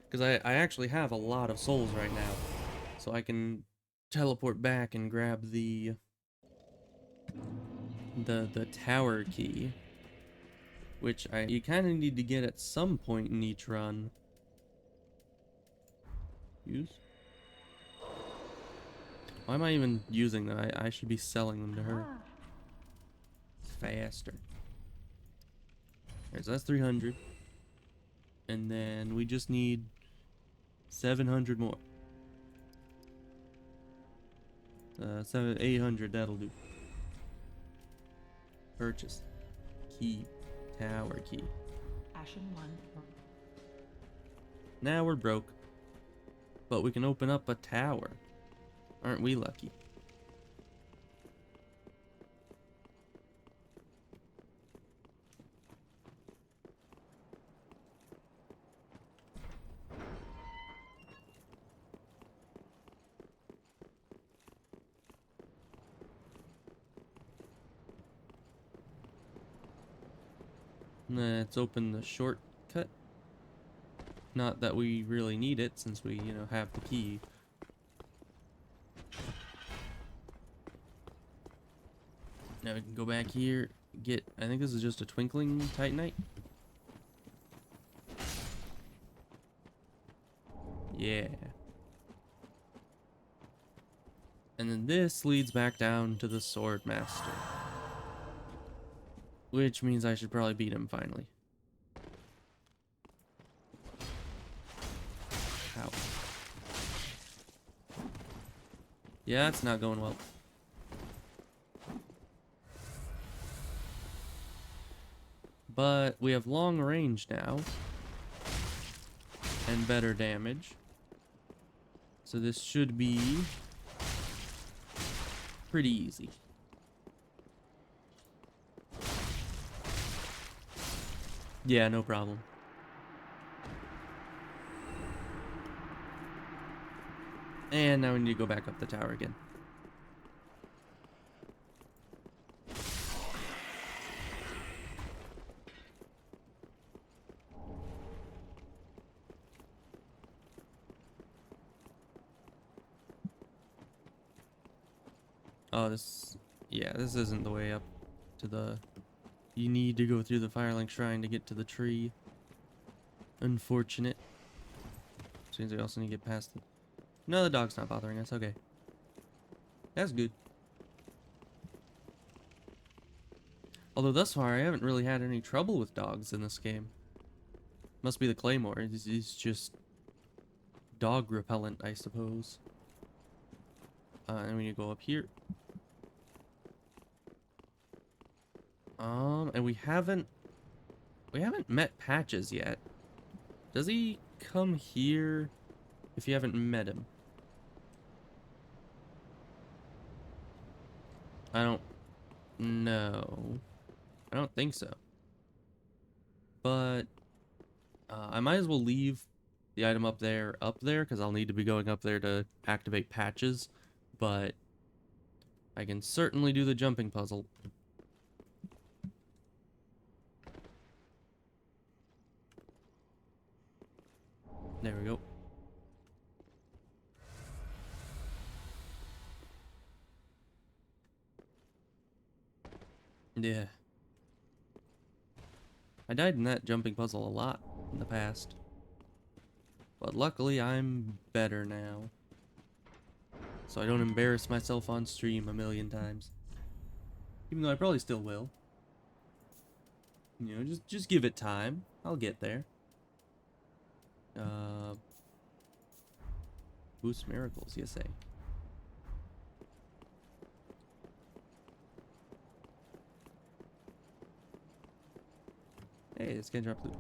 because I actually have a lot of souls right now, so I can teleport back and grab the tower key, which you kind of need to get at some point in each run. Use? Why am I even using them? I should be selling them to her faster. Alright, so that's 300. And then we just need 700 more. 800, that'll do. Purchase. Key. Tower key. Ashen one. Now we're broke. But we can open up a tower. Aren't we lucky? Let's open the shortcut. Not that we really need it, since we, you know, have the key. Now we can go back here, get, I think this is just a twinkling titanite. Yeah. And then this leads back down to the sword master. Which means I should probably beat him finally. Ow. Yeah, it's not going well. But we have long range now. And better damage. So this should be pretty easy. Yeah, no problem. And now we need to go back up the tower again. Oh, yeah, this isn't the way up to the... You need to go through the Firelink Shrine to get to the tree. Unfortunate. Seems we also need to get past the... No, the dog's not bothering us. Okay. That's good. Although thus far, I haven't really had any trouble with dogs in this game. Must be the Claymore. He's just dog repellent, I suppose. And we need to go up here. And we haven't met Patches yet. Does he come here if you haven't met him? I don't know. I don't think so. But I might as well leave the item up there, because I'll need to be going up there to activate Patches. But I can certainly do the jumping puzzle. There we go. Yeah. I died in that jumping puzzle a lot in the past. But luckily I'm better now. So I don't embarrass myself on stream a million times. Even though I probably still will. You know, just give it time. I'll get there. Boost miracles, you say? Hey, this can drop loot.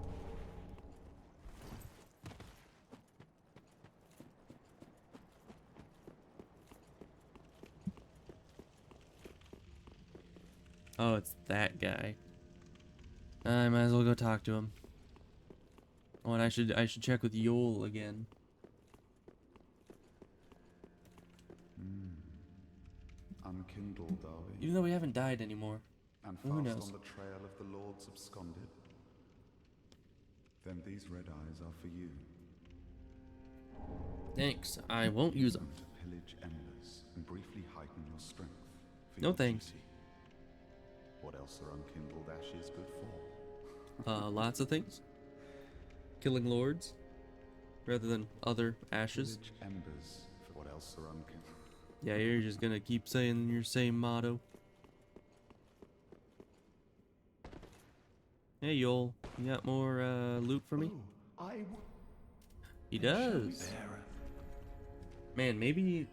Oh, it's that guy. I might as well go talk to him. Oh, and I should check with Yol again. Unkindled, are we? Even though we haven't died anymore. And Who fast knows? on the trail of the Lords absconded. Then these red eyes are for you. Thanks. I won't use them. To pillage embers and briefly heighten your strength. For No your thanks. duty. What else are unkindled ashes good for? Lots of things. Killing lords, rather than other ashes. Pillage embers. For what else are unkindled? Yeah, you're just gonna keep saying your same motto. Hey, Yol, you got more loot for me? He does. Man, maybe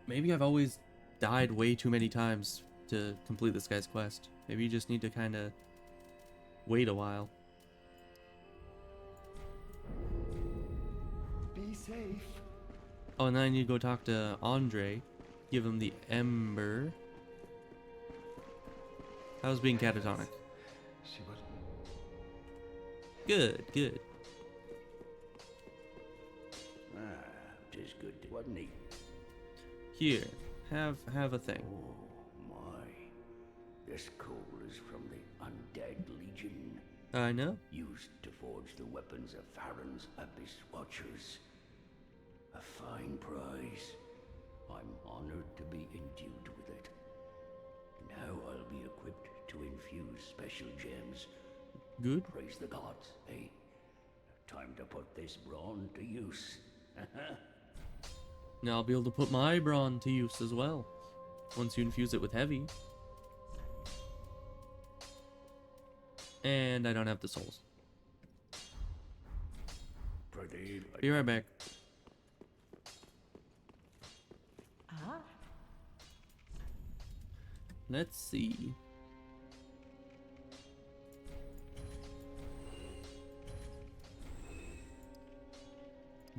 I've always died way too many times to complete this guy's quest. Maybe you just need to kind of wait a while. Be safe. Oh, and then I need to go talk to Andre, give him the ember. How's being catatonic? She was. Good, good. Ah, tis good, wasn't he? Here, have a thing. Oh my. This coal is from the Undead Legion, I know. used to forge the weapons of Farron's Abyss Watchers. A fine prize. I'm honored to be endued with it. Now I'll be equipped to infuse special gems. Good. Praise the gods, eh? Time to put this brawn to use. Now I'll be able to put my brawn to use as well, once you infuse it with heavy. And I don't have the souls. Be right back. Ah, Let's see.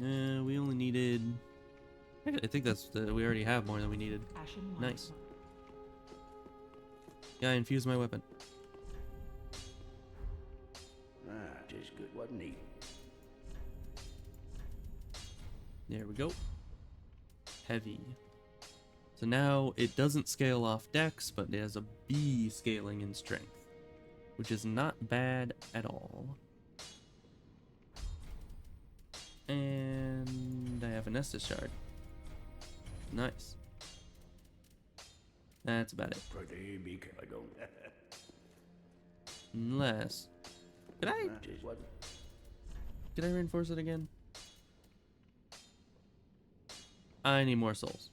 We only needed... I think that's we already have more than we needed. Ashen Nice. Magma. Yeah, I infused my weapon. Ah, tis good, wasn't he? There we go. Heavy. So now it doesn't scale off dex, but it has a B scaling in strength, which is not bad at all. And I have a Nestus shard. Nice. That's about it. Pretty big, I don't. Unless... Did I reinforce it again? I need more souls.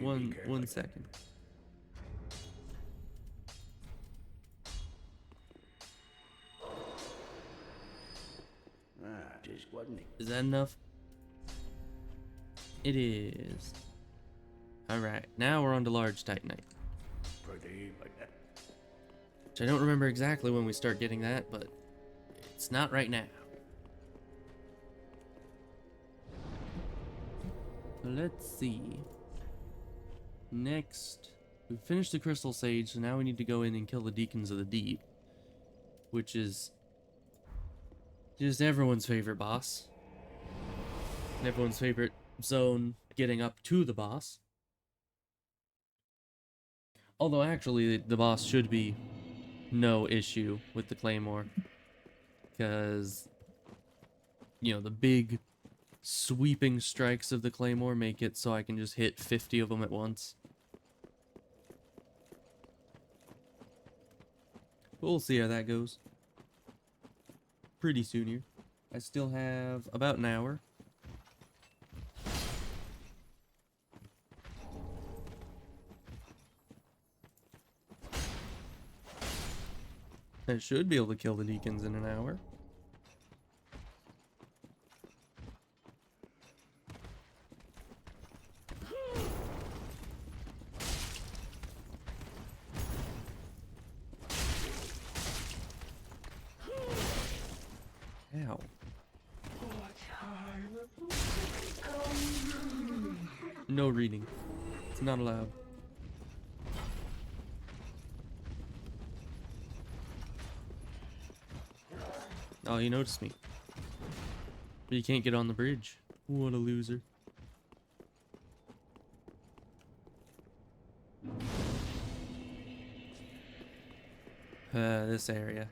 One second. Ah, tis wasn't he? Is that enough? It is. Alright, now we're on to Large Titanite. Pretty, Which I don't remember exactly when we start getting that, but it's not right now. Let's see. Next, we finished the Crystal Sage, so now we need to go in and kill the Deacons of the Deep, which is just everyone's favorite boss. And everyone's favorite zone getting up to the boss. Although actually the boss should be no issue with the Claymore, because, you know, the big sweeping strikes of the Claymore make it so I can just hit 50 of them at once. We'll see how that goes. Pretty soon here. I still have about an hour. I should be able to kill the Deacons in an hour. Ow. No reading. It's not allowed. Oh, he noticed me. But you can't get on the bridge. What a loser. This area.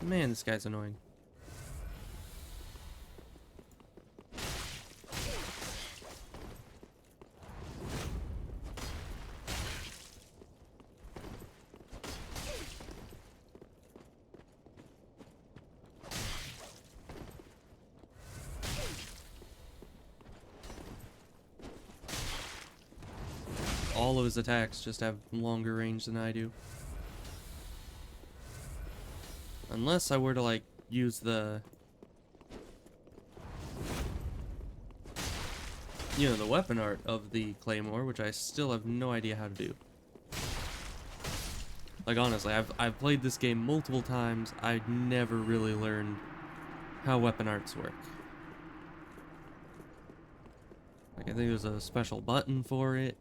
Man, this guy's annoying. All of his attacks just have longer range than I do. Unless I were to, like, use the... you know, the weapon art of the Claymore, which I still have no idea how to do. Like, honestly, I've played this game multiple times. I never really learned how weapon arts work. Like, I think there's a special button for it,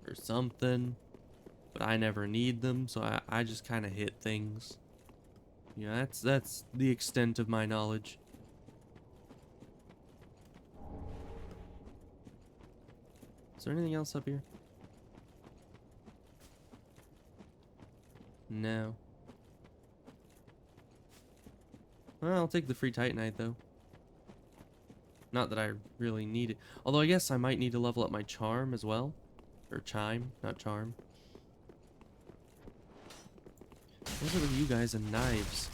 or something, but I never need them, so I just kind of hit things. Yeah, that's the extent of my knowledge. Is there anything else up here? No. Well, I'll take the free Titanite, though. Not that I really need it. Although I guess I might need to level up my charm as well. Or chime, not charm. What's it with you guys and knives?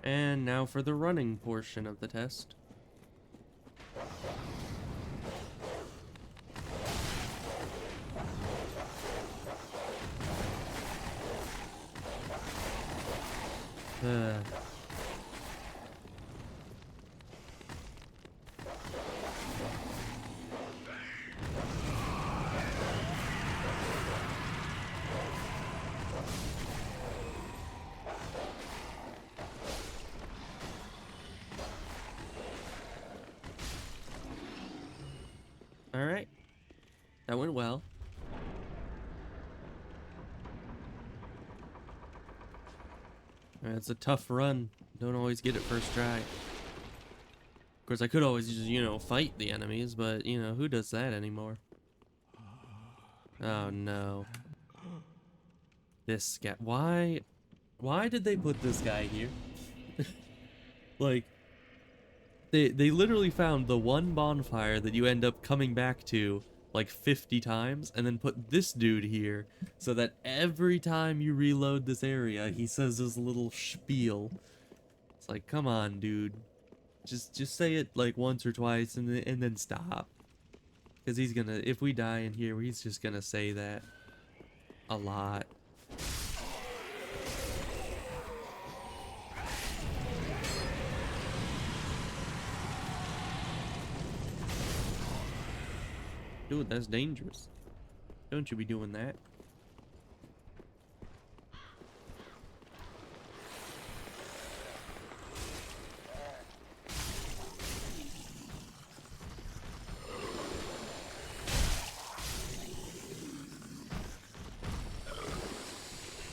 And now for the running portion of the test. Alright. That went well. It's a tough run. Don't always get it first try. Of course, I could always just, you know, fight the enemies, but, you know, who does that anymore? Oh, no. This guy. Why did they put this guy here? Like, they literally found the one bonfire that you end up coming back to like 50 times and then put this dude here so that every time you reload this area he says this little spiel. It's like, come on, dude. Just say it like once or twice and then stop. Cuz he's going to, if we die in here, he's just going to say that a lot. Dude, that's dangerous. Don't you be doing that.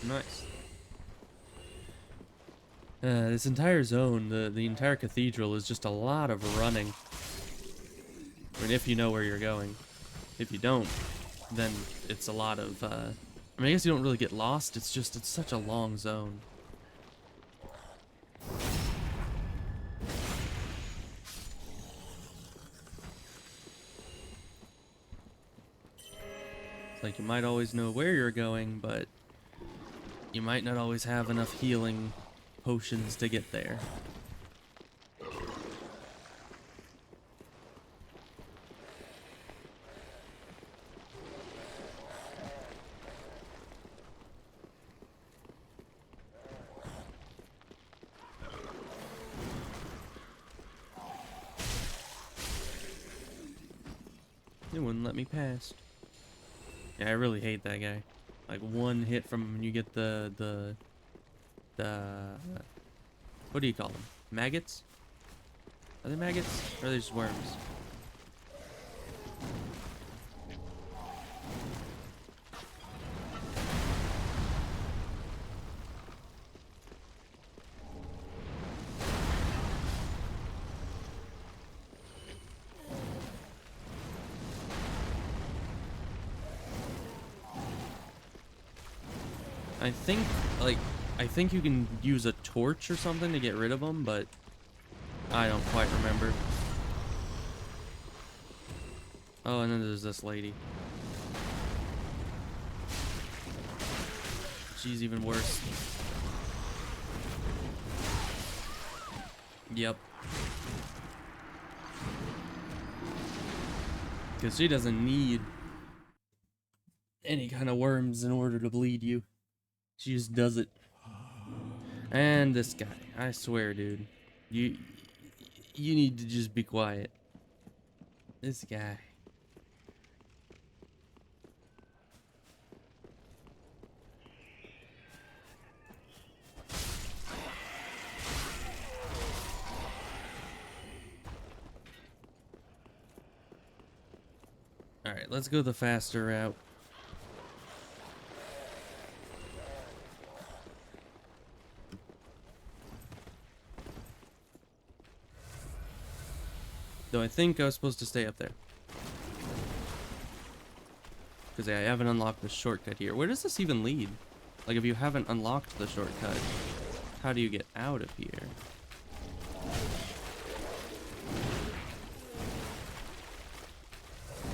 Nice. This entire zone, the entire cathedral is just a lot of running. I mean, if you know where you're going. If you don't, then it's a lot of, I mean, I guess you don't really get lost, it's just, it's such a long zone. It's like you might always know where you're going, but you might not always have enough healing potions to get there. It wouldn't let me pass. Yeah, I really hate that guy. Like one hit from him and you get the what do you call them? Maggots? Are they maggots? Or are they just worms? I think, like, I think you can use a torch or something to get rid of them, but I don't quite remember. Oh, and then there's this lady. She's even worse. Yep. Because she doesn't need any kind of worms in order to bleed you. She just does it. And this guy, I swear, dude, you need to just be quiet. This guy. All right, let's go the faster route. Though I think I was supposed to stay up there. Because I haven't unlocked the shortcut here. Where does this even lead? Like, if you haven't unlocked the shortcut, how do you get out of here?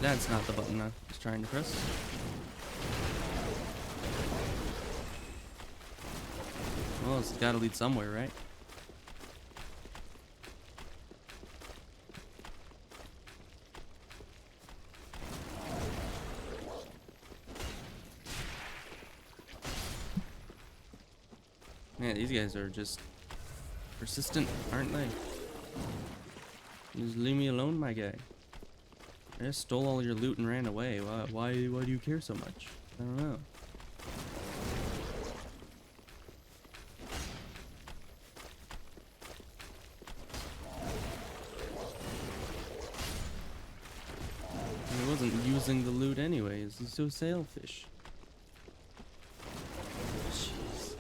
That's not the button I was trying to press. Well, it's gotta lead somewhere, right? Man, these guys are just persistent, aren't they? Just leave me alone, my guy. I just stole all your loot and ran away. Why do you care so much? I don't know. He wasn't using the loot anyways. He's so sailfish. Jeez.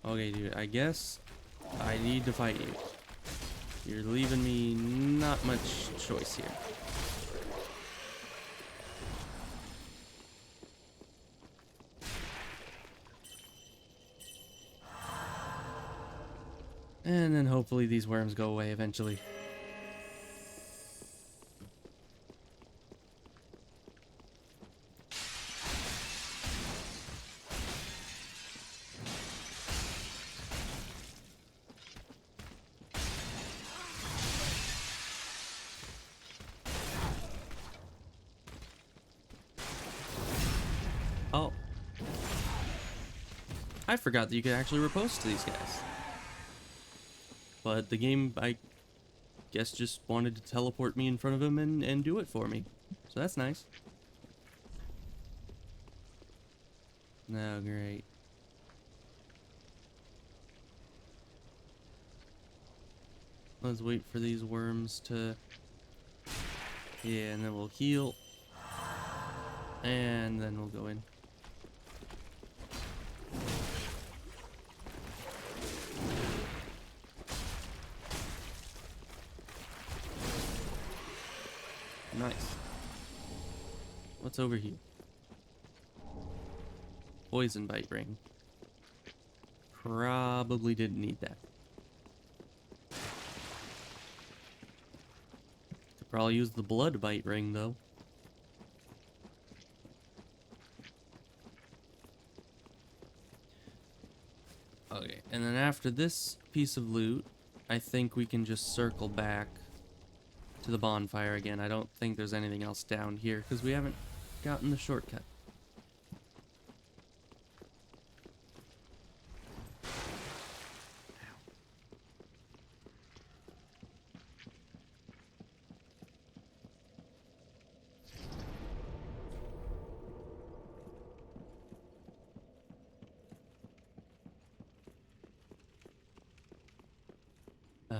Okay, dude, I guess I need to fight you. You're leaving me not much choice here. And then hopefully these worms go away eventually. Oh. I forgot that you could actually riposte to these guys. But the game, I guess, just wanted to teleport me in front of him and do it for me. So that's nice. No, great. Let's wait for these worms to... Yeah, and then we'll heal. And then we'll go in. Nice. What's over here? Poison bite ring. Probably didn't need that. Could probably use the blood bite ring though. Okay, and then after this piece of loot, I think we can just circle back to the bonfire again. I don't think there's anything else down here because we haven't gotten the shortcut.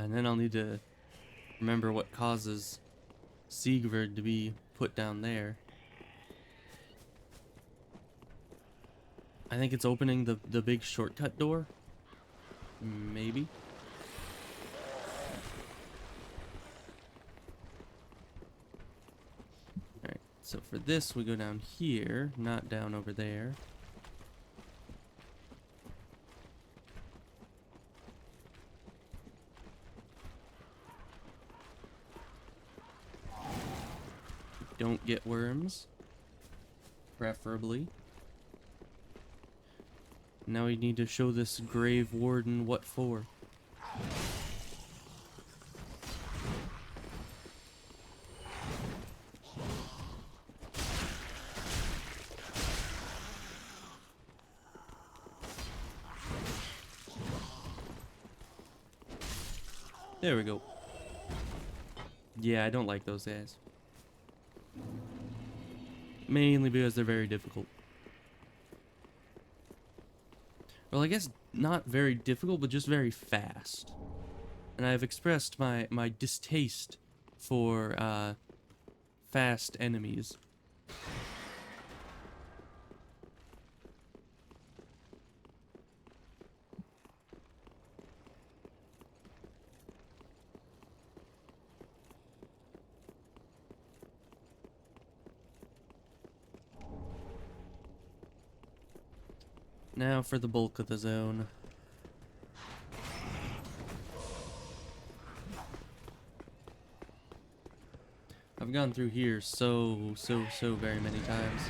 And then I'll need to remember what causes Siegfried to be put down there. I think it's opening the big shortcut door. Maybe. Alright, so for this we go down here, not down over there. Don't get worms. Preferably. Now we need to show this grave warden what for. There we go. Yeah, I don't like those guys. Mainly because they're very difficult. Well, I guess not very difficult, but just very fast. And I've expressed my distaste for fast enemies. Now for the bulk of the zone. I've gone through here so very many times.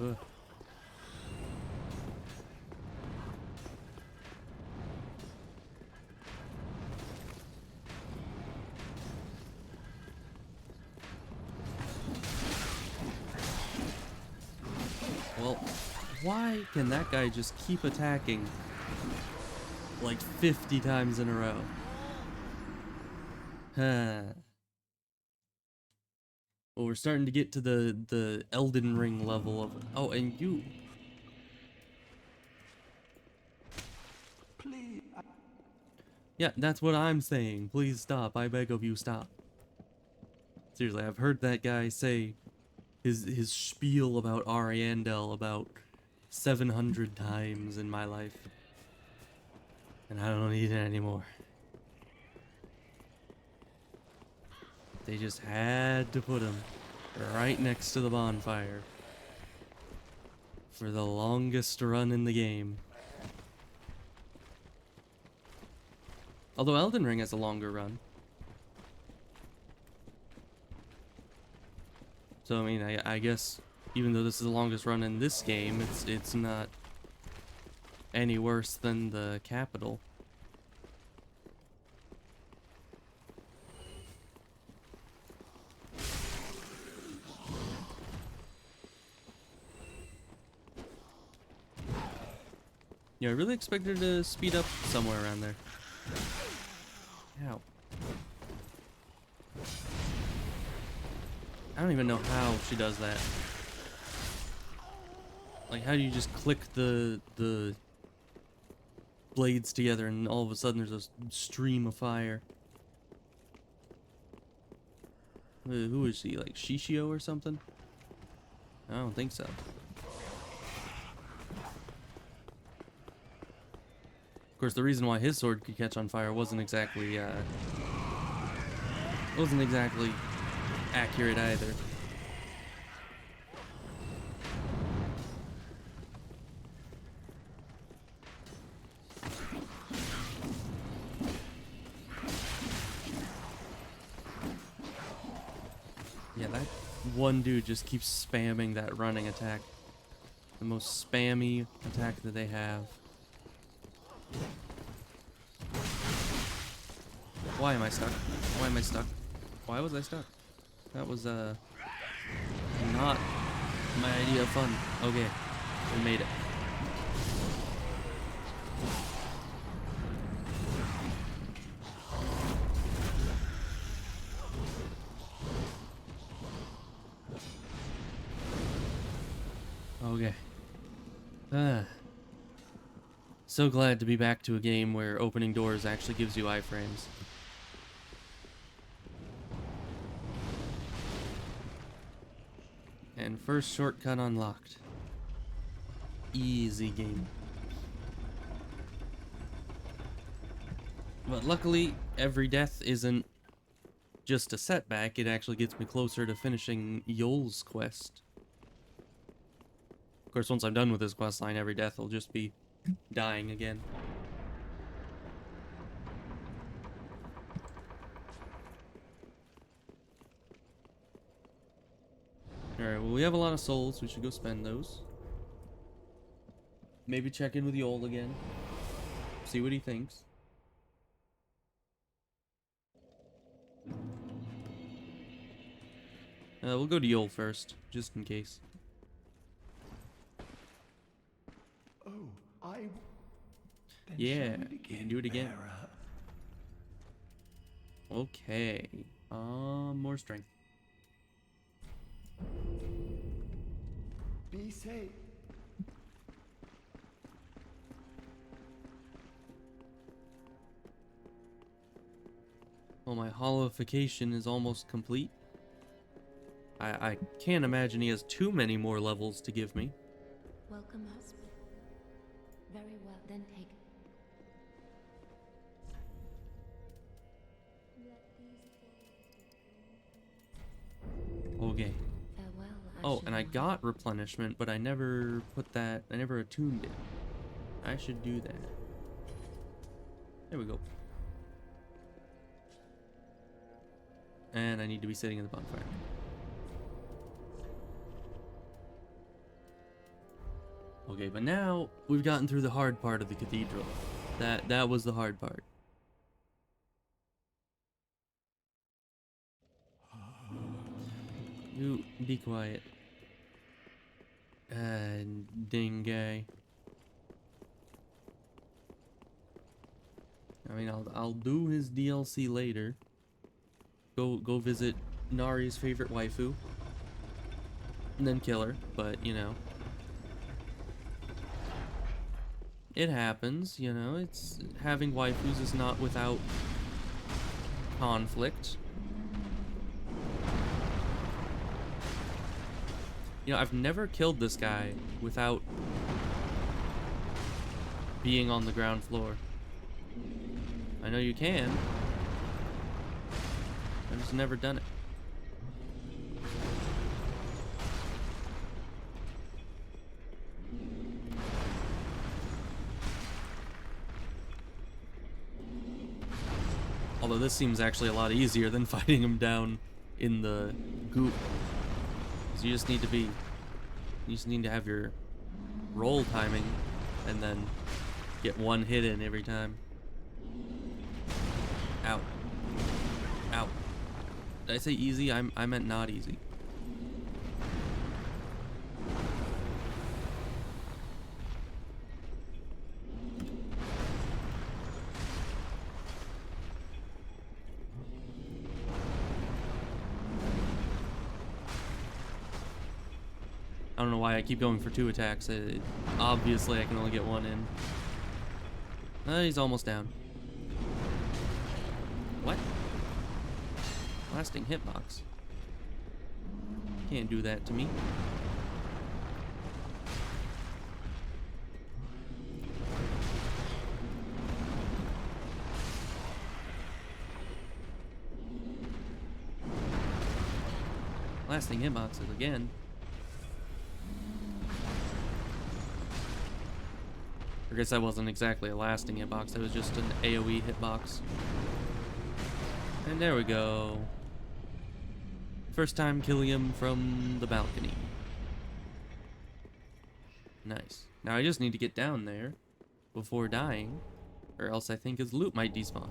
Ugh. Well, why can that guy just keep attacking like 50 times in a row? Huh. Well, we're starting to get to the Elden Ring level of... Oh, and you... Please. Yeah, that's what I'm saying. Please stop. I beg of you, stop. Seriously, I've heard that guy say his spiel about Ariandel about 700 times in my life. And I don't need it anymore. They just had to put him right next to the bonfire for the longest run in the game. Although Elden Ring has a longer run. So, I mean, I guess even though this is the longest run in this game, it's not any worse than the capital. Yeah, I really expected her to speed up somewhere around there. Ow. I don't even know how she does that. Like, how do you just click the blades together and all of a sudden there's a stream of fire? Who is she? Like Shishio or something? I don't think so. Of course, the reason why his sword could catch on fire wasn't exactly accurate either. Yeah, that one dude just keeps spamming that running attack. The most spammy attack that they have. Why am I stuck? Why am I stuck? Why was I stuck? That was, not my idea of fun. Okay, we made it. Okay. So glad to be back to a game where opening doors actually gives you iframes. And first shortcut unlocked. Easy game. But luckily, every death isn't just a setback, it actually gets me closer to finishing Yol's quest. Of course, once I'm done with this quest line, every death will just be dying again. Alright, well, we have a lot of souls. We should go spend those. Maybe check in with Yol again. See what he thinks. We'll go to Yol first, just in case. Oh, I... Then Yeah, shall we you begin, can do it again. bearer? Okay. More strength. Be safe. Well, my hollowification is almost complete. I can't imagine he has too many more levels to give me. Welcome, husband. Very well, then take. Okay. Farewell. Oh, and I got replenishment, but I never put that, I never attuned it. I should do that. There we go. And I need to be sitting in the bonfire. Okay, but now we've gotten through the hard part of the cathedral. That was the hard part. You be quiet. Ding guy. I mean, I'll do his DLC later. Go visit Nari's favorite waifu. And then kill her, but you know. It happens, you know, it's having waifus is not without conflict. You know, I've never killed this guy without being on the ground floor. I know you can. I've just never done it. Although this seems actually a lot easier than fighting him down in the goop. So you just need to have your roll timing and then get one hit in every time. Ow. Ow. Did I say easy? I meant not easy. I don't know why I keep going for 2 attacks. Obviously, I can only get 1 in. He's almost down. What? Lasting hitbox. Can't do that to me. Lasting hitboxes again. I guess that wasn't exactly a lasting hitbox, it was just an AoE hitbox. And there we go. First time killing him from the balcony. Nice. Now I just need to get down there before dying, or else I think his loot might despawn.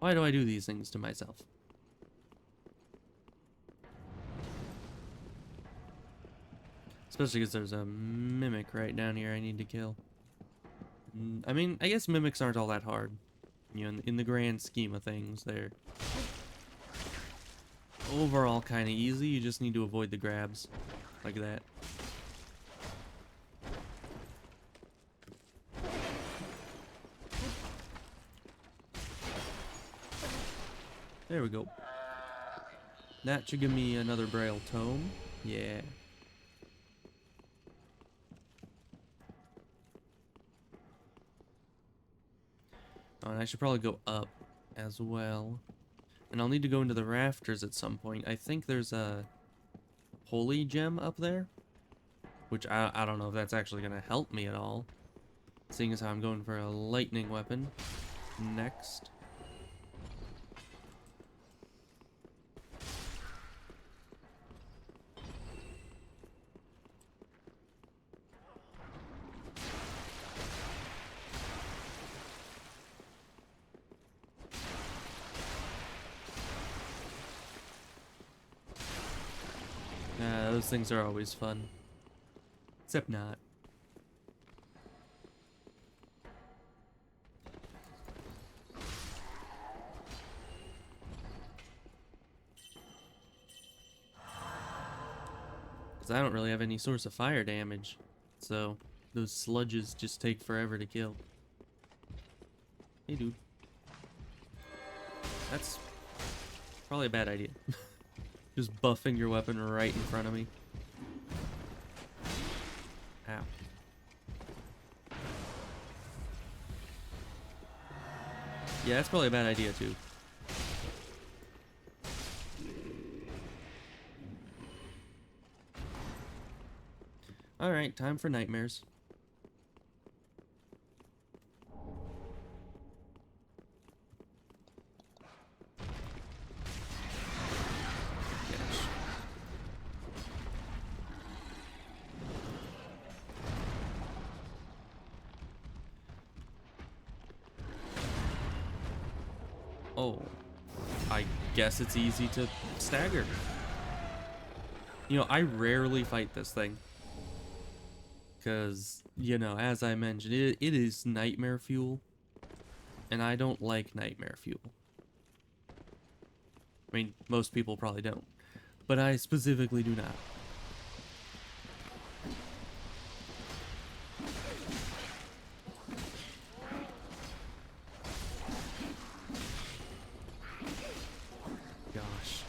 Why do I do these things to myself? Especially because there's a mimic right down here I need to kill. I mean, I guess mimics aren't all that hard. You know, in the grand scheme of things, they're overall kind of easy. You just need to avoid the grabs. like that. There we go. That should give me another Braille tome. Yeah. Oh, and I should probably go up as well. And I'll need to go into the rafters at some point. I think there's a holy gem up there, which I don't know if that's actually going to help me at all, seeing as how I'm going for a lightning weapon next. Those things are always fun. Except not. Because I don't really have any source of fire damage. So, those sludges just take forever to kill. Hey, dude. That's probably a bad idea. Just buffing your weapon right in front of me. Ow. Yeah, that's probably a bad idea too. Alright, time for nightmares. Oh, I guess it's easy to stagger. You know, I rarely fight this thing. Because, you know, as I mentioned, it is nightmare fuel. And I don't like nightmare fuel. I mean, most people probably don't. But I specifically do not. Gosh.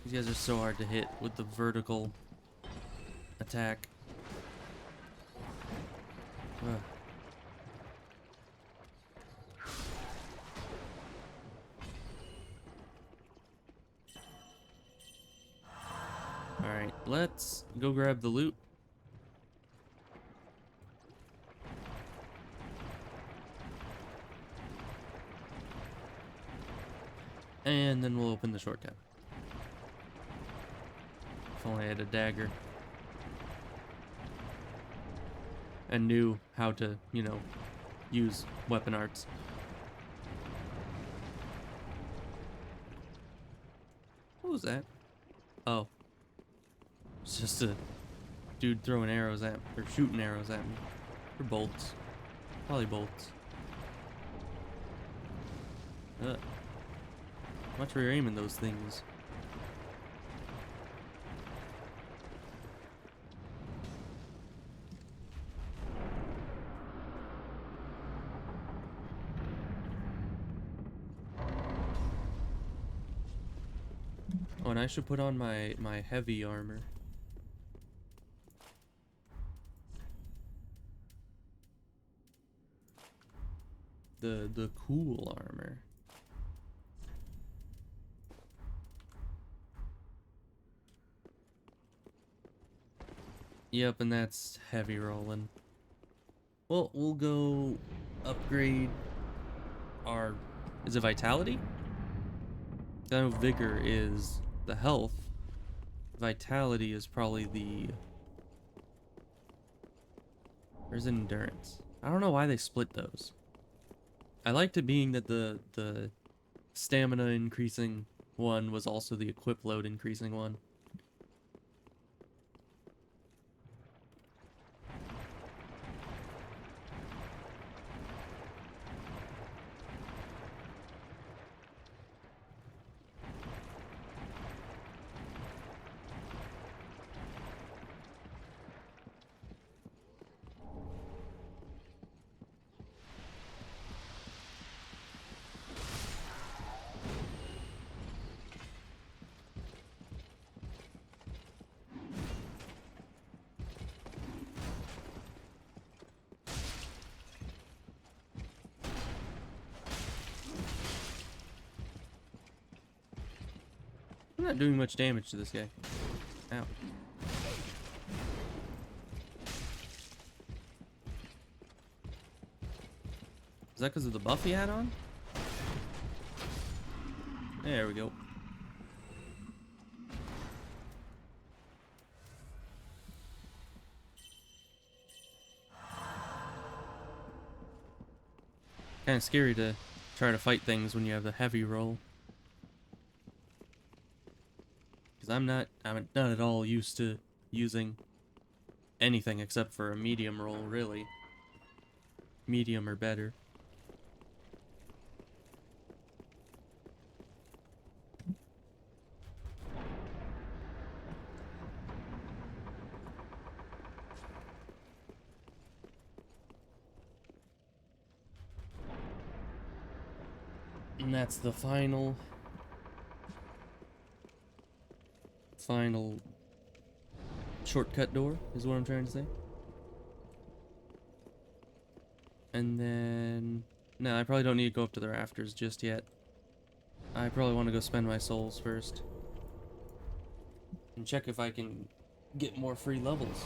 These guys are so hard to hit with the vertical attack. Ugh. Alright, let's go grab the loot. And then we'll open the short tab. If only I had a dagger. And knew how to, you know, use weapon arts. What was that? Oh. It's just a dude throwing arrows at me, or shooting arrows at me. Or bolts. Probably bolts. Watch where you're aiming those things. Oh, and I should put on my heavy armor. The cool armor. Yep, and that's heavy rolling. Well, we'll go upgrade our... Is it vitality? I know vigor is the health. Vitality is probably the... Where's endurance? I don't know why they split those. I liked it being that the stamina increasing one was also the equip load increasing one. I'm not doing much damage to this guy. Ow. Is that because of the buff he had on? There we go. Kind of scary to try to fight things when you have the heavy roll. Because I'm not at all used to using anything except for a medium roll, really. Medium or better. And that's the final shortcut door, is what I'm trying to say. And then... no, I probably don't need to go up to the rafters just yet. I probably want to go spend my souls first. And check if I can get more free levels.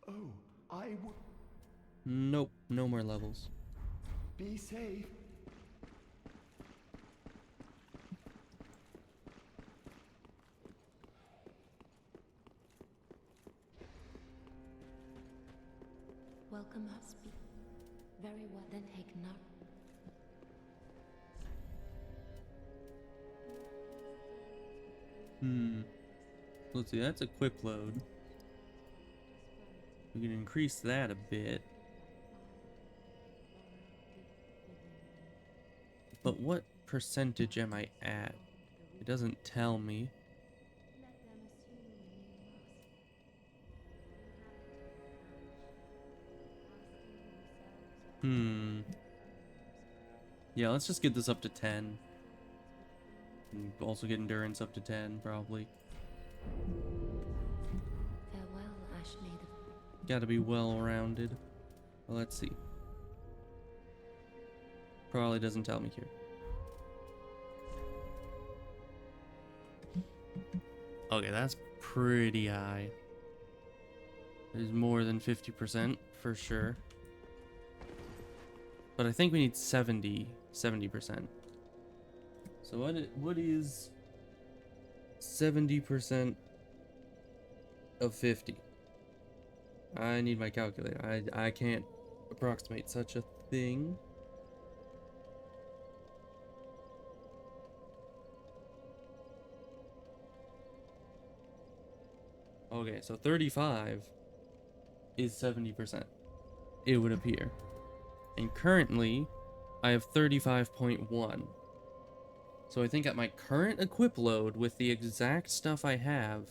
Oh, I would Nope, no more levels. be safe. Welcome us. Very well, then take note. Let's see, that's a quick load. We can increase that a bit. But what percentage am I at? It doesn't tell me. Yeah, let's just get this up to 10. And also get endurance up to 10, probably. Farewell, Ash Native. Gotta be well-rounded. Well, let's see. Probably doesn't tell me here. Okay, that's pretty high. There's more than 50% for sure. But I think we need 70%. So what is 70% of 50? I need my calculator. I can't approximate such a thing. Okay, so 35 is 70%. It would appear. And currently, I have 35.1. So I think at my current equip load, with the exact stuff I have,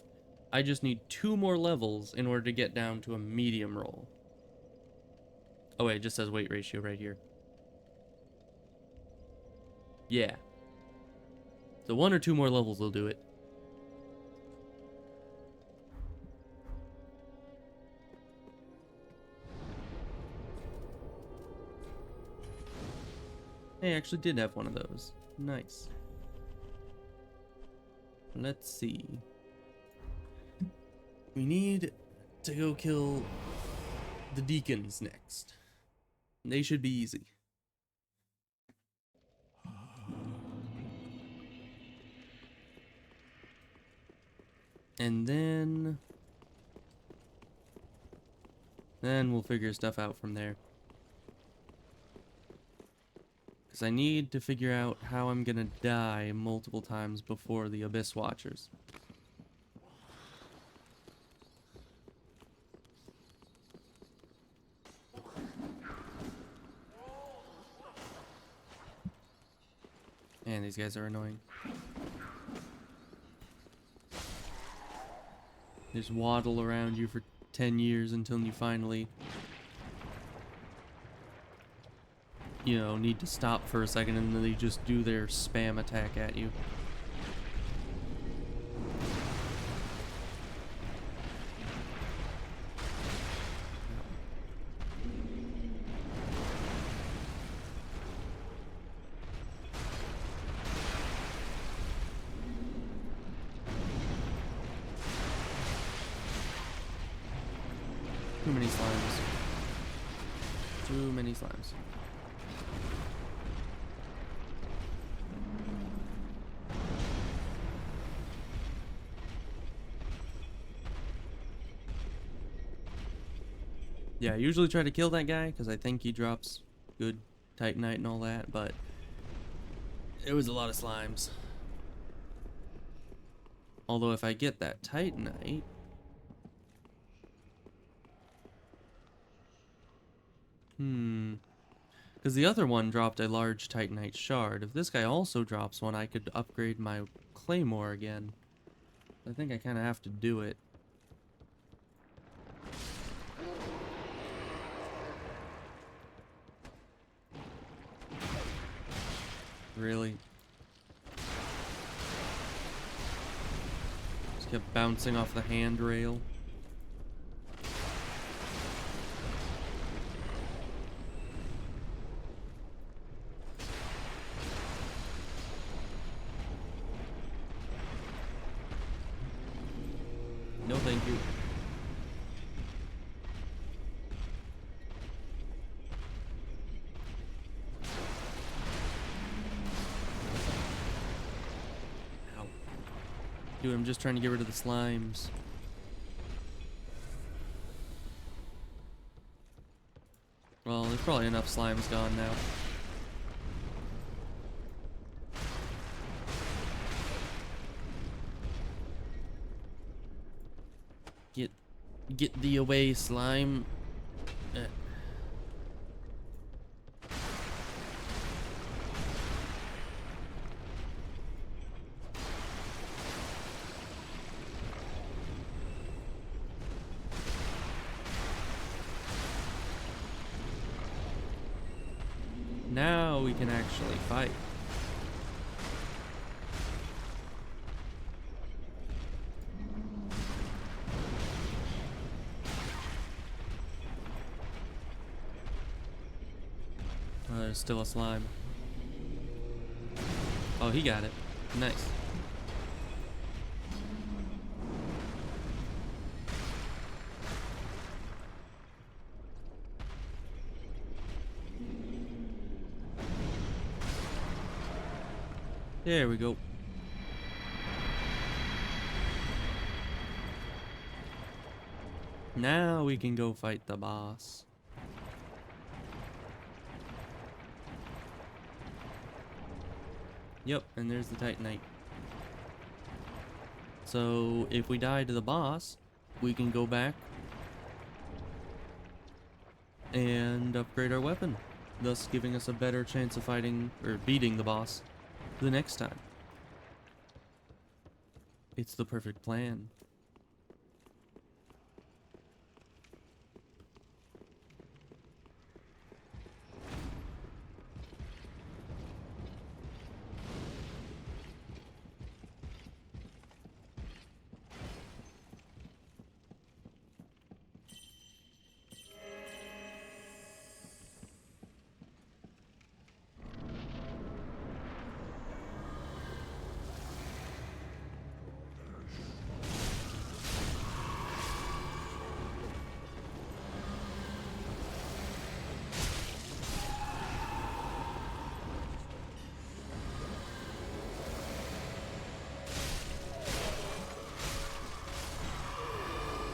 I just need 2 more levels in order to get down to a medium roll. Oh wait, it just says weight ratio right here. Yeah. So 1 or 2 more levels will do it. Hey, I actually did have one of those. Nice. Let's see. We need to go kill the deacons next. They should be easy. And then we'll figure stuff out from there. Because I need to figure out how I'm gonna die multiple times before the Abyss Watchers. Man, these guys are annoying. They just waddle around you for 10 years until you finally, you know, need to stop for a second, and then they just do their spam attack at you. Too many slimes. Too many slimes. Yeah, I usually try to kill that guy because I think he drops good Titanite and all that, but it was a lot of slimes. Although if I get that Titanite, because the other one dropped a large Titanite shard. If this guy also drops one, I could upgrade my Claymore again. I think I kind of have to do it. Really? Just kept bouncing off the handrail. No, thank you. Ow. Dude, I'm just trying to get rid of the slimes. Well, there's probably enough slimes gone now. Get thee away, slime. Now we can actually fight. Oh, there's still a slime. Oh, he got it. Nice. There we go. Now we can go fight the boss. Yep, and there's the Titanite. So if we die to the boss, we can go back and upgrade our weapon, thus giving us a better chance of fighting or beating the boss the next time. It's the perfect plan.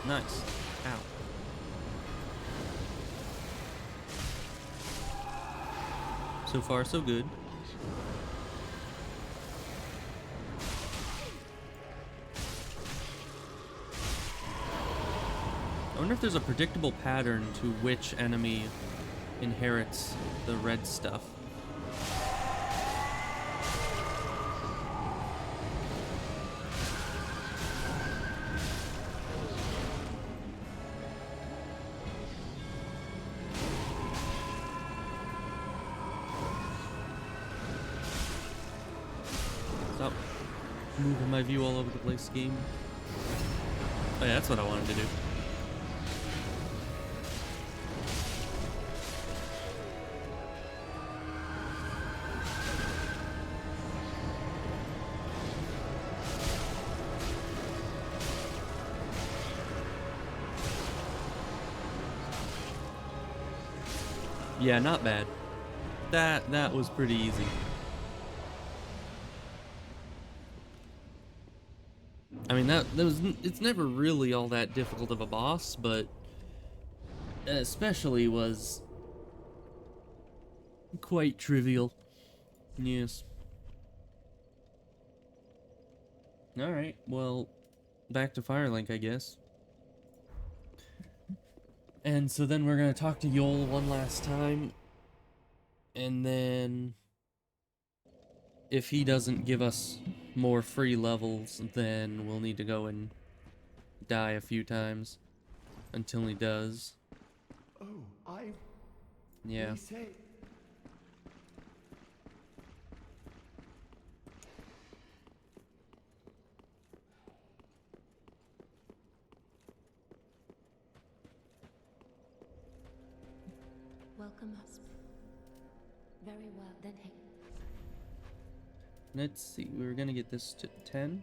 Nice. Ow. So far, so good. I wonder if there's a predictable pattern to which enemy inherits the red stuff. Stop moving my view all over the place, game. Oh yeah, that's what I wanted to do. Yeah, not bad. That was pretty easy. I mean, it's never really all that difficult of a boss, but especially was quite trivial. Yes. Alright, well, back to Firelink, I guess. And so then we're gonna talk to Yol one last time. And then if he doesn't give us more free levels, then we'll need to go and die a few times until he does. Oh, Yeah. They say... Welcome us. Very well, then hey. Let's see, we were gonna get this to 10.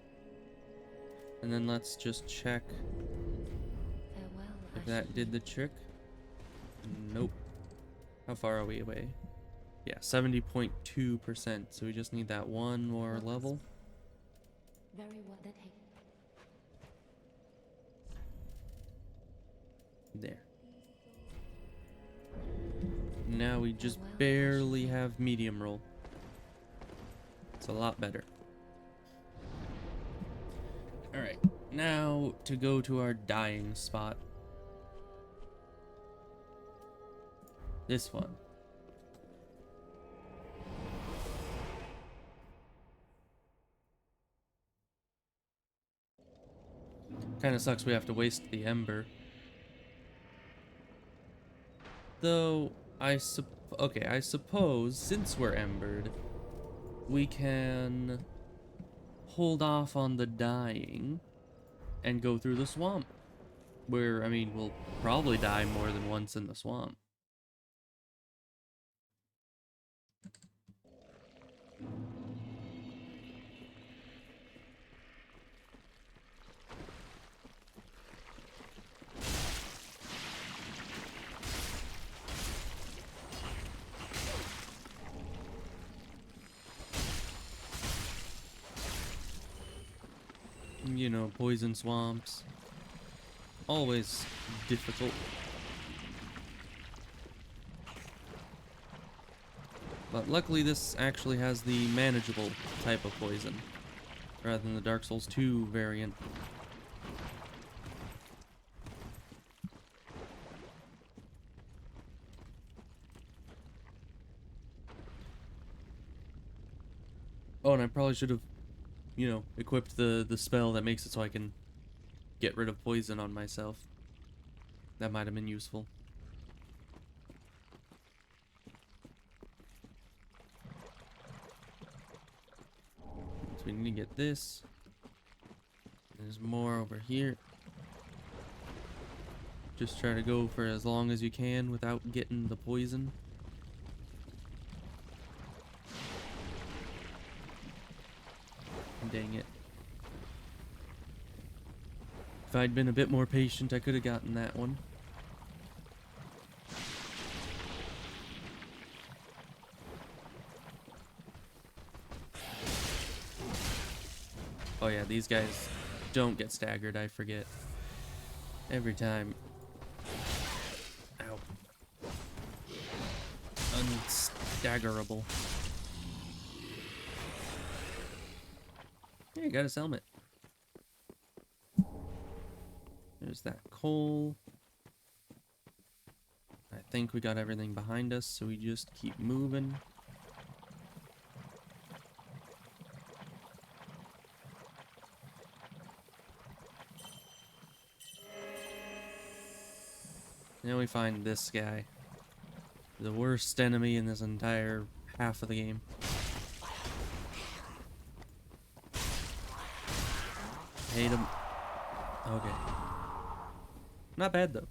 And then let's just check Farewell, if that did the trick. Nope. How far are we away? Yeah, 70.2%. So we just need that one more level. Very well, then hey. There. Now we just barely have medium roll. It's a lot better. Alright, now to go to our dying spot. This one. Kinda sucks we have to waste the ember. Though, I suppose, since we're embered, we can hold off on the dying and go through the swamp. Where, I mean, we'll probably die more than once in the swamp. You know, poison swamps. Always difficult. But luckily this actually has the manageable type of poison, rather than the Dark Souls 2 variant. Oh, and I probably should have, you know, equipped the spell that makes it so I can get rid of poison on myself. That might have been useful. So we need to get this. There's more over here. Just try to go for as long as you can without getting the poison. Dang it. If I'd been a bit more patient, I could have gotten that one. Oh yeah, these guys don't get staggered, I forget. Every time. Ow. Unstaggerable. Yeah, got his helmet. There's that coal. I think we got everything behind us, so we just keep moving. Now we find this guy. The worst enemy in this entire half of the game. Hate him. Okay. Not bad though.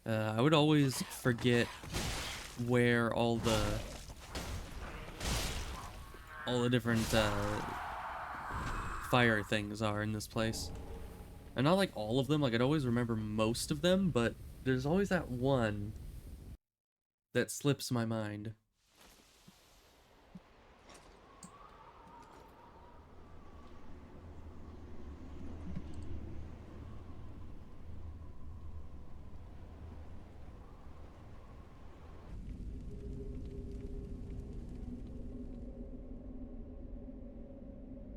I would always forget where all the different fire things are in this place. And not like all of them, like I'd always remember most of them, but there's always that one that slips my mind.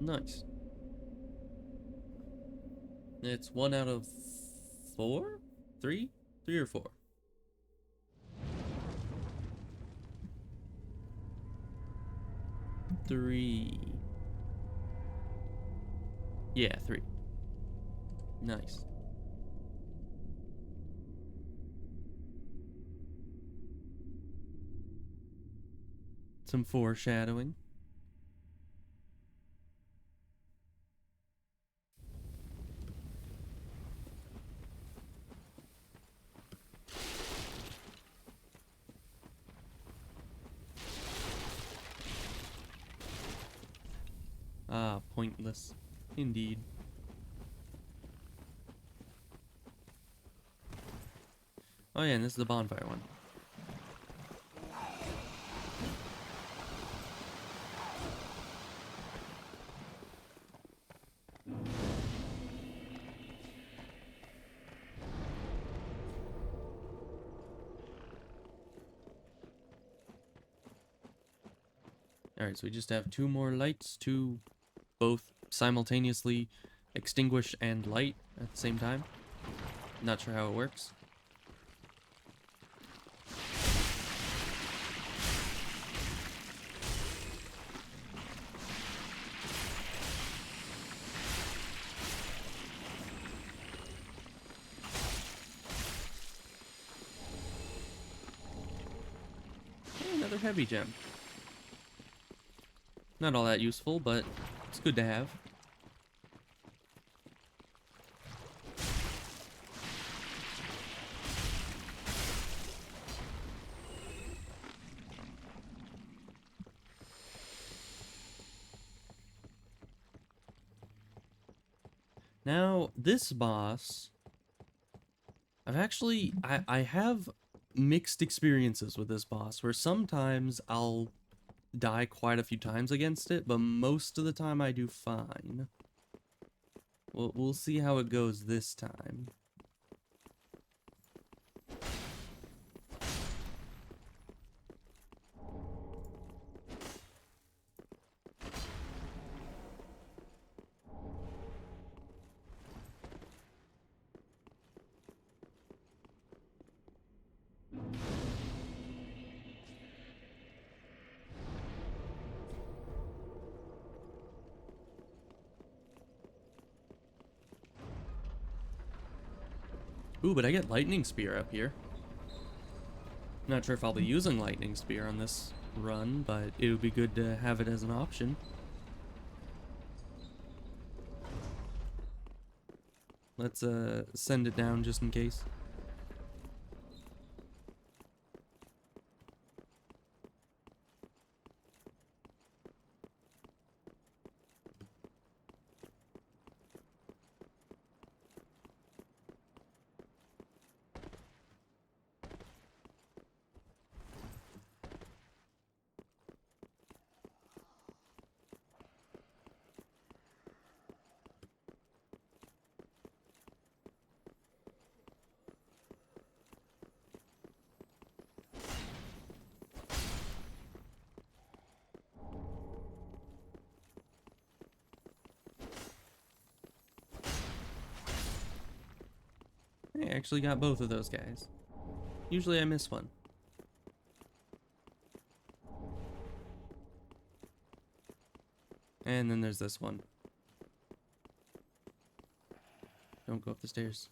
Nice. It's 1 out of 4? 3? 3 or 4? Three. Yeah, 3. Nice. Some foreshadowing. Ah, pointless. Indeed. Oh yeah, and this is the bonfire one. Alright, so we just have 2 more lights to both simultaneously extinguish and light at the same time. Not sure how it works. Hey, another heavy gem. Not all that useful, but it's good to have. Now, this boss, I have mixed experiences with this boss, where sometimes I'll die quite a few times against it, but most of the time I do fine. We'll see how it goes this time. Ooh, but I get Lightning Spear up here. Not sure if I'll be using Lightning Spear on this run, but it would be good to have it as an option. Let's send it down just in case. I actually got both of those guys. Usually I miss one. And then there's this one. Don't go up the stairs.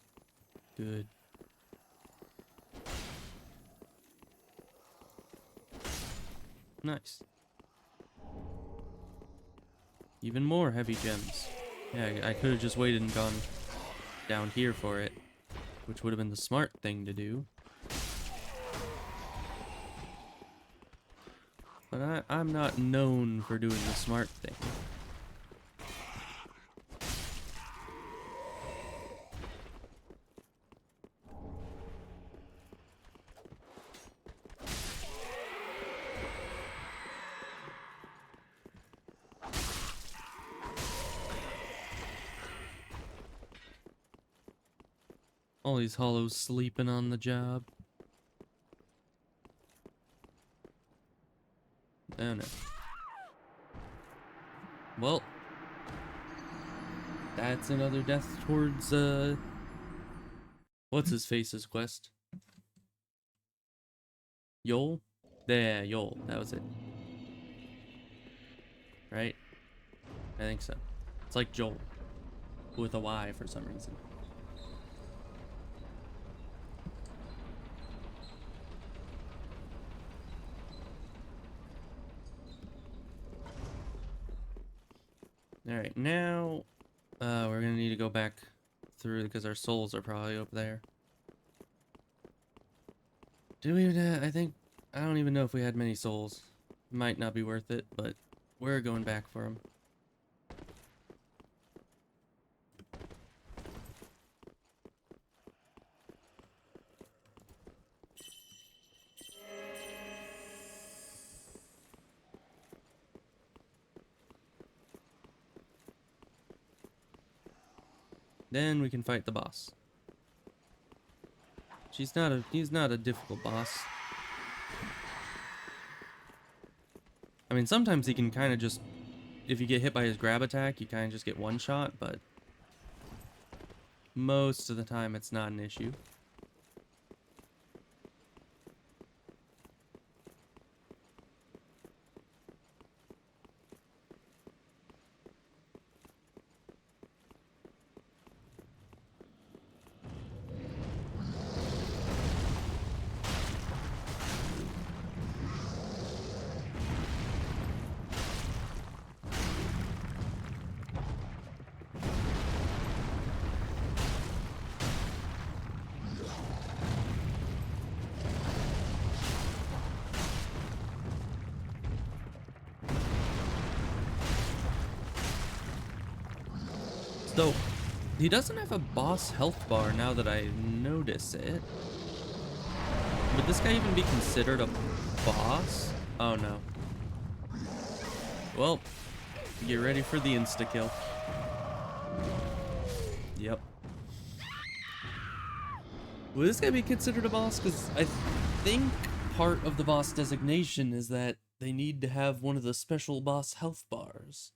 Good. Nice. Even more heavy gems. Yeah, I could have just waited and gone down here for it, which would have been the smart thing to do. But I'm not known for doing the smart thing. All these hollows sleeping on the job. Oh no. Well, that's another death towards, what's his face's quest? Yol? Yeah, Yol. That was it. Right? I think so. It's like Joel. With a Y for some reason. Alright, now we're gonna need to go back through because our souls are probably up there. Do we even I don't even know if we had many souls. Might not be worth it, but we're going back for them. Then we can fight the boss. He's not a difficult boss. I mean, sometimes he can kind of just, if you get hit by his grab attack, you kind of just get one shot, but most of the time it's not an issue. So, he doesn't have a boss health bar now that I notice it. Would this guy even be considered a boss? Oh no. Well, get ready for the insta-kill. Yep. Would this guy be considered a boss? Because I think part of the boss designation is that they need to have one of the special boss health bars.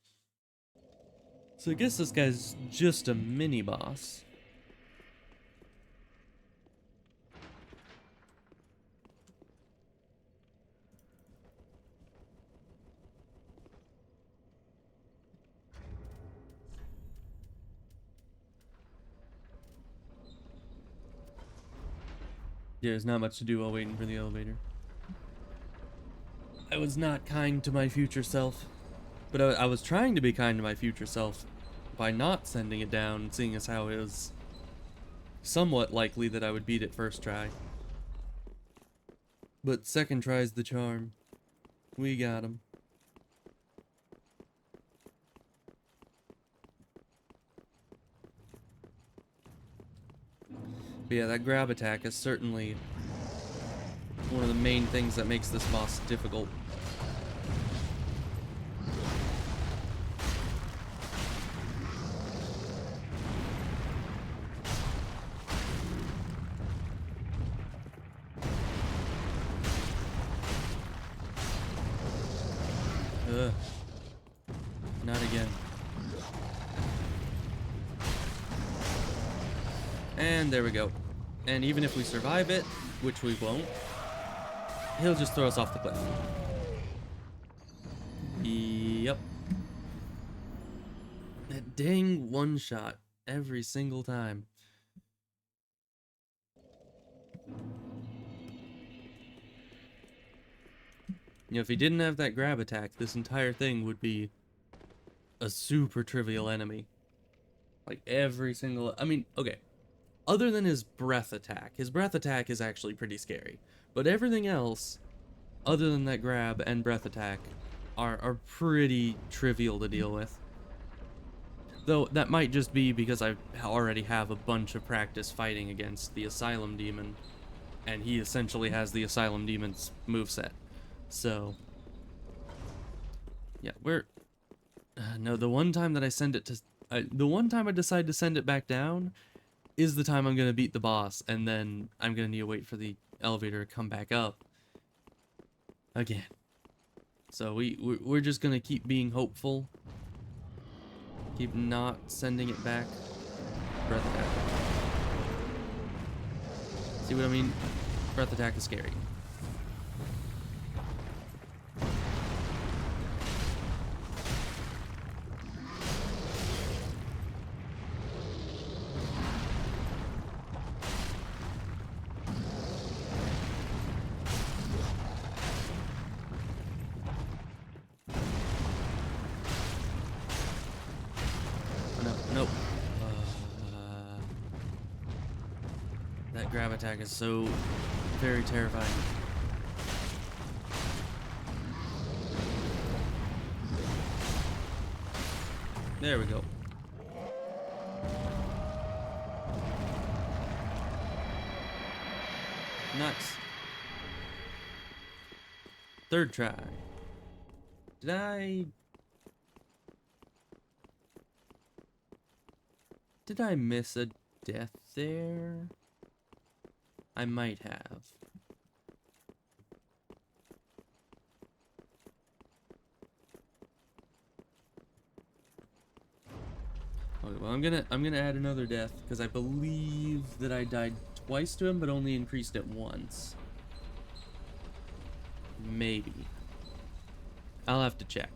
So I guess this guy's just a mini-boss. Yeah, there's not much to do while waiting for the elevator. I was not kind to my future self. But I was trying to be kind to my future self by not sending it down, seeing as how it was somewhat likely that I would beat it first try. But second try's the charm. We got him. But yeah, that grab attack is certainly one of the main things that makes this boss difficult. Ugh. Not again. And there we go. And even if we survive it, which we won't, he'll just throw us off the cliff. Yep. That dang one shot every single time. You know, if he didn't have that grab attack, this entire thing would be a super trivial enemy. Like every single, I mean, okay. Other than his breath attack is actually pretty scary. But everything else, other than that grab and breath attack, are pretty trivial to deal with. Though that might just be because I already have a bunch of practice fighting against the Asylum Demon, and he essentially has the Asylum Demon's moveset. So, yeah, we're... no, the one time that I send it to... the one time I decide to send it back down is the time I'm going to beat the boss, and then I'm going to need to wait for the elevator to come back up again. So we're just going to keep being hopeful. Keep not sending it back. Breath attack. See what I mean? Breath attack is scary. Nope. That grab attack is so very terrifying. There we go. Nice. Third try. Did I miss a death there? I might have. Okay, well I'm gonna add another death because I believe that I died twice to him but only increased it once. Maybe. I'll have to check.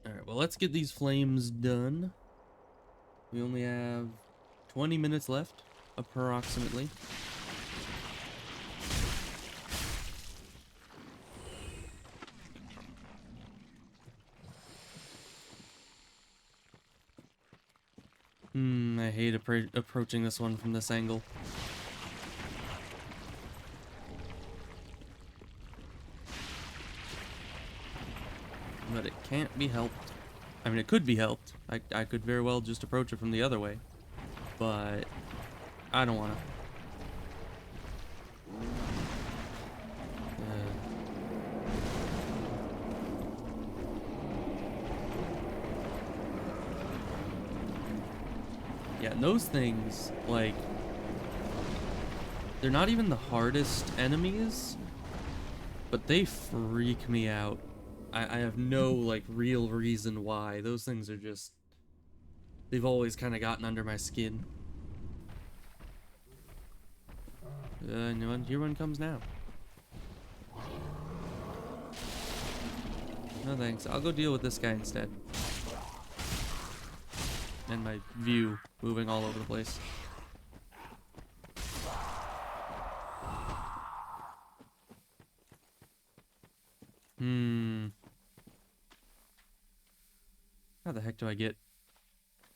Alright, well let's get these flames done. We only have 20 minutes left, approximately. I hate approaching this one from this angle. But it can't be helped. I mean, it could be helped. I could very well just approach it from the other way. But I don't want to. Yeah, and those things, like, they're not even the hardest enemies, but they freak me out. I have no, like, real reason why. Those things are just... They've always kind of gotten under my skin. Here one comes now. No thanks, I'll go deal with this guy instead. And my view moving all over the place. How the heck do I get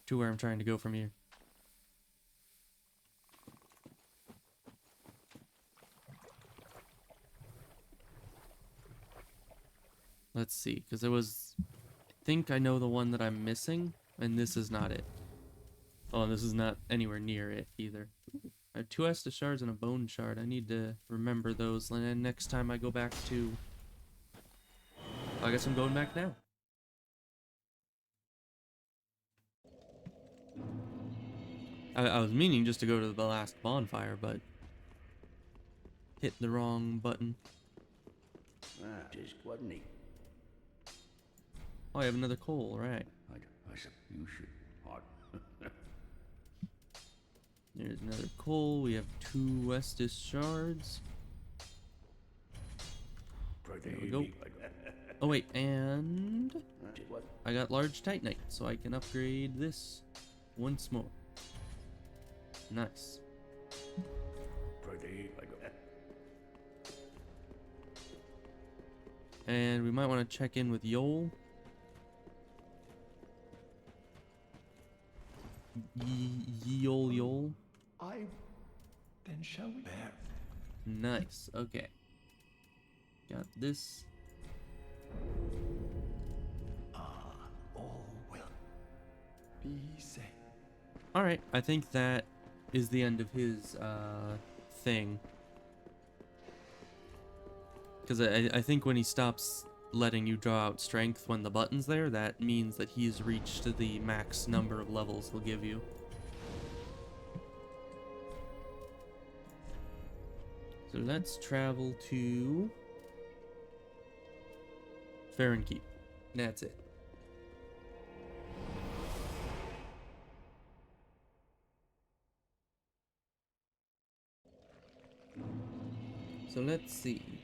to where I'm trying to go from here? Let's see, because there was... I think I know the one that I'm missing, and this is not it. Oh, this is not anywhere near it either. I have 2 Estus shards and a bone shard. I need to remember those, and next time I go back to... I guess I'm going back now. I was meaning just to go to the last bonfire, but... hit the wrong button. Just wasn't he? Oh, I have another coal, right. I suppose you should. There's another coal. We have 2 Estus shards. There we go. Oh wait, and I got large titanite, so I can upgrade this once more. Nice. And we might want to check in with Yol. Yol. Then shall we bear? Nice. Okay. Got this. All will be safe. Alright, I think that is the end of his thing. Because I think when he stops letting you draw out strength when the button's there, that means that he's reached the max number of levels he'll give you. So let's travel to Keep. That's it. So let's see.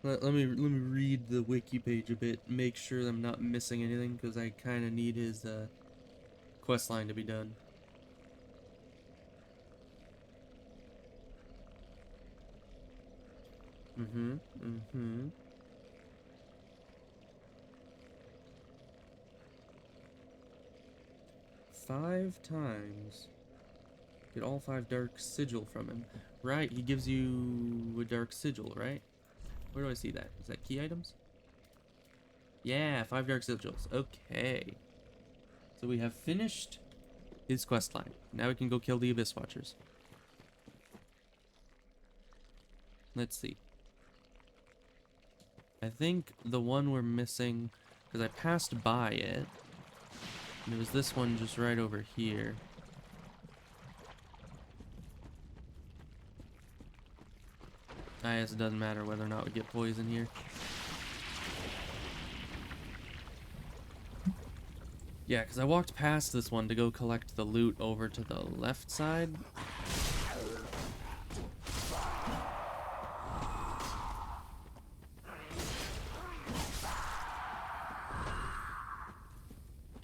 Let me read the wiki page a bit, make sure I'm not missing anything, because I kind of need his quest line to be done. Mm-hmm. 5 times. Get all 5 dark sigil from him. Right, he gives you a dark sigil, right? Where do I see that? Is that key items? Yeah, 5 dark sigils. Okay. So we have finished his quest line. Now we can go kill the Abyss Watchers. Let's see. I think the one we're missing, because I passed by it, and it was this one just right over here. I guess it doesn't matter whether or not we get poison here. Yeah, because I walked past this one to go collect the loot over to the left side.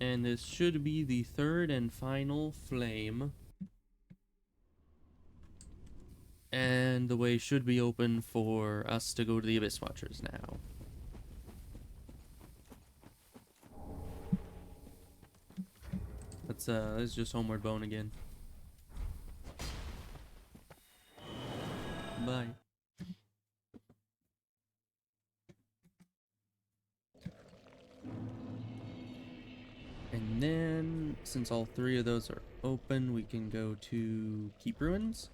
And this should be the 3rd and final flame. And the way should be open for us to go to the Abyss Watchers now. Let's just Homeward Bone again. Bye. And then, since all 3 of those are open, we can go to Keep Ruins.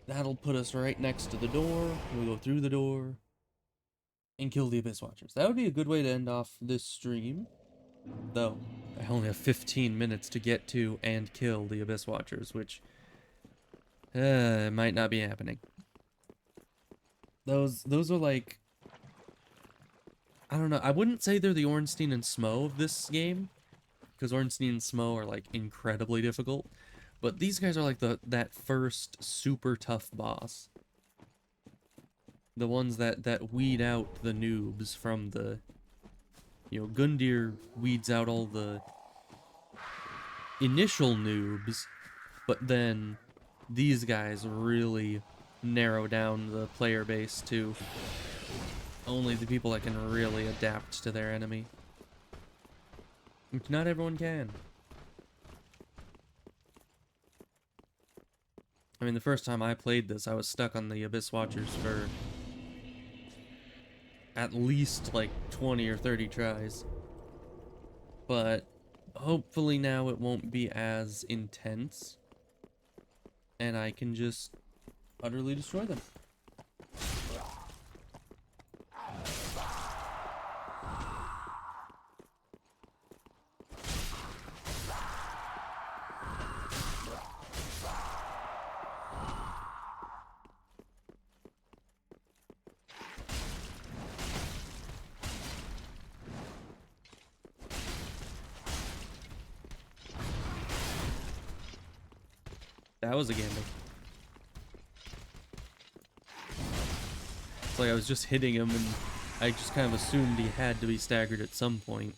That'll put us right next to the door. We'll go through the door and kill the Abyss Watchers. That would be a good way to end off this stream. Though, I only have 15 minutes to get to and kill the Abyss Watchers, which might not be happening. Those are like, I don't know. I wouldn't say they're the Ornstein and Smo of this game, because Ornstein and Smo are like incredibly difficult. But these guys are like that first super tough boss. The ones that weed out the noobs from the, you know, Gundyr weeds out all the initial noobs, but then these guys really narrow down the player base to only the people that can really adapt to their enemy. Which not everyone can. I mean, the first time I played this, I was stuck on the Abyss Watchers for at least like 20 or 30 tries. But hopefully now it won't be as intense, and I can just utterly destroy them. That was a gamble. It's like I was just hitting him and I just kind of assumed he had to be staggered at some point.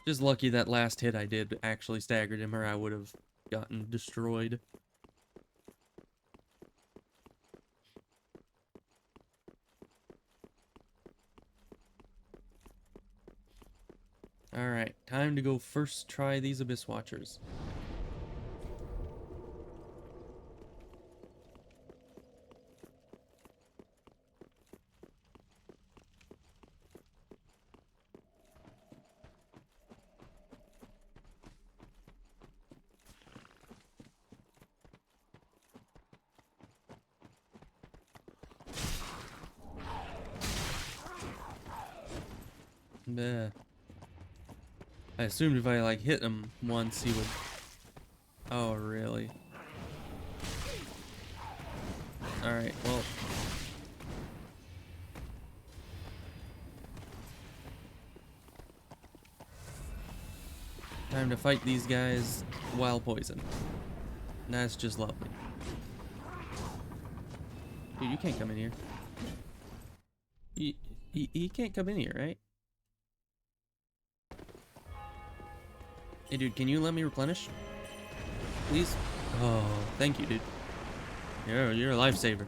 Just lucky that last hit I did actually staggered him, or I would have gotten destroyed. Alright, time to go first try these Abyss Watchers. Bleh. I assumed if I like hit him once he would... Oh, really? Alright, well... Time to fight these guys while poisoned. That's just lovely. Dude, you can't come in here. He can't come in here, right? Hey, dude, can you let me replenish? Please? Oh, thank you, dude. You're a lifesaver.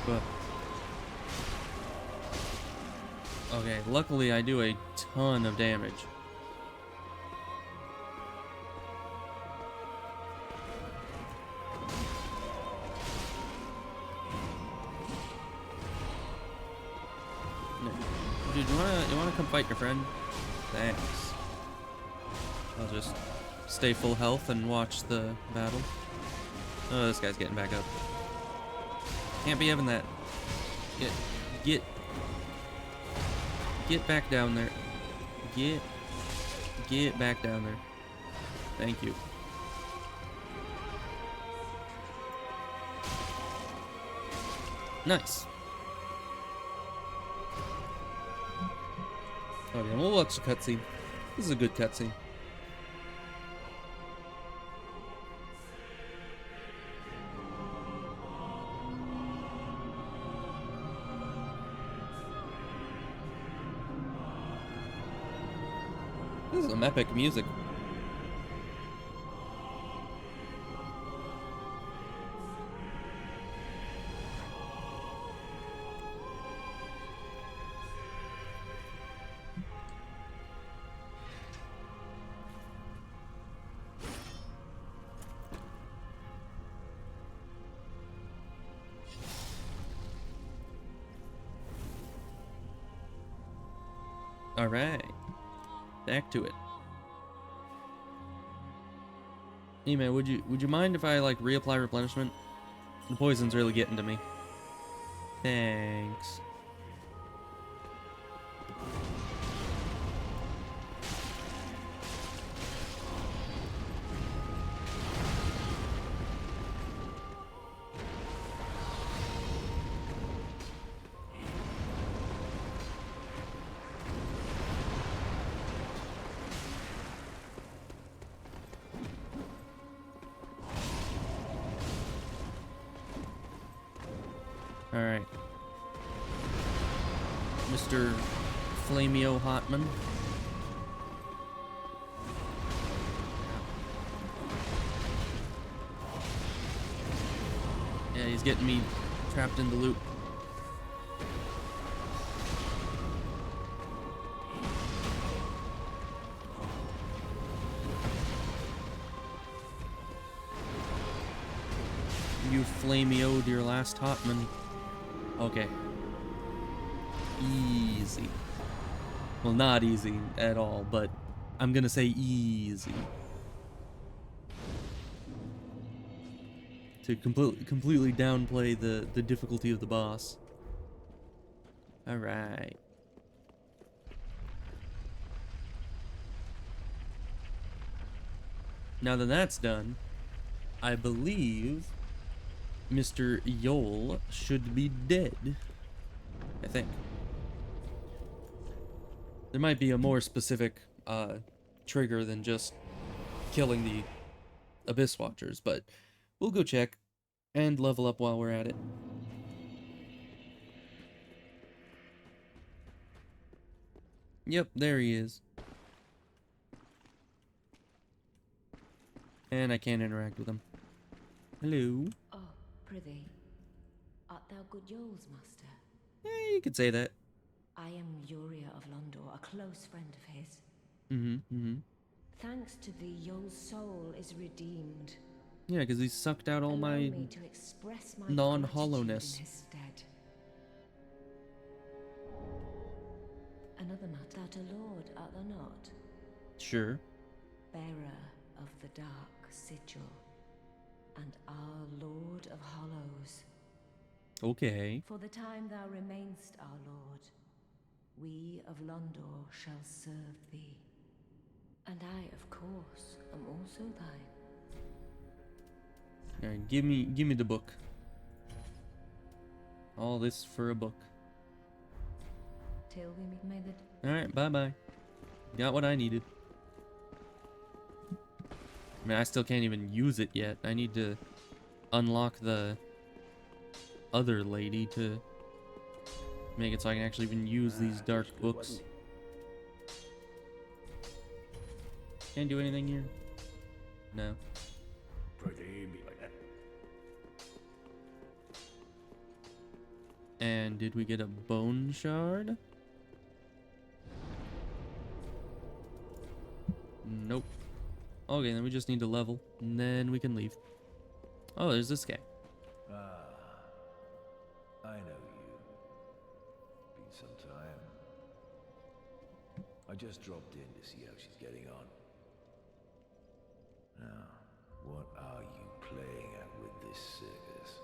But okay, luckily I do a ton of damage. Dude, you wanna come fight your friend? Thanks. I'll just stay full health and watch the battle. Oh, this guy's getting back up. Can't be having that. Get back down there. Get back down there. Thank you. Nice. Okay, we'll watch the cutscene. This is a good cutscene. This is some epic music. All right, back to it. Hey man, would you mind if I like reapply replenishment? The poison's really getting to me. Thanks. Alright. Mr. Flamio Hotman. Yeah, he's getting me trapped in the loop. You flamioed your last Hotman. Okay. Easy. Well, not easy at all, but I'm gonna say easy. To completely downplay the difficulty of the boss. Alright. Now that that's done, I believe Mr. Yol should be dead. I think. There might be a more specific trigger than just killing the Abyss Watchers, but we'll go check and level up while we're at it. Yep, there he is. And I can't interact with him. Hello. Oh, prithee, art thou good Yol's master? Yeah, you could say that. I am Uria of Londor, a close friend of his. Mm-hmm. Thanks to thee, Yol's soul is redeemed. Yeah, because he sucked out all Allow my me to express my non-hollowness. gratitude in his stead. Another matter, that a lord art thou not? Sure. Bearer of the dark sigil, and our Lord of Hollows. Okay. For the time thou remainst our Lord, we of Londor shall serve thee. And I, of course, am also thine. Alright, give me the book. All this for a book. Till we meet, may the... Alright, bye-bye. Got what I needed. I mean, I still can't even use it yet. I need to unlock the other lady to make it so I can actually even use these dark books. Can't do anything here? No. And did we get a bone shard? Nope. Okay, then we just need to level, and then we can leave. Oh, there's this guy. Ah, I know you. Been some time. I just dropped in to see how she's getting on. Now, what are you playing at with this circus?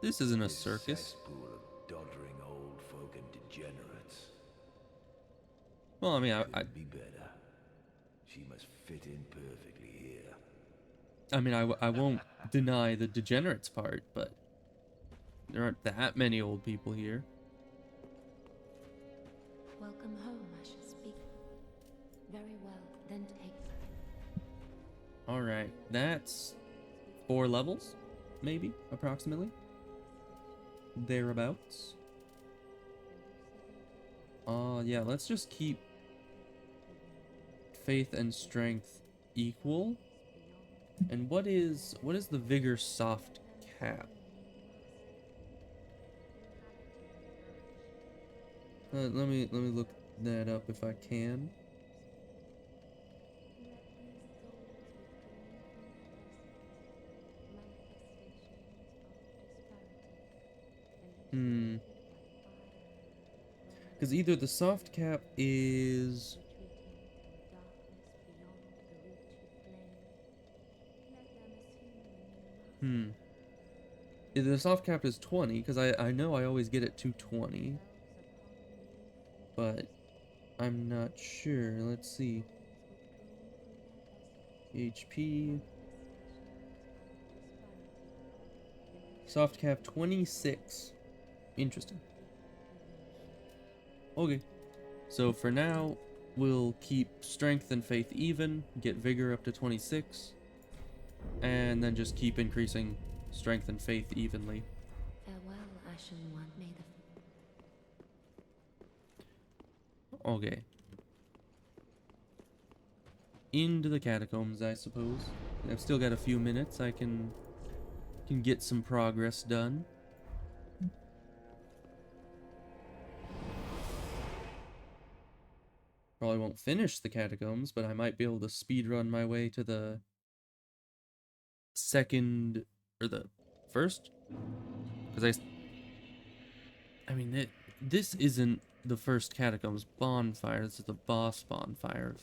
This isn't a circus. Cesspool of doddering old folk and degenerates. Well, I mean, Couldn't be better. She must fit in perfectly here. I mean, I won't deny the degenerates part, but there aren't that many old people here. Welcome home, I shall speak. Very well, then take... Alright, that's 4 levels, maybe, approximately. Thereabouts. Yeah, let's just keep faith and strength equal. And what is the vigor soft cap? Let me look that up if I can. Because either the soft cap is... Either the soft cap is 20, because I know I always get it to 20. But I'm not sure. Let's see. HP. Soft cap 26. Interesting. Okay. So for now, we'll keep strength and faith even, get vigor up to 26, and then just keep increasing strength and faith evenly. Farewell, Ashen One. May the... Okay. Into the catacombs, I suppose. I've still got a few minutes. I can get some progress done. Probably won't finish the catacombs, but I might be able to speedrun my way to the second or the first, because I mean this isn't the first catacombs bonfire. This is the boss bonfire of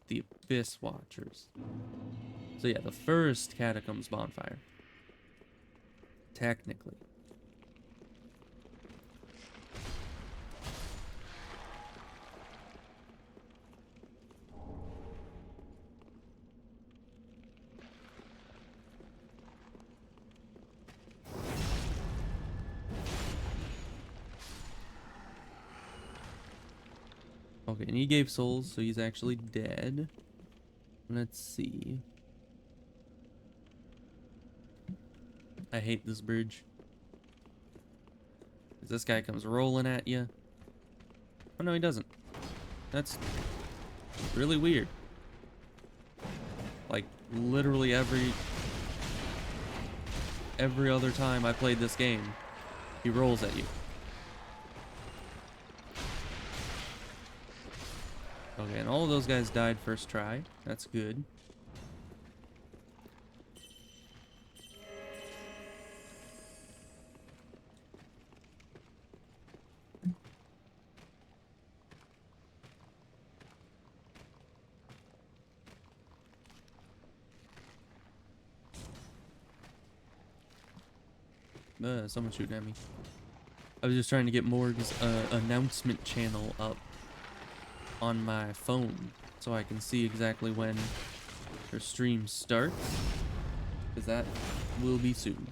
the Abyss Watchers. So yeah, the first catacombs bonfire, technically. Okay, and he gave souls, so he's actually dead. Let's see. I hate this bridge. 'Cause this guy comes rolling at you. Oh no, he doesn't. That's really weird. Like, literally every other time I played this game, he rolls at you. Okay, and all of those guys died first try. That's good. Someone's shooting at me. I was just trying to get Morg's announcement channel up on my phone so I can see exactly when her stream starts, because that will be soon.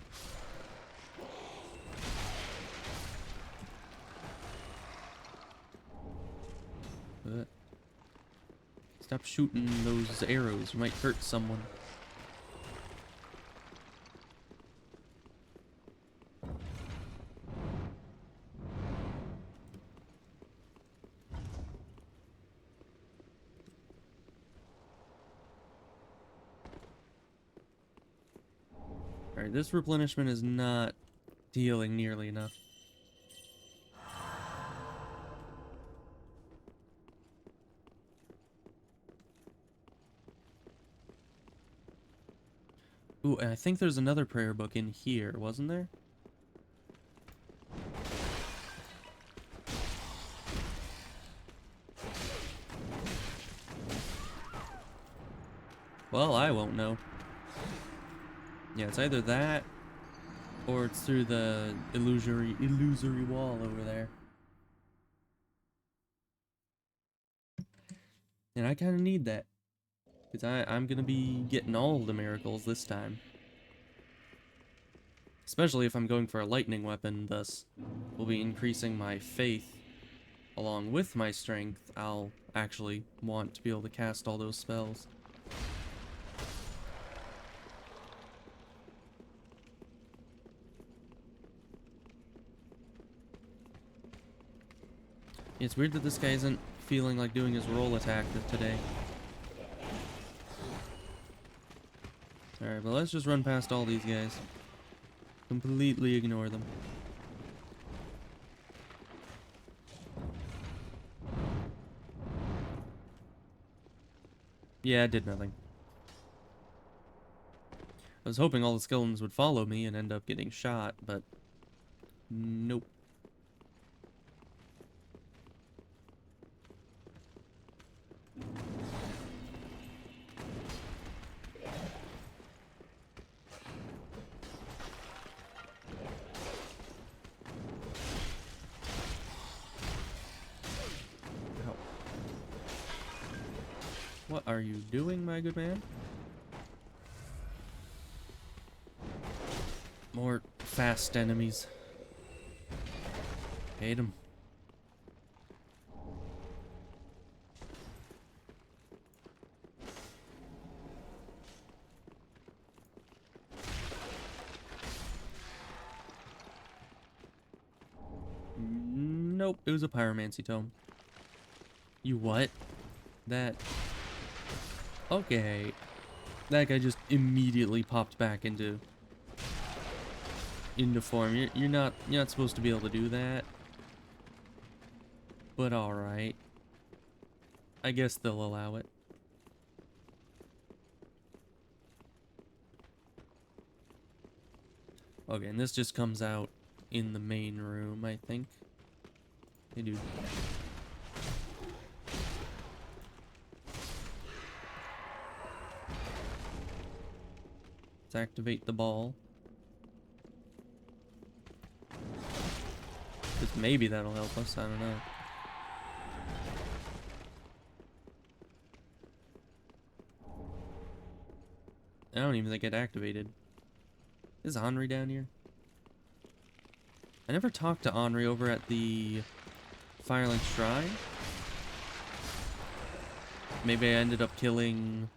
Stop shooting those arrows, you might hurt someone. Alright, this replenishment is not healing nearly enough. Ooh, and I think there's another prayer book in here, wasn't there? Well, I won't know. Yeah, it's either that, or it's through the illusory wall over there. And I kind of need that, because I'm going to be getting all the miracles this time. Especially if I'm going for a lightning weapon, thus will be increasing my faith. Along with my strength, I'll actually want to be able to cast all those spells. It's weird that this guy isn't feeling like doing his roll attack today. Alright, but let's just run past all these guys. Completely ignore them. Yeah, it did nothing. I was hoping all the skeletons would follow me and end up getting shot, but nope. What are you doing, my good man? More fast enemies. Hate them. Nope, it was a pyromancy tome. You what? That... Okay. That guy just immediately popped back into form. You're not supposed to be able to do that. But alright. I guess they'll allow it. Okay, and this just comes out in the main room, I think. Hey, dude. Let's activate the ball. Because maybe that'll help us, I don't know. I don't even think it activated. Is Henri down here? I never talked to Henri over at the Firelink Shrine. Maybe I ended up killing...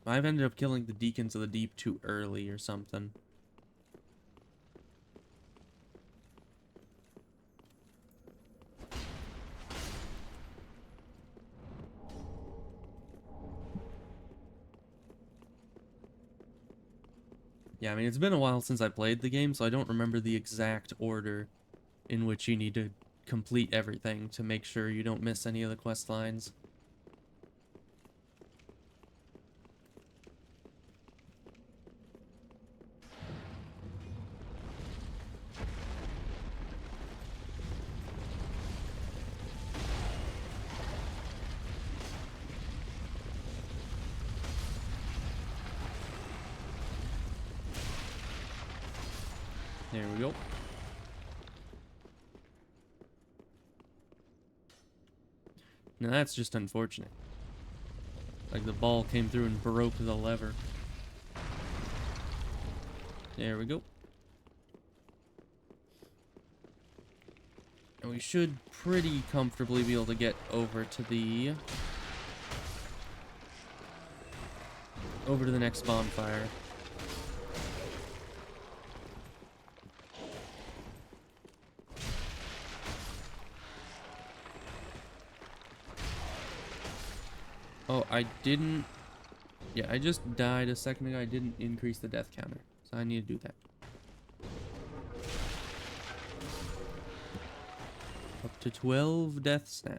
I've ended up killing the Deacons of the Deep too early or something. Yeah, I mean, it's been a while since I played the game, so I don't remember the exact order in which you need to complete everything to make sure you don't miss any of the quest lines. There we go. Now that's just unfortunate. Like the ball came through and broke the lever. There we go. And we should pretty comfortably be able to get over to the... over to the next bonfire. Oh, I didn't... Yeah, I just died a second ago. I didn't increase the death counter. So I need to do that. Up to 12 deaths now.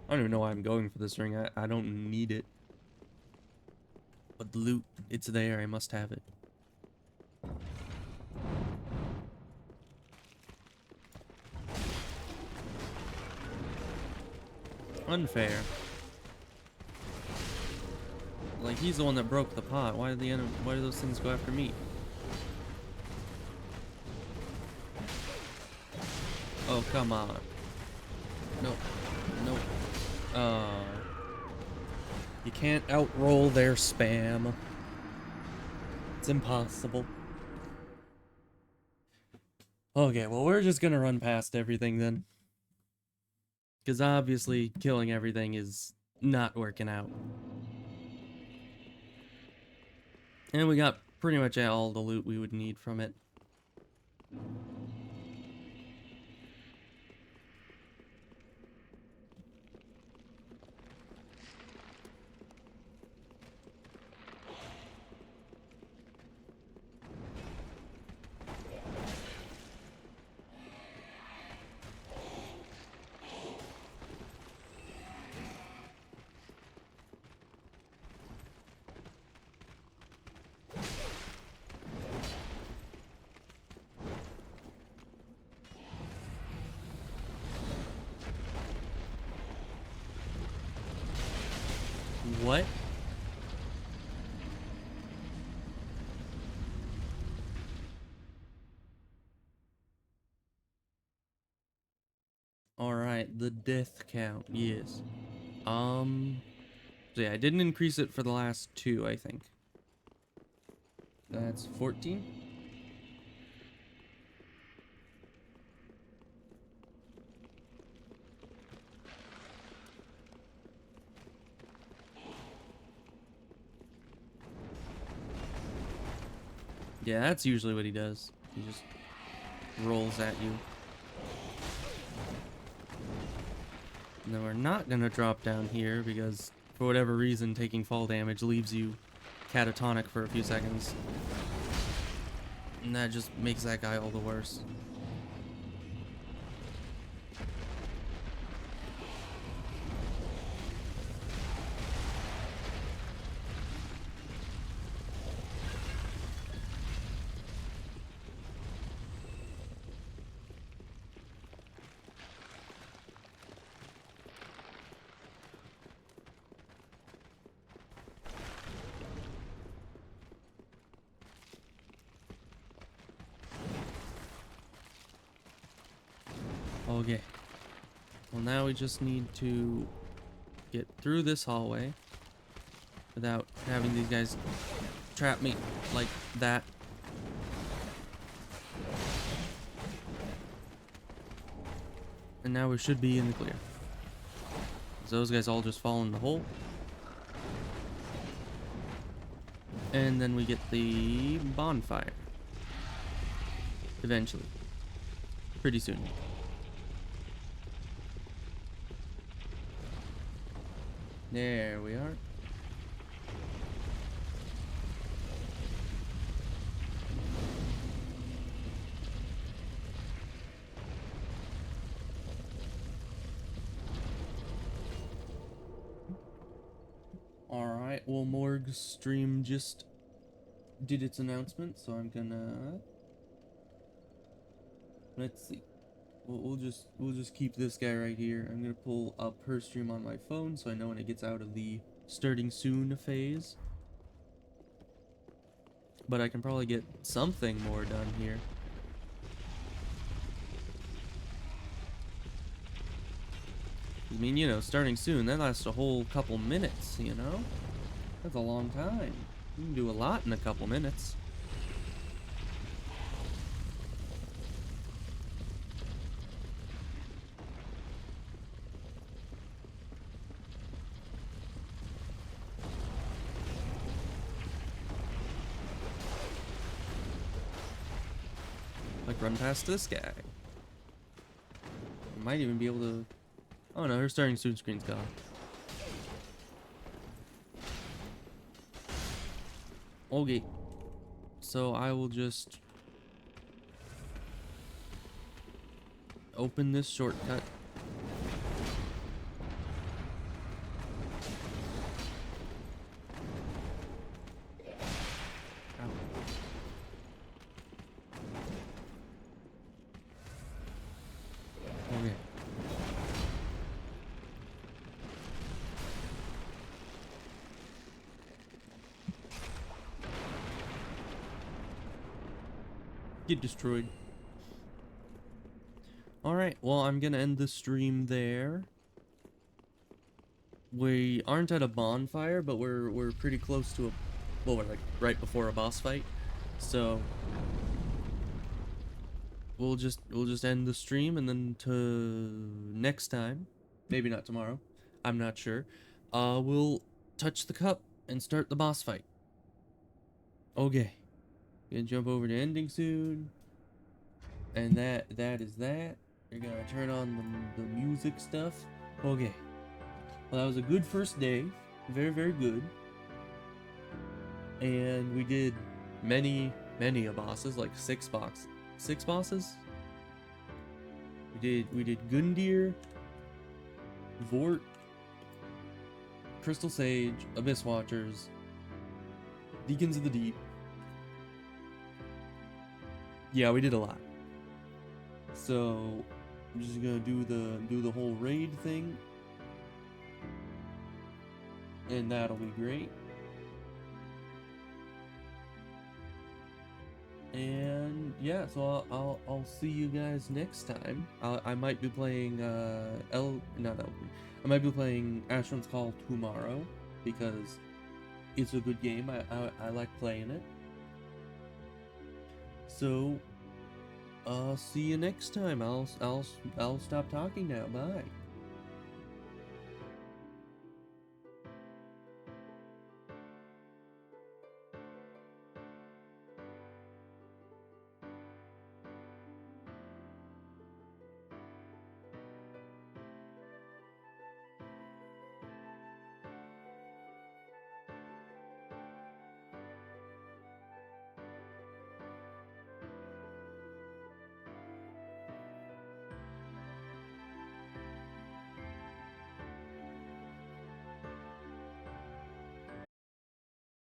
I don't even know why I'm going for this ring. I don't need it. But the loot, it's there. I must have it. Unfair. Like, he's the one that broke the pot. Why did why do those things go after me? Oh, come on. Nope. Nope. You can't outroll their spam. It's impossible. Okay, well, we're just gonna run past everything then. Because obviously, killing everything is not working out. And we got pretty much all the loot we would need from it. What? Alright, the death count, yes. So yeah, I didn't increase it for the last two, I think. That's 14? Yeah, that's usually what he does. He just rolls at you. No, we're not gonna drop down here because, for whatever reason, taking fall damage leaves you catatonic for a few seconds. And that just makes that guy all the worse. Okay. Well, now we just need to get through this hallway. without having these guys trap me like that. And now we should be in the clear. Those guys all just fall in the hole. And then we get the bonfire. Eventually. Pretty soon. There we are. Alright, well, Morg's stream just did its announcement, so I'm gonna... Let's see. We'll just keep this guy right here. I'm gonna pull up her stream on my phone so I know when it gets out of the starting soon phase. But I can probably get something more done here. I mean, you know, starting soon, that lasts a whole couple minutes, you know? That's a long time. You can do a lot in a couple minutes. Like, run past this guy. I might even be able to... Oh no, her starting soon screen's gone. Okay. So I will just open this shortcut. Ow. Okay. Get destroyed. Alright, well, I'm gonna end the stream there. We aren't at a bonfire, but we're pretty close to a... Well, we're like right before a boss fight. So we'll just end the stream, and then to next time, maybe not tomorrow, I'm not sure, we'll touch the cup and start the boss fight. Okay. Gonna jump over to ending soon. And that is that. You're gonna turn on the music stuff. Okay. Well, that was a good first day. Very, very good. And we did many a bosses, like 6 bosses? We did Gundyr, Vort, Crystal Sage, Abyss Watchers, Deacons of the Deep. Yeah, we did a lot. So I'm just gonna do the whole raid thing, and that'll be great. And yeah, so I'll see you guys next time. I might be playing I might be playing Ashran's Call tomorrow because it's a good game. I like playing it. So see you next time. I'll stop talking now. Bye.